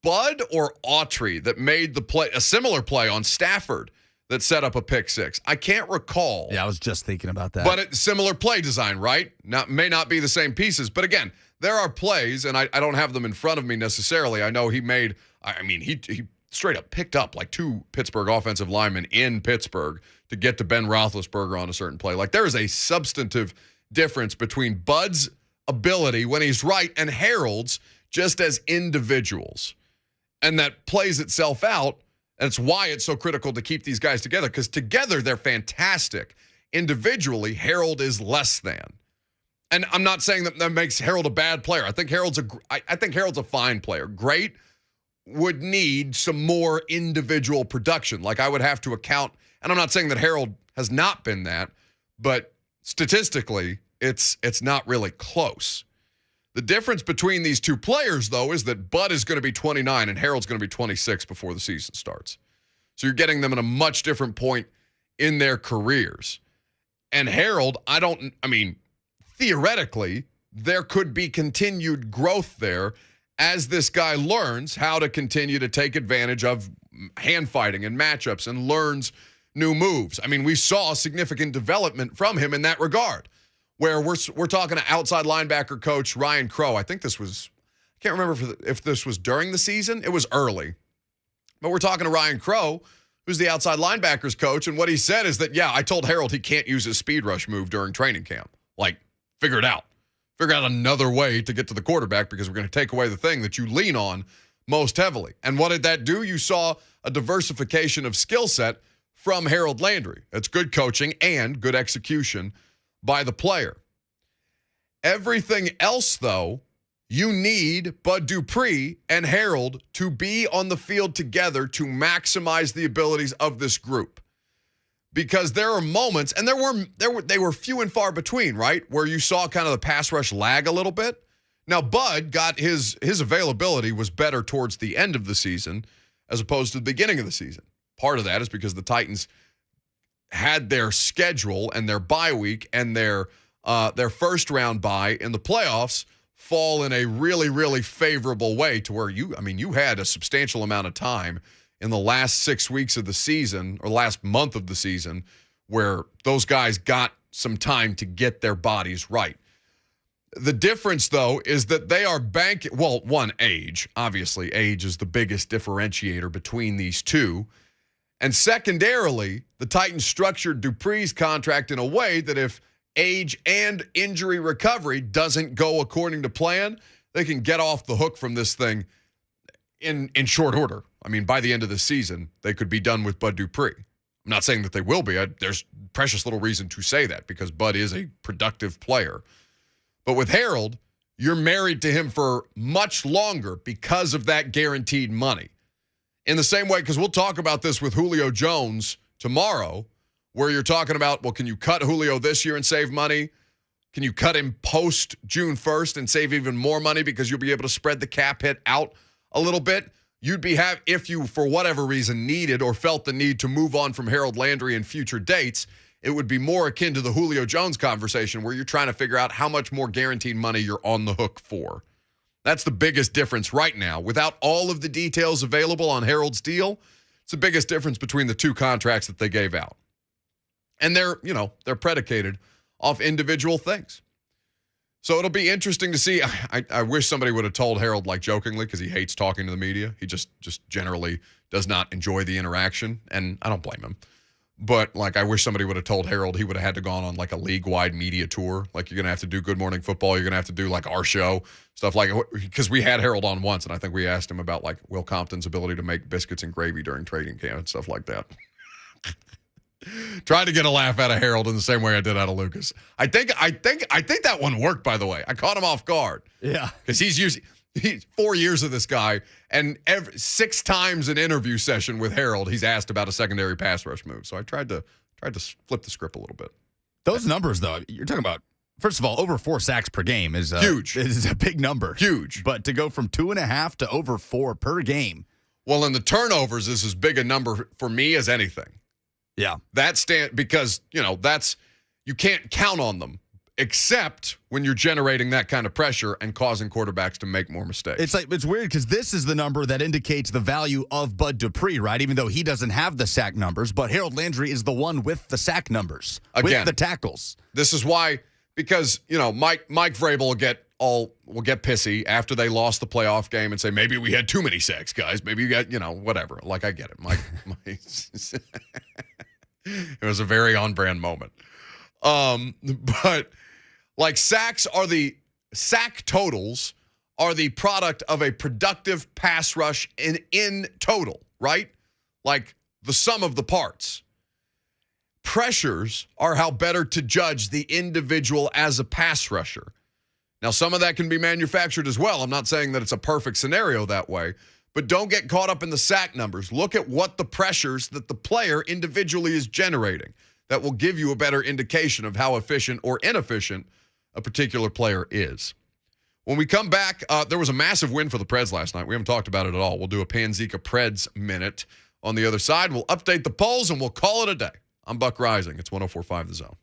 Bud or Autry that made a similar play on Stafford that set up a pick six? I can't recall. Yeah, I was just thinking about that. But similar play design, right? May not be the same pieces. But again, there are plays, and I don't have them in front of me necessarily. I know he straight up picked up like 2 Pittsburgh offensive linemen in Pittsburgh to get to Ben Roethlisberger on a certain play. Like, there is a substantive difference between Bud's ability when he's right and Harold's just as individuals. And that plays itself out. And it's why it's so critical to keep these guys together, because together they're fantastic. Individually, Harold is less than. And I'm not saying that makes Harold a bad player. I think Harold's a fine player. Great would need some more individual production. Like, I would have to account, and I'm not saying that Harold has not been that, but statistically, it's not really close. The difference between these two players, though, is that Bud is going to be 29 and Harold's going to be 26 before the season starts. So you're getting them at a much different point in their careers. And Harold, theoretically, there could be continued growth there as this guy learns how to continue to take advantage of hand fighting and matchups and learns new moves. We saw significant development from him in that regard, where we're talking to outside linebacker coach Ryan Crow. I think this was, I can't remember if this was during the season. It was early. But we're talking to Ryan Crow, who's the outside linebackers coach, and what he said is that, I told Harold he can't use his speed rush move during training camp. Like, figure it out. Figure out another way to get to the quarterback, because we're going to take away the thing that you lean on most heavily. And what did that do? You saw a diversification of skill set from Harold Landry. It's good coaching and good execution by the player. Everything else, though, you need Bud Dupree and Harold to be on the field together to maximize the abilities of this group. Because there are moments, and they were few and far between, right, where you saw kind of the pass rush lag a little bit. Now, Bud got his availability was better towards the end of the season as opposed to the beginning of the season. Part of that is because the Titans had their schedule and their bye week and their first round bye in the playoffs fall in a really, really favorable way to where you had a substantial amount of time in the last 6 weeks of the season or last month of the season where those guys got some time to get their bodies right. The difference, though, is that they are age. Obviously, age is the biggest differentiator between these two. And secondarily, the Titans structured Dupree's contract in a way that if age and injury recovery doesn't go according to plan, they can get off the hook from this thing in short order. By the end of the season, they could be done with Bud Dupree. I'm not saying that they will be. There's precious little reason to say that because Bud is a productive player. But with Harold, you're married to him for much longer because of that guaranteed money. In the same way, because we'll talk about this with Julio Jones tomorrow, where you're talking about, can you cut Julio this year and save money? Can you cut him post June 1st and save even more money because you'll be able to spread the cap hit out a little bit? If you, for whatever reason, needed or felt the need to move on from Harold Landry in future dates, it would be more akin to the Julio Jones conversation where you're trying to figure out how much more guaranteed money you're on the hook for. That's the biggest difference right now. Without all of the details available on Harold's deal, it's the biggest difference between the two contracts that they gave out. And they're predicated off individual things. So it'll be interesting to see. I wish somebody would have told Harold, jokingly, because he hates talking to the media. He just generally does not enjoy the interaction, and I don't blame him. But, I wish somebody would have told Harold he would have had to gone on, a league-wide media tour. You're going to have to do Good Morning Football. You're going to have to do, our show, stuff because we had Harold on once, and I think we asked him about, Will Compton's ability to make biscuits and gravy during training camp and stuff like that. Tried to get a laugh out of Harold in the same way I did out of Lucas. I think that one worked, by the way. I caught him off guard. Yeah. Because he's 4 years of this guy, and 6 times an interview session with Harold, he's asked about a secondary pass rush move. So I tried to flip the script a little bit. Those numbers, though, you're talking about, first of all, over 4 sacks per game is huge. Is a big number. Huge. But to go from 2.5 to over 4 per game. Well, and the turnovers is as big a number for me as anything. Yeah. Because, that's you can't count on them. Except when you're generating that kind of pressure and causing quarterbacks to make more mistakes. It's weird because this is the number that indicates the value of Bud Dupree, right? Even though he doesn't have the sack numbers, but Harold Landry is the one with the sack numbers, Again, with the tackles. This is why, because Mike Vrabel will get pissy after they lost the playoff game and say maybe we had too many sacks, guys. Maybe you got whatever. Like I get it, Mike. It was a very on-brand moment, but. Like sack totals are the product of a productive pass rush in total, right? Like the sum of the parts. Pressures are how better to judge the individual as a pass rusher. Now, some of that can be manufactured as well. I'm not saying that it's a perfect scenario that way, but don't get caught up in the sack numbers. Look at what the pressures that the player individually is generating. That will give you a better indication of how efficient or inefficient a particular player is. When we come back, there was a massive win for the Preds last night. We haven't talked about it at all. We'll do a Panzika Preds minute on the other side. We'll update the polls, and we'll call it a day. I'm Buck Reising. It's 104.5 The Zone.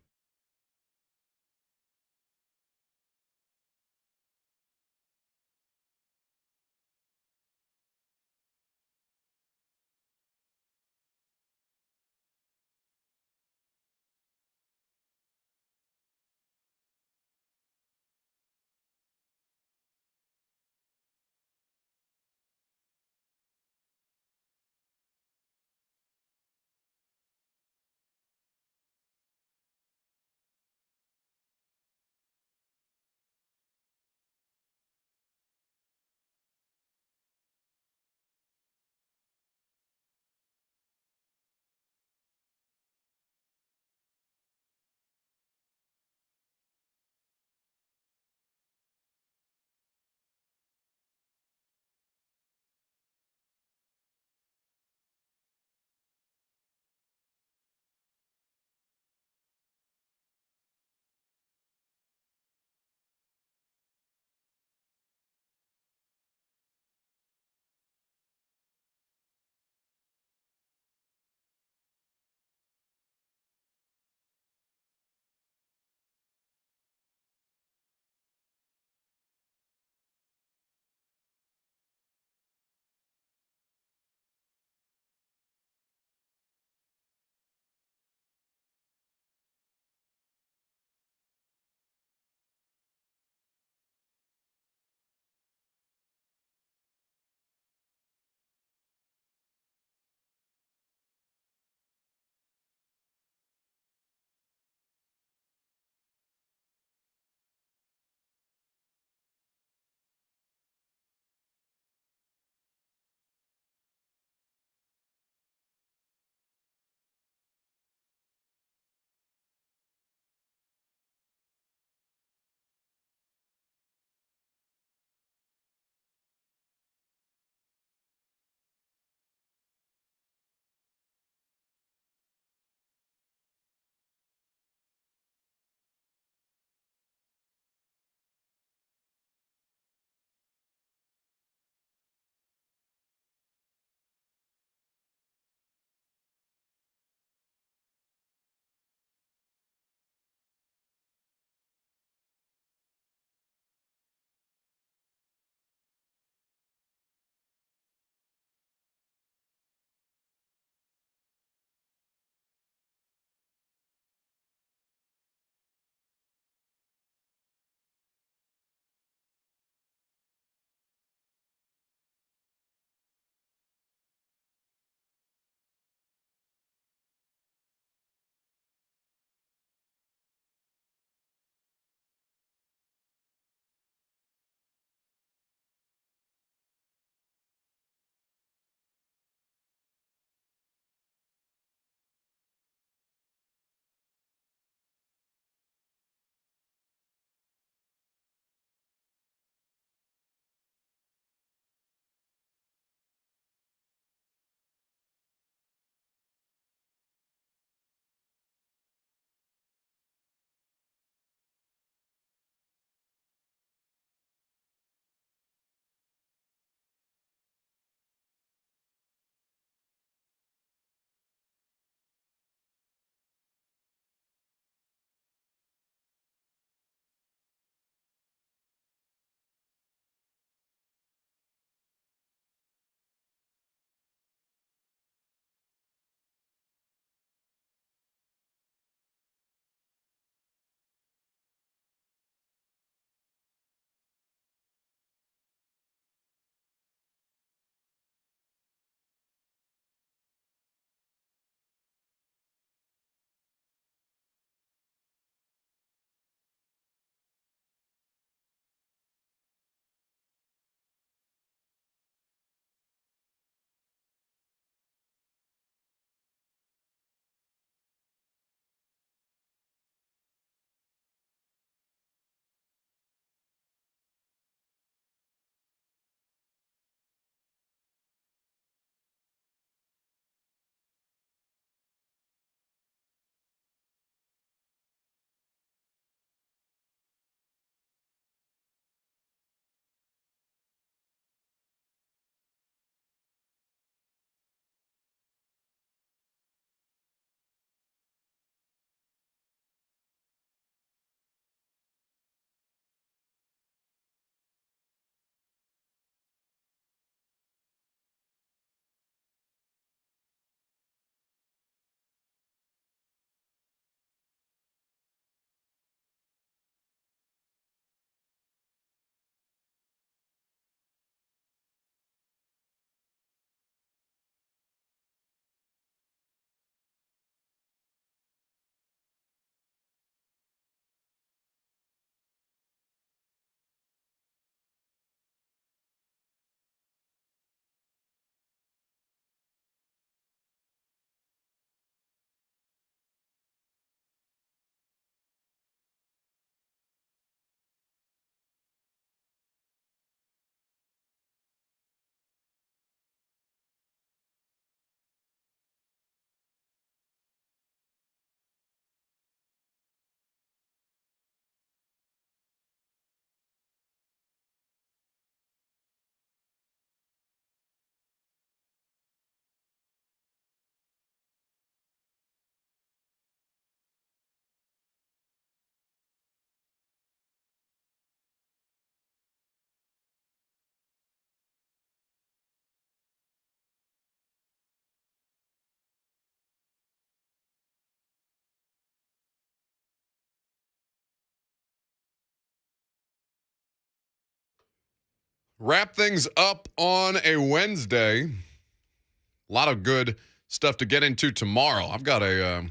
Wrap things up on a Wednesday. A lot of good stuff to get into tomorrow. I've got a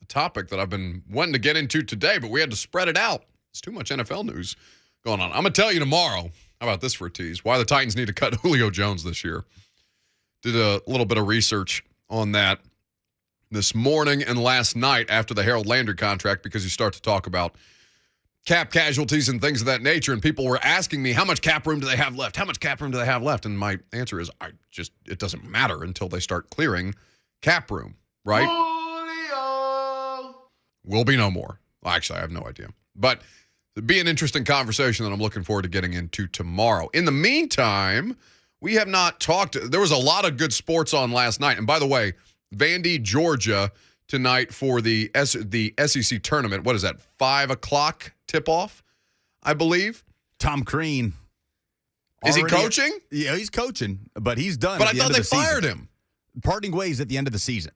topic that I've been wanting to get into today, but we had to spread it out. There's too much NFL news going on. I'm going to tell you tomorrow, how about this for a tease, why the Titans need to cut Julio Jones this year. Did a little bit of research on that this morning and last night after the Harold Landry contract, because you start to talk about cap casualties and things of that nature, and people were asking me, how much cap room do they have left? How much cap room do they have left? And my answer is, it doesn't matter until they start clearing cap room, right? Julio. Will be no more. Well, actually, I have no idea. But it'd be an interesting conversation that I'm looking forward to getting into tomorrow. In the meantime, we have not talked. There was a lot of good sports on last night. And by the way, Vandy, Georgia, tonight for the SEC tournament. What is that, 5 o'clock tip-off, I believe? Tom Crean. Is he coaching? Yeah, he's coaching, but he's done. But I thought they fired him. Parting ways at the end of the season.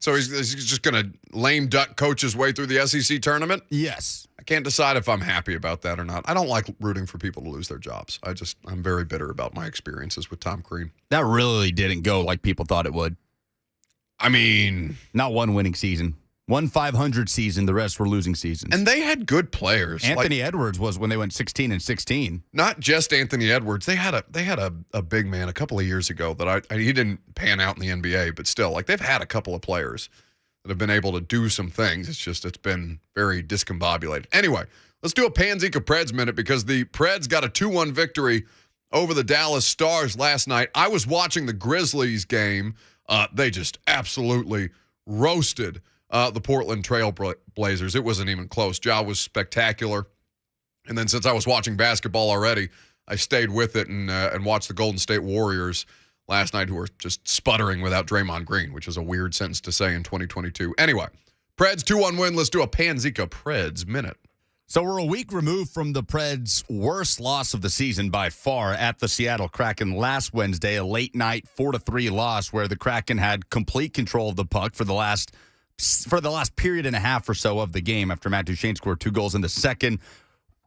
So he's just going to lame duck coach his way through the SEC tournament? Yes. I can't decide if I'm happy about that or not. I don't like rooting for people to lose their jobs. I'm very bitter about my experiences with Tom Crean. That really didn't go like people thought it would. I mean, not one winning season. One 500 season, the rest were losing seasons. And they had good players. Anthony Edwards was when they went 16-16. Not just Anthony Edwards. They had a big man a couple of years ago that he didn't pan out in the NBA, but still, they've had a couple of players that have been able to do some things. It's been very discombobulated. Anyway, let's do a Panzika Preds minute, because the Preds got a 2-1 victory over the Dallas Stars last night. I was watching the Grizzlies game. They just absolutely roasted the Portland Trail Blazers. It wasn't even close. Ja was spectacular. And then since I was watching basketball already, I stayed with it and watched the Golden State Warriors last night, who were just sputtering without Draymond Green, which is a weird sentence to say in 2022. Anyway, Preds 2-1 win. Let's do a Panzika Preds minute. So we're a week removed from the Preds' worst loss of the season by far at the Seattle Kraken last Wednesday, a late night 4-3 loss where the Kraken had complete control of the puck for the last period and a half or so of the game after Matt Duchene scored 2 goals in the second.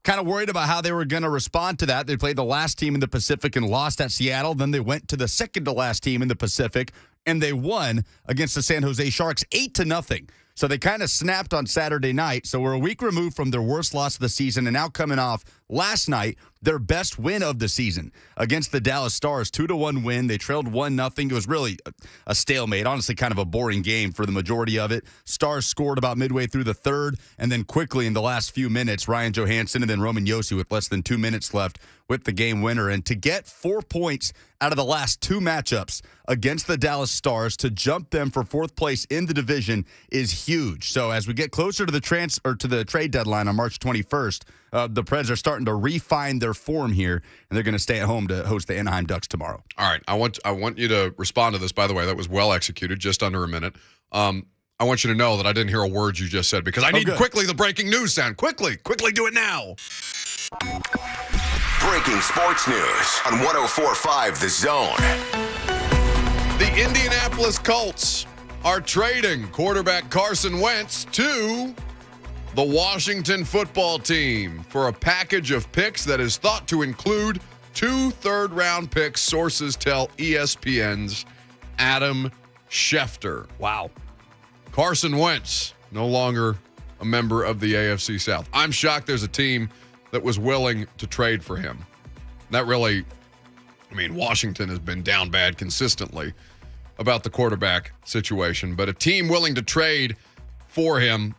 Kind of worried about how they were going to respond to that. They played the last team in the Pacific and lost at Seattle. Then they went to the second to last team in the Pacific, and they won against the San Jose Sharks 8-0. So they kind of snapped on Saturday night. So we're a week removed from their worst loss of the season, and now coming off last night, their best win of the season against the Dallas Stars, 2-1 win. They trailed 1-0. It was really a stalemate, honestly kind of a boring game for the majority of it. Stars scored about midway through the third, and then quickly in the last few minutes, Ryan Johansson and then Roman Josi with less than 2 minutes left with the game winner. And to get 4 points out of the last 2 matchups against the Dallas Stars to jump them for 4th place in the division is huge. So as we get closer to the trade deadline on March 21st, the Preds are starting to refine their form here, and they're going to stay at home to host the Anaheim Ducks tomorrow. All right, I want you to respond to this. By the way, that was well executed, just under a minute. I want you to know that I didn't hear a word you just said, because I need quickly the breaking news sound. Quickly do it now. Breaking sports news on 104.5 The Zone. The Indianapolis Colts are trading quarterback Carson Wentz to the Washington football team for a package of picks that is thought to include 2 third-round picks, sources tell ESPN's Adam Schefter. Wow. Carson Wentz, no longer a member of the AFC South. I'm shocked there's a team that was willing to trade for him. That really, Washington has been down bad consistently about the quarterback situation, but a team willing to trade for him,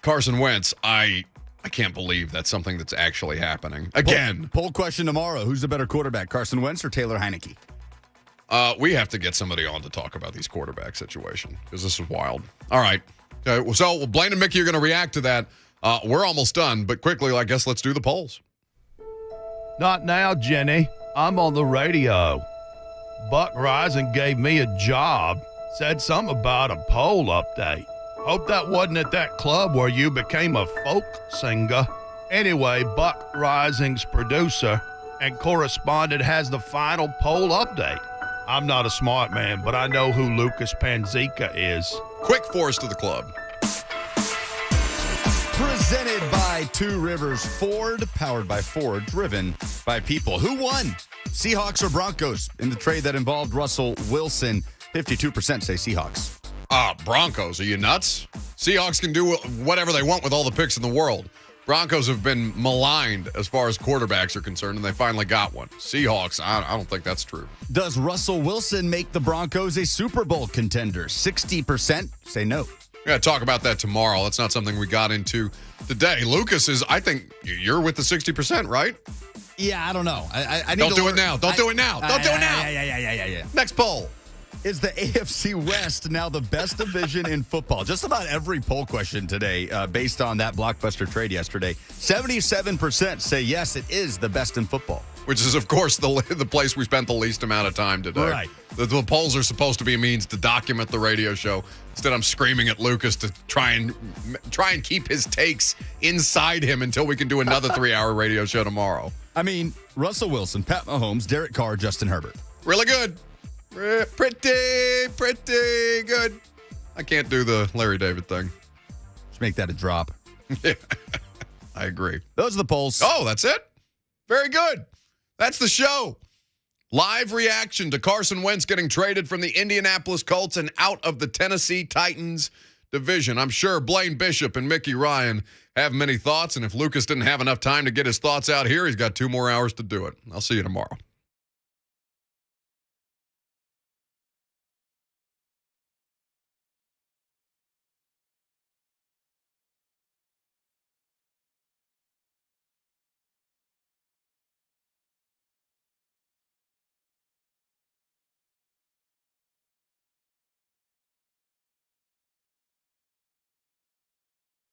Carson Wentz, I can't believe that's something that's actually happening. Again. Poll question tomorrow. Who's the better quarterback, Carson Wentz or Taylor Heineke? We have to get somebody on to talk about these quarterback situation, because this is wild. All right. So Blaine and Mickey are going to react to that. We're almost done, but quickly, I guess let's do the polls. Not now, Jenny. I'm on the radio. Buck Reising gave me a job. Said something about a poll update. Hope that wasn't at that club where you became a folk singer. Anyway, Buck Reising's producer and correspondent has the final poll update. I'm not a smart man, but I know who Lucas Panzika is. Quick force to the club. Presented by by Two Rivers Ford, powered by Ford, driven by people. Who won? Seahawks or Broncos in the trade that involved Russell Wilson? 52% say Seahawks. Broncos. Are you nuts? Seahawks can do whatever they want with all the picks in the world. Broncos have been maligned as far as quarterbacks are concerned, and they finally got one. Seahawks, I don't think that's true. Does Russell Wilson make the Broncos a Super Bowl contender? 60% say no. We're going to talk about that tomorrow. That's not something we got into today. Lucas is, I think, you're with the 60%, right? Yeah, I don't know. I need Don't to do learn. it now. Don't do it now. Don't do it now. Yeah. Next poll. Is the AFC West now the best division in football? Just about every poll question today, based on that blockbuster trade yesterday, 77% say yes, it is the best in football. Which is, of course, the place we spent the least amount of time today. Right. The polls are supposed to be a means to document the radio show. Instead, I'm screaming at Lucas to try and keep his takes inside him until we can do another 3-hour radio show tomorrow. I mean, Russell Wilson, Pat Mahomes, Derek Carr, Justin Herbert. Really good. Pretty good. I can't do the Larry David thing. Just make that a drop. Yeah, I agree. Those are the polls. Oh, that's it? Very good. That's the show. Live reaction to Carson Wentz getting traded from the Indianapolis Colts and out of the Tennessee Titans division. I'm sure Blaine Bishop and Mickey Ryan have many thoughts, and if Lucas didn't have enough time to get his thoughts out here, he's got 2 more hours to do it. I'll see you tomorrow.